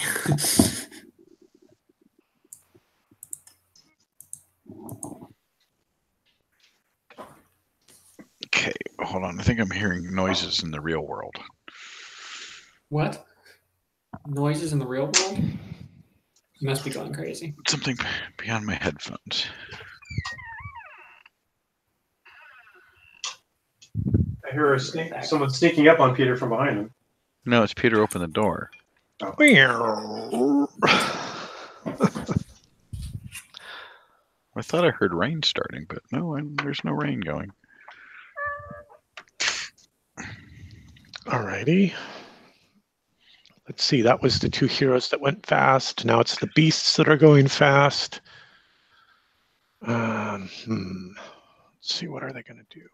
Okay, hold on. I think I'm hearing noises in the real world. What? Noises in the real world? You must be going crazy. Something beyond my headphones. I hear someone sneaking up on Peter from behind him. No, it's Peter opened the door. Oh. I thought I heard rain starting, but no, there's no rain going. Alrighty. Let's see, that was the two heroes that went fast. Now it's the beasts that are going fast. Let's see, what are they going to do?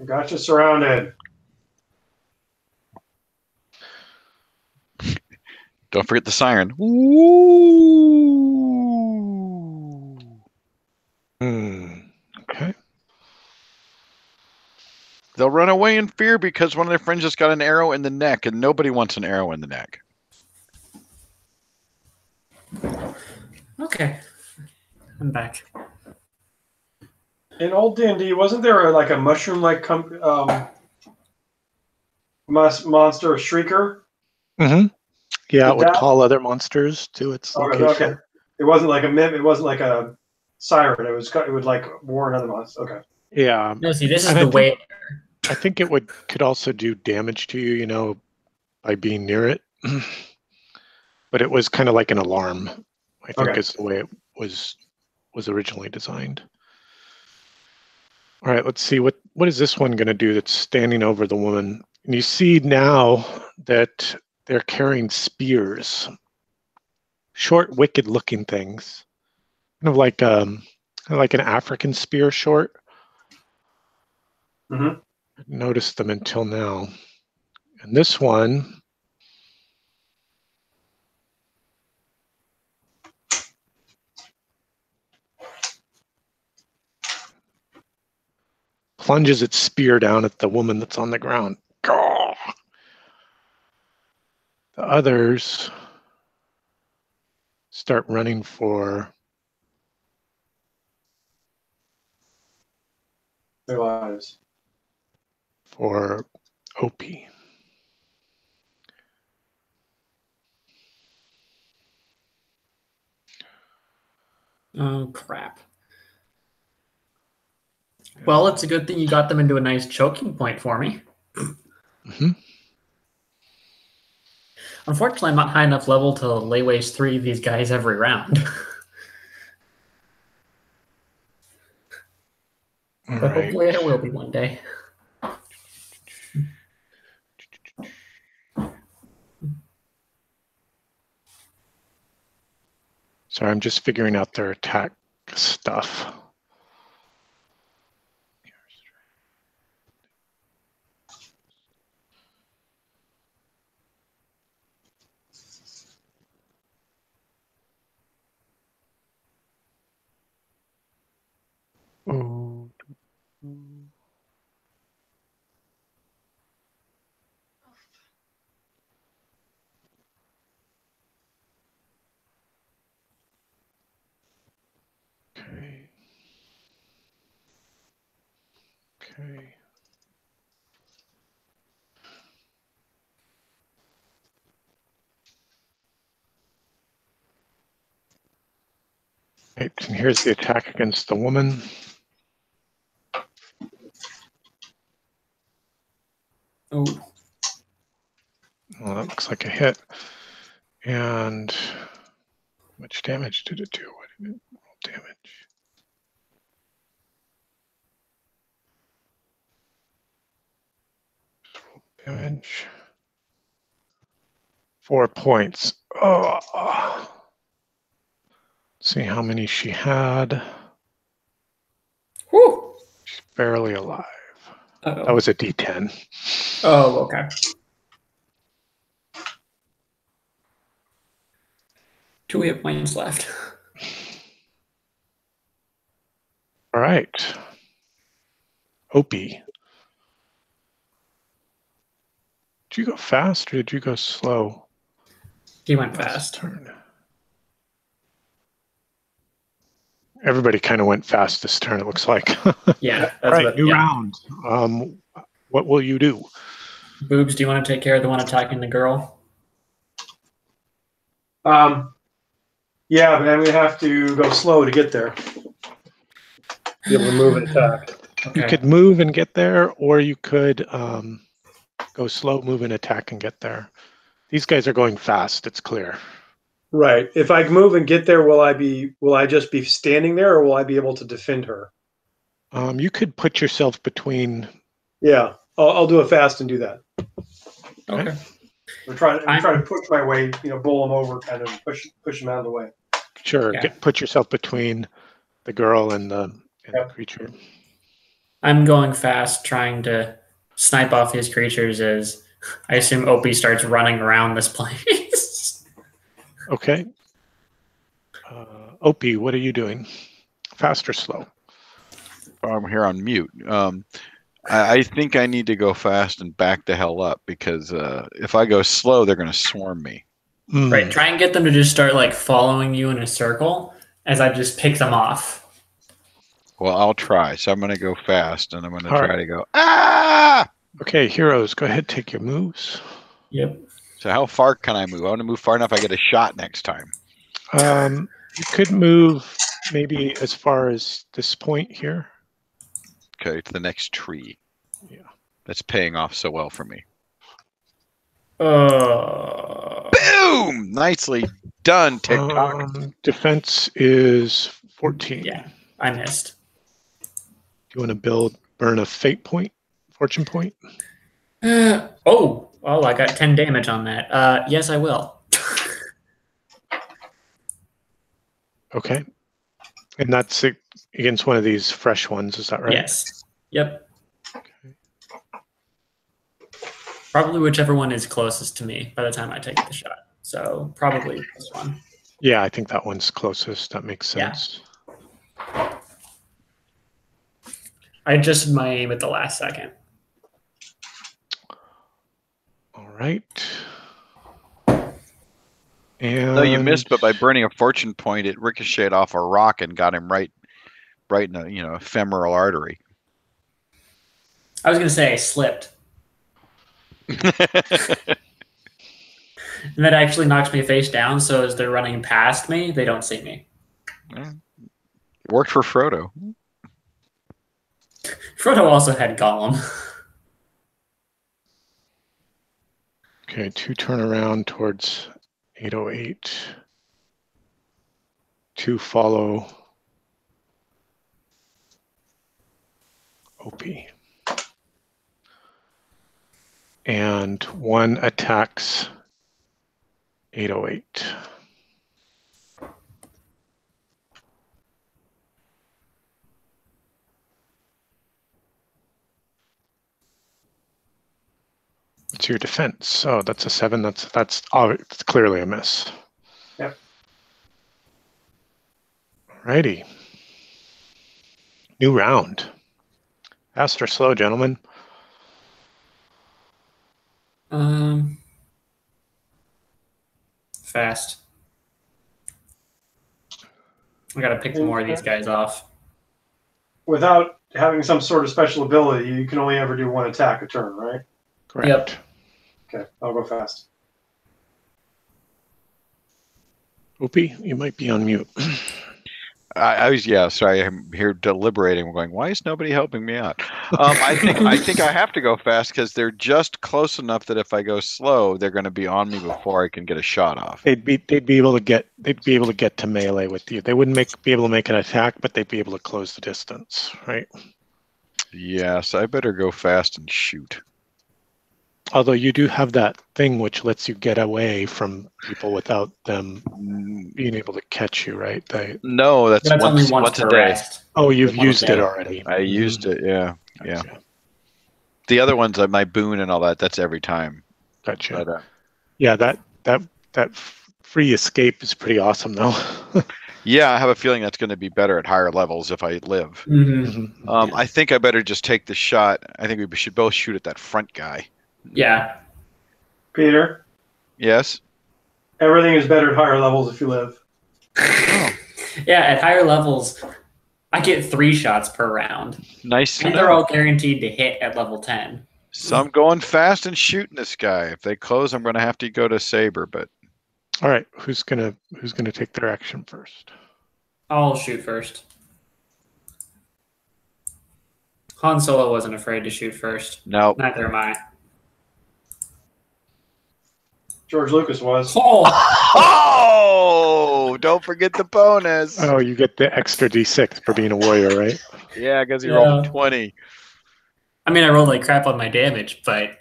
Gotcha, surrounded. Don't forget the siren. Ooh. Okay. They'll run away in fear because one of their friends just got an arrow in the neck, and nobody wants an arrow in the neck. Okay. I'm back. In old D&D, wasn't there like a mushroom-like monster, a shrieker? Mm-hmm. Yeah, Did it would that- call other monsters to its location. Okay. It wasn't like a mim. It wasn't like a siren. It would like warn other monsters. Okay. Yeah. No, see, this is And the way. I think it could also do damage to you, you know, by being near it. But it was kind of like an alarm, I think, Okay. is the way it was originally designed. All right, let's see, what is this one going to do that's standing over the woman? And you see now that they're carrying spears, short, wicked-looking things, kind of like an African spear, short. Mm-hmm. I didn't notice them until now. And this one, plunges its spear down at the woman that's on the ground. Gah! The others start running for Their lives. Opie. Oh, crap. Well, it's a good thing you got them into a nice choking point for me. Mm-hmm. Unfortunately, I'm not high enough level to lay waste 3 of these guys every round. All But right. hopefully I will be one day. Sorry, I'm just figuring out their attack stuff. Oh. Okay. Okay. Right, and here's the attack against the woman. Oh, Well, that looks like a hit. And how much damage did it do? What did it roll damage? Damage. 4 points. Oh. See how many she had. whew. She's barely alive. Uh-oh. That was a D10. Oh, okay. 2 hit points left. All right. Opie. Did you go fast or did you go slow? He went Last fast. turn. Everybody kind of went fast this turn, it looks like. Yeah. All right, new round. What will you do? Boobs, do you want to take care of the one attacking the girl? Yeah, but then we have to go slow to get there. Be able to move and attack. Okay. You could move and get there, or you could go slow, move and attack and get there. These guys are going fast. It's clear. Right. If I move and get there, will I just be standing there, or will I be able to defend her? You could put yourself between. Yeah, I'll do it fast and do that. Okay. I'm trying to push my way, bowl them over, kind of push them out of the way. Sure. Yeah. Put yourself between the girl and the Yep. creature. I'm going fast, trying to snipe off these creatures as I assume Opie starts running around this place. Okay. Opie, what are you doing? Fast or slow? I'm here on mute. I think I need to go fast and back the hell up because if I go slow, they're going to swarm me. Right. Try and get them to just start like following you in a circle as I just pick them off. Well, I'll try. So I'm going to go fast, and I'm going to All try right. to go, ah! Okay, heroes, go ahead, take your moves. Yep. So how far can I move? I want to move far enough I get a shot next time. You could move maybe as far as this point here. Okay, to the next tree. Yeah. That's paying off so well for me. Boom! Nicely done, TikTok. Defense is 14. Yeah, I missed. Do you want to burn a fate point, fortune point? Oh, I got 10 damage on that. Yes, I will. Okay. And that's against one of these fresh ones, is that right? Yes. Yep. Probably whichever one is closest to me by the time I take the shot. So probably this one. Yeah, I think that one's closest. That makes sense. Yeah. I adjusted my aim at the last second. All right. And No, you missed, but by burning a fortune point, it ricocheted off a rock and got him right in a femoral artery. I was going to say I slipped. And that actually knocks me face down, so as they're running past me, they don't see me. It worked for Frodo. Frodo also had Gollum. okay, 2 turn around towards 808. 2 follow OP. And 1 attacks 808. What's your defense? Oh, that's a 7. That's clearly a miss. Yep. Alrighty. New round. Fast or slow, gentlemen? Fast. I gotta pick more of these guys off. Without having some sort of special ability, you can only ever do 1 attack a turn, right? Correct. Yep. Okay, I'll go fast. Opie, you might be on mute. Sorry, I'm here deliberating. I'm going, why is nobody helping me out? I think I have to go fast because they're just close enough that if I go slow, they're going to be on me before I can get a shot off. They'd be able to get to melee with you. They wouldn't be able to make an attack, but they'd be able to close the distance, right? Yes, I better go fast and shoot. Although you do have that thing which lets you get away from people without them being able to catch you, right? No, that's only once a day. rest. Oh, you've used it already. I used it, yeah. Gotcha. Yeah. The other ones, my boon and all that, that's every time. Gotcha. But, yeah, that free escape is pretty awesome, though. yeah, I have a feeling that's going to be better at higher levels if I live. Mm-hmm. I think I better just take the shot. I think we should both shoot at that front guy. Yeah. Peter? Yes? Everything is better at higher levels if you live. Oh. Yeah, at higher levels, I get 3 shots per round. Nice to And know. they're all guaranteed to hit at level 10. So I'm going fast and shooting this guy. If they close, I'm going to have to go to Saber, but... All right, who's gonna take their action first? I'll shoot first. Han Solo wasn't afraid to shoot first. No. Neither am I. George Lucas was. Oh, Oh, don't forget the bonus. Oh, you get the extra D6 for being a warrior, right? Yeah, because he rolled a Yeah. 20. I mean, I rolled like crap on my damage, but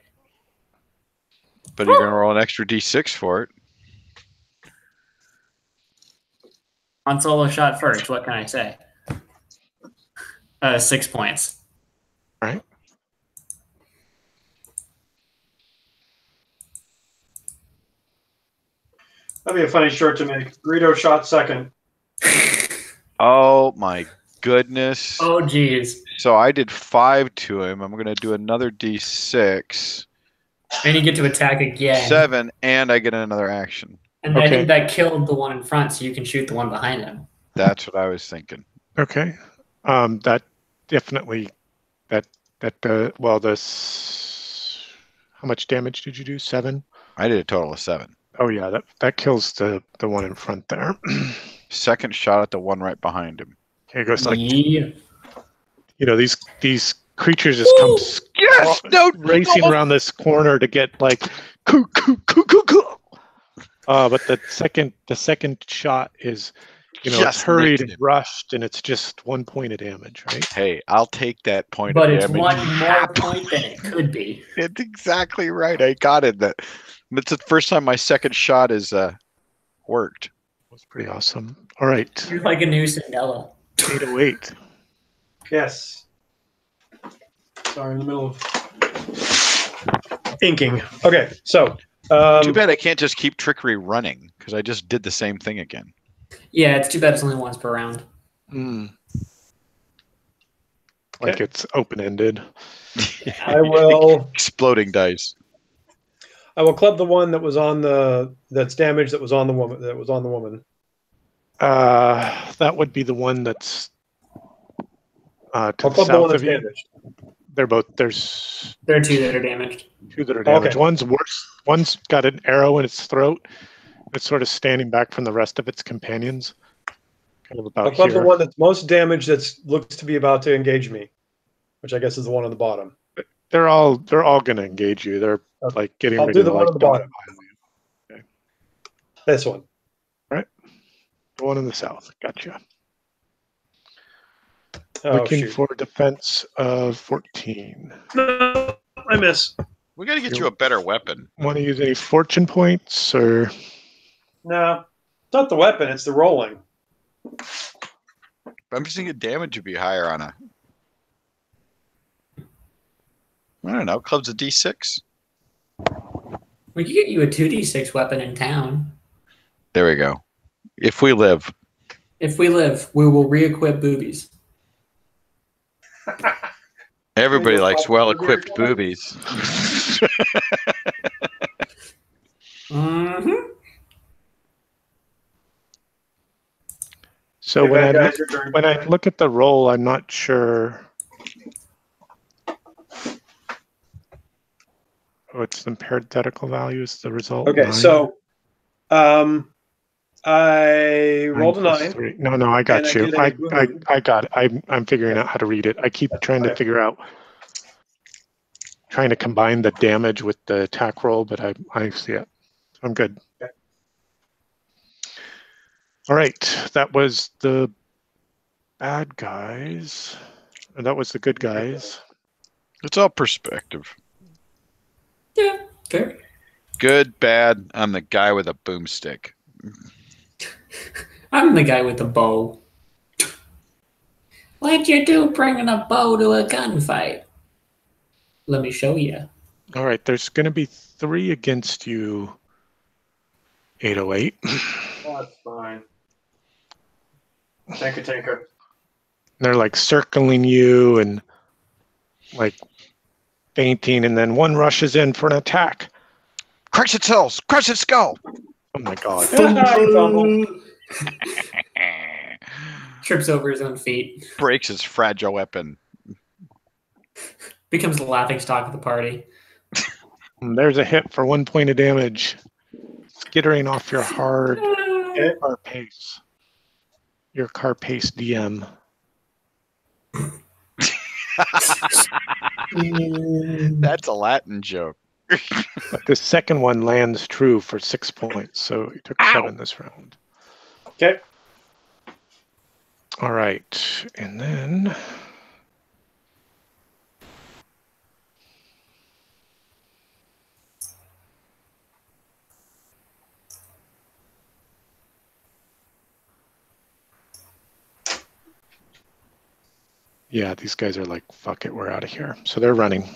But you're going to roll an extra D6 for it. Han Solo shot first. What can I say? 6 points. All right. That'd be a funny shirt to make. Greedo shot second. Oh, my goodness. Oh, geez. So I did 5 to him. I'm going to do another D6. And you get to attack again. 7, and I get another action. And I Okay. think that killed the one in front, so you can shoot the one behind him. That's what I was thinking. Okay. That definitely well, this. How much damage did you do? 7? I did a total of 7. Oh yeah, that kills the one in front there. Second shot at the one right behind him. Okay, it goes like Yeah. these creatures just come Yes! No! racing around this corner to get like coo coo coo coo coo. But the second shot is it's Just hurried nicked and him. rushed, and it's just 1 point of damage, right? Hey, I'll take that point But of it's damage. one more point than it could be. It's exactly right. I got it. It's the first time my second shot is worked. That's pretty awesome. All right, You're like a new Cinderella. 808. Yes. Sorry, in the middle of inking. Okay, so Too bad I can't just keep trickery running because I just did the same thing again. Yeah, it's too bad it's only once per round. Like Okay. it's open ended. I will Exploding dice. club the one that was on that's damaged that was on the woman. That would be the one that's to I'll the club the one south that's of you. damaged. They're both. There's There are two that are damaged. 2 that are damaged. Okay. One's worse. One's got an arrow in its throat. It's sort of standing back from the rest of its companions. Kind of I'll about club here. the one that's most damaged that looks to be about to engage me, which I guess is the one on the bottom. They're all going to engage you. They're Okay. like getting I'll ready do the to one like on the bottom. Okay. This one. The one in the south. Gotcha. Oh, Looking shoot. for defense of 14. No, I miss. We got to get you a better weapon. Want to use any fortune points or? No, it's not the weapon. It's the rolling. I'm just thinking damage would be higher on a. I don't know. Club's a D6. We could get you a 2d6 weapon in town. There we go. If we live. If we live, we will re-equip boobies. Everybody likes well-equipped boobies. Mm-hmm. So Okay, when I bad look, guys, your turn. when I look at the roll, I'm not sure. Oh, it's the parenthetical values. The result. Okay, 9. so I 9 rolled a plus 9. 3. No, I got And I you. get a boom. I got it. I'm figuring out how to read it. I keep trying to figure out, trying to combine the damage with the attack roll, but I see it. I'm good. Okay. All right, that was the bad guys. And that was the good guys. It's all perspective. Yeah, fair. Good, bad. I'm the guy with a boomstick. I'm the guy with the bow. What'd you do bringing a bow to a gunfight? Let me show you. All right, there's going to be 3 against you, 808. Oh, that's fine. Tinker. They're like circling you and like fainting, and then one rushes in for an attack. Crush its skull! Crush its skull! Oh my god. You fumbled. Trips over his own feet. Breaks his fragile weapon. Becomes the laughing stock of the party. And there's a hit for 1 point of damage. Skittering off your hard car pace. Your car pace DM. That's a Latin joke. But this second one lands true for 6 points, so he took 7 this round. Okay. All right, and then yeah, these guys are like, fuck it, we're out of here. So they're running.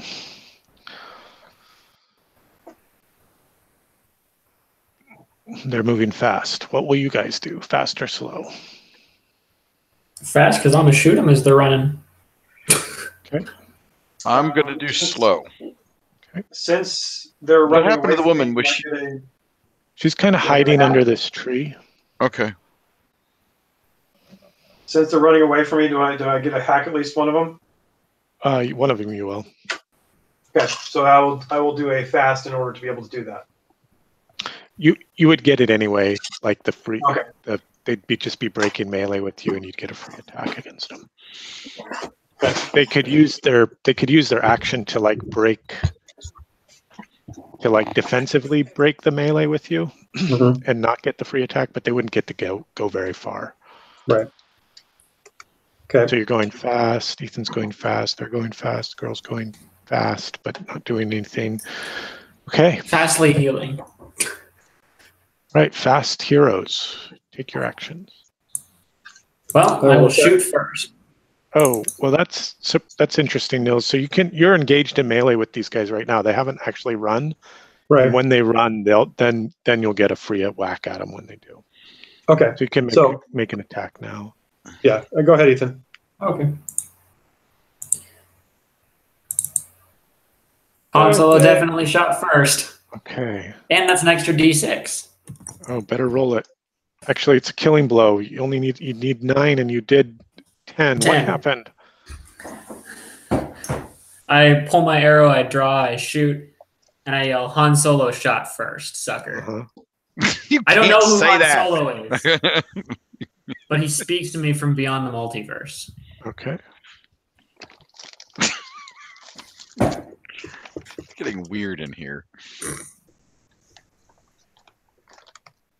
They're moving fast. What will you guys do? Fast or slow? Fast, because I'm going to shoot them as they're running. Okay. I'm gonna do slow. Since they're What running happened away to the from woman? me, Was am I she- getting- She's kind of hiding under this tree. Okay. since they're running away from me, do I get a hack at least one of them? One of them you will. Okay, so I will do a fast in order to be able to do that. You would get it anyway, like the free. Okay. They'd just be breaking melee with you, and you'd get a free attack against them. Okay. They could use their action to like break, to like defensively break the melee with you, Mhm. and not get the free attack, but they wouldn't get to go very far. Right. Okay. So you're going fast. Ethan's going fast. They're going fast. Girl's going fast, but not doing anything. Okay. Fastly healing. Right. Fast heroes. Take your actions. Well, I will shoot first. Oh, well, that's interesting, Nils. So you're engaged in melee with these guys right now. They haven't actually run. Right. And when they run, then you'll get a free whack at them when they do. Okay. So you can make an attack now. Yeah. Go ahead, Ethan. Okay. Han Solo Okay. definitely shot first. Okay. And that's an extra D6. Oh, better roll it. Actually, it's a killing blow. You need 9, and you did 10. What 10. happened? I pull my arrow, I draw, I shoot, and I yell, Han Solo shot first, sucker. Uh-huh. You I don't know can't who say Han that. Solo is, but he speaks to me from beyond the multiverse. Okay. It's getting weird in here.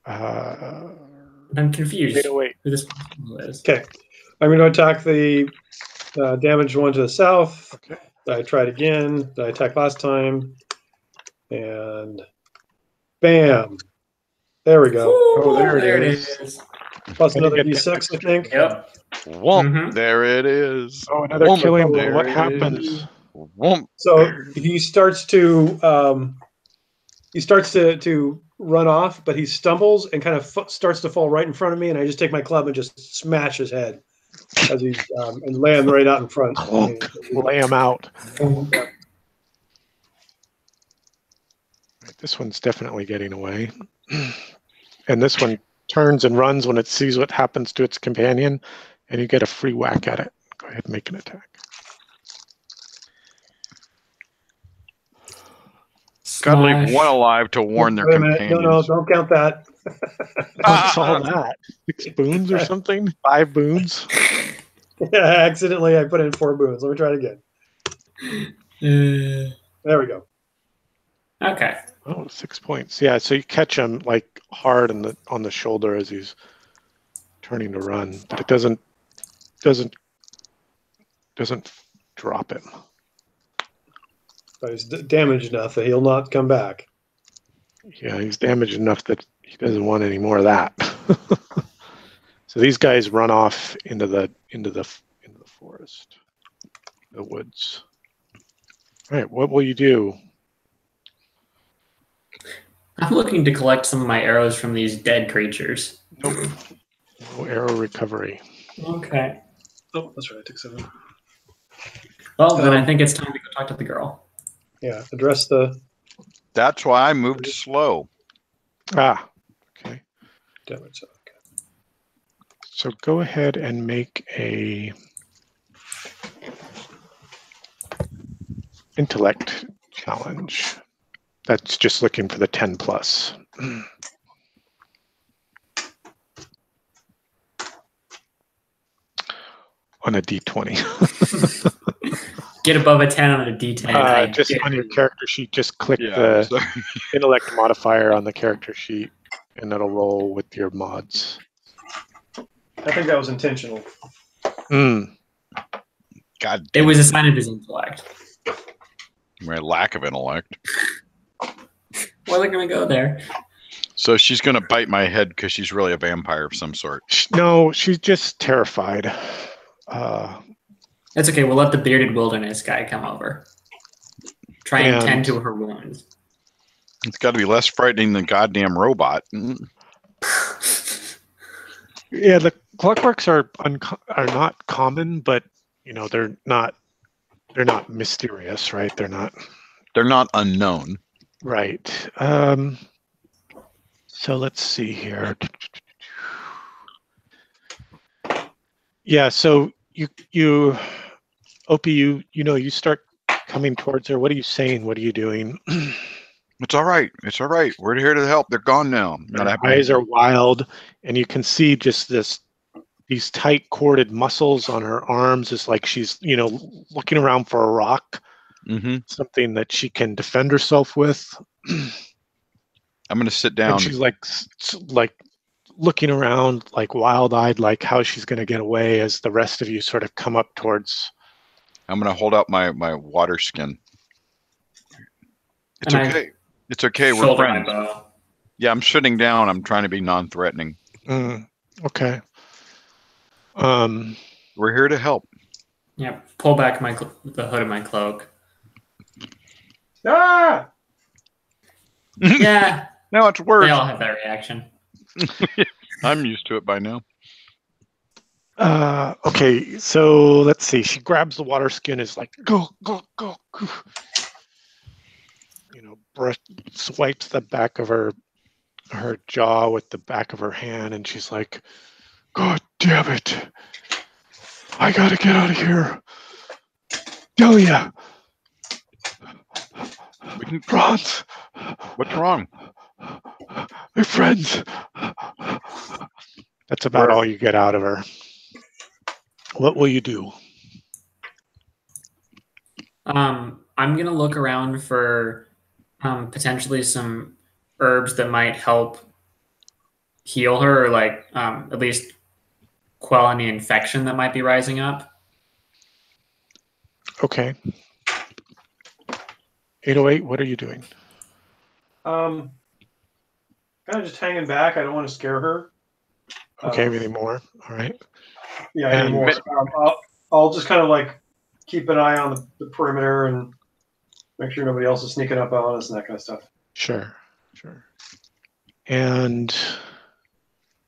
I'm confused Wait. who this is. Okay. I'm going to attack the damaged one to the south. Okay. I tried again. I attacked last time. And bam. There we go. Oh, there it it is. is. Plus I didn't another get that D6, I extra. think. Yep. Whoomp, Mhm. there it is. Oh, another Whoomp, killing blow. there What it happens? is. Whoomp. So he starts to run off, but he stumbles and kind of starts to fall right in front of me, and I just take my club and just smash his head as he's and lay him right out in front. Clunk. Lay him out. This one's definitely getting away. And this one turns and runs when it sees what happens to its companion, and you get a free whack at it. Go ahead and make an attack. Got to leave Smash. one alive to warn their Wait a minute. companions. No, don't count that. What's all that? 6 boons or something? 5 boons? Yeah, accidentally I put in 4 boons. Let me try it again. There we go. Okay. Oh, 6 points. Yeah, so you catch him like hard on the shoulder as he's turning to run, but it doesn't drop him. But he's damaged enough that he'll not come back. Yeah, he's damaged enough that he doesn't want any more of that. So these guys run off into the forest, the woods. All right, what will you do? I'm looking to collect some of my arrows from these dead creatures. Nope. No arrow recovery. Okay. Oh, that's right. I took 7. Well, then I think it's time to go talk to the girl. Yeah, address the That's why I moved slow. Ah, okay. damage. Okay. So go ahead and make a intellect challenge. That's just looking for the 10 plus. On a D20. get above a 10 on a D10. Just on your character sheet, just click Yeah. the sorry. intellect modifier on the character sheet, and it'll roll with your mods. I think that was intentional. Mm. God It damn was a sign of his intellect. my lack of intellect. Well, they're going to go there. So she's gonna bite my head because she's really a vampire of some sort. No, she's just terrified. That's okay. We'll let the bearded wilderness guy come over. Try and tend And- to her wounds. It's got to be less frightening than goddamn robot. Yeah, the clockworks are not common, but they're not mysterious, right? They're not unknown. right. So let's see here. Yeah, so you Opie, you start coming towards her. What are you saying? What are you doing? It's all right. It's all right. We're here to help. They're gone now. Her eyes are wild, and you can see just these tight corded muscles on her arms. It's like she's looking around for a rock, something that she can defend herself with. I'm gonna sit down. And she's like looking around, like wild-eyed, like how she's going to get away as the rest of you sort of come up towards. I'm gonna hold out my water skin. It's And okay. It's okay. We're Shoulder my friends. bow. Yeah, I'm sitting down. I'm trying to be non-threatening. Okay. We're here to help. Yeah, pull back the hood of my cloak. Ah! Yeah, No, it's worse. they all have that reaction. I'm used to it by now. Okay, so let's see. She grabs the water skin, is like, go. Swipes the back of her jaw with the back of her hand, and she's like, God damn it. I gotta get out of here. Delia. Franz. What's wrong? My friends. That's about all you get out of her. What will you do? I'm gonna look around for potentially some herbs that might help heal her, or like at least quell any infection that might be rising up. Okay. 808, what are you doing? Kind of just hanging back. I don't want to scare her. Okay, anything more? All right. Yeah, And- anymore. I'll just kind of like keep an eye on the perimeter and make sure nobody else is sneaking up on us and that kind of stuff. Sure. And Do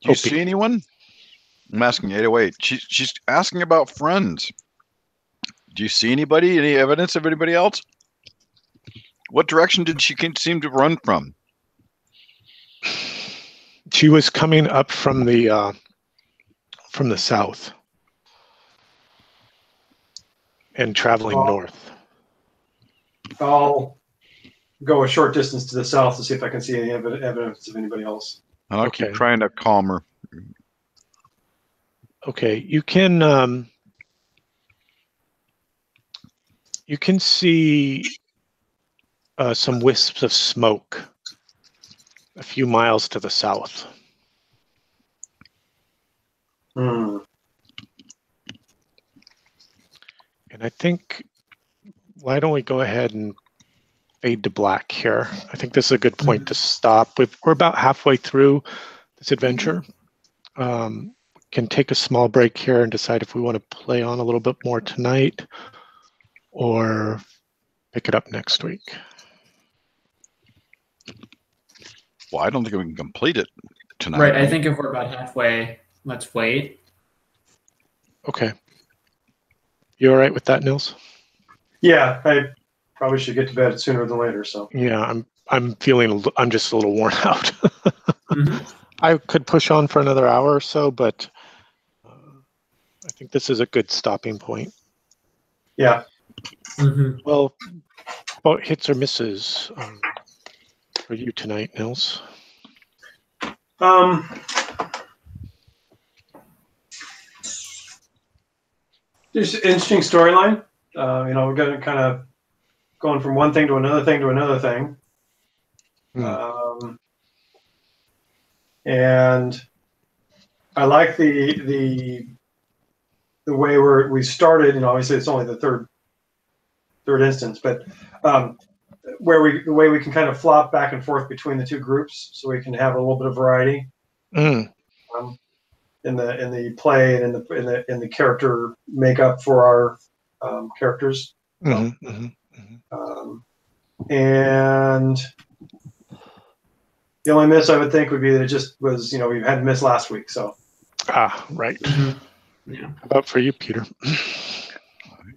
you Opie. see anyone? I'm asking 808. She's asking about friends. Do you see anybody? Any evidence of anybody else? What direction did she seem to run from? She was coming up from the south and traveling north. I'll go a short distance to the south to see if I can see any evidence of anybody else. And I'll keep trying to calm her. Okay, you can see some wisps of smoke a few miles to the south. Hmm. And I think, why don't we go ahead and fade to black here? I think this is a good point to stop. We're about halfway through this adventure. Can take a small break here and decide if we want to play on a little bit more tonight or pick it up next week. Well, I don't think we can complete it tonight. Right. I think if we're about halfway, let's wait. Okay. You all right with that, Nils? Yeah, I probably should get to bed sooner than later. So Yeah, I'm just a little worn out. Mhm. I could push on for another hour or so, but I think this is a good stopping point. yeah. Mhm. Well, about hits or misses for you tonight, Nils? Just interesting storyline. We're going to kind of going from one thing to another thing to another thing. And I like the way we started. Obviously it's only the third instance, but the way we can kind of flop back and forth between the two groups, so we can have a little bit of variety in the play and in the character makeup for our characters. And the only miss I would think would be that it just was, we had a miss last week. So. Right. Yeah. How about for you, Peter?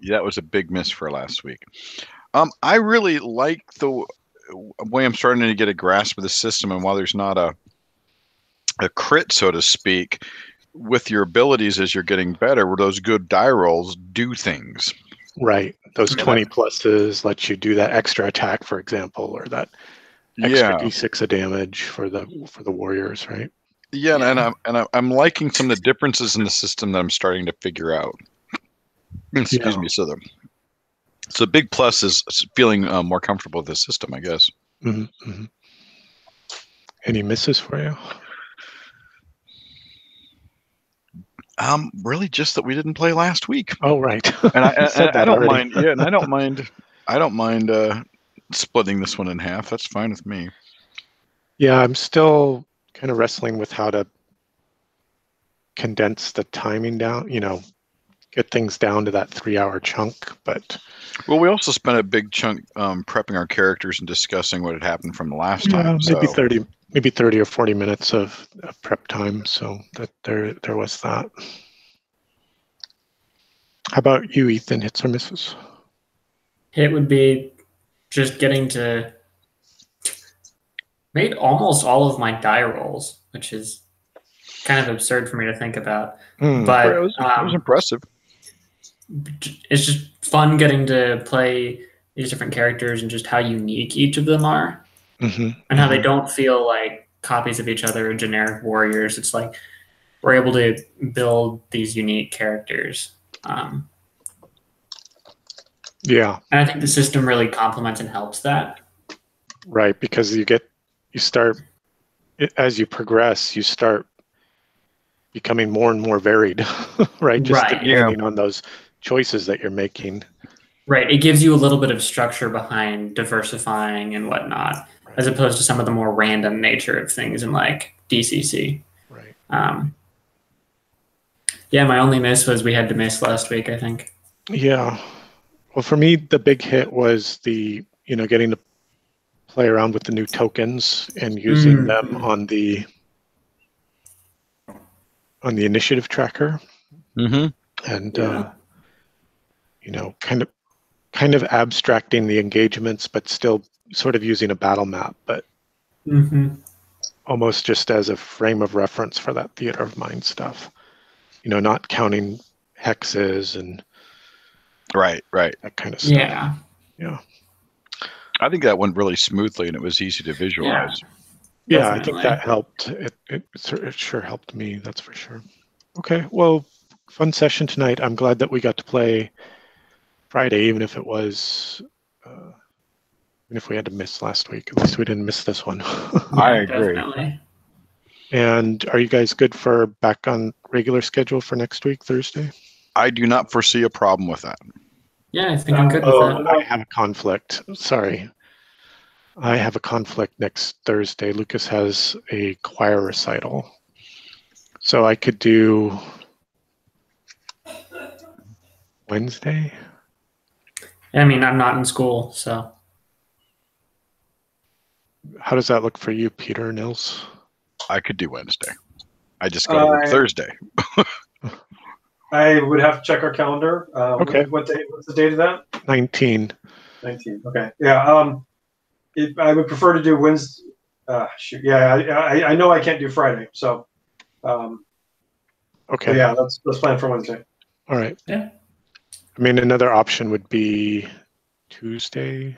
Yeah, that was a big miss for last week. I really like the way I'm starting to get a grasp of the system, and while there's not a crit, so to speak, with your abilities as you're getting better, where those good die rolls do things. Right. Those 20 pluses let you do that extra attack, for example, or that extra D6 of damage for the warriors, right? Yeah, and I'm liking some of the differences in the system that I'm starting to figure out. Excuse me. So big plus is feeling more comfortable with the system, I guess. Any misses for you? Really, just that we didn't play last week. Oh, right. And I don't mind. Yeah, and I don't mind. I don't mind splitting this one in half. That's fine with me. Yeah, I'm still kind of wrestling with how to condense the timing down. Get things down to that 3-hour chunk. But we also spent a big chunk prepping our characters and discussing what had happened from the last time. Maybe 30 or 40 minutes of prep time. So that there was that. How about you, Ethan? Hits or misses? Hit would be just getting to made almost all of my die rolls, which is kind of absurd for me to think about. But it was impressive. It's just fun getting to play these different characters and just how unique each of them are, and how they don't feel like copies of each other or generic warriors. It's like we're able to build these unique characters. Yeah. And I think the system really complements and helps that. Right, because you start, as you progress, you start becoming more and more varied, right? Just depending on those choices that you're making. Right. It gives you a little bit of structure behind diversifying and whatnot, as opposed to some of the more random nature of things in like DCC. Right. My only miss was we had to miss last week, I think. Yeah. Well, for me, the big hit was getting to play around with the new tokens and using them on the initiative tracker. And kind of abstracting the engagements, but still sort of using a battle map, but almost just as a frame of reference for that theater of mind stuff. Not counting hexes and right that kind of stuff. Yeah. I think that went really smoothly, and it was easy to visualize. Yeah, I think that helped. It sure helped me, that's for sure. Okay, well, fun session tonight. I'm glad that we got to play Friday, even if it was, even if we had to miss last week. At least we didn't miss this one. I agree. Definitely. And are you guys good for back on regular schedule for next week, Thursday? I do not foresee a problem with that. Yeah, I think I'm good with that. I have a conflict. Sorry. I have a conflict next Thursday. Lucas has a choir recital. So I could do Wednesday. I mean, I'm not in school, so. How does that look for you, Peter, Nils? I could do Wednesday. I just go to work Thursday. I would have to check our calendar. Okay. What's the date of that? 19. 19. Okay. Yeah. I would prefer to do Wednesday. I know I can't do Friday, so. Okay. Yeah, let's plan for Wednesday. All right. Yeah. I mean, another option would be Tuesday.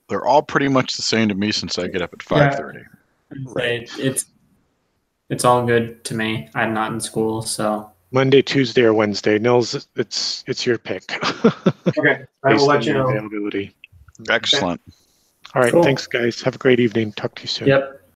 They're all pretty much the same to me since I get up at 5:30. Right. It's all good to me. I'm not in school, so Monday, Tuesday, or Wednesday. Nils, it's your pick. Okay, I will Based let on you your know. availability. Excellent. All right, Cool. thanks, guys. Have a great evening. Talk to you soon. Yep.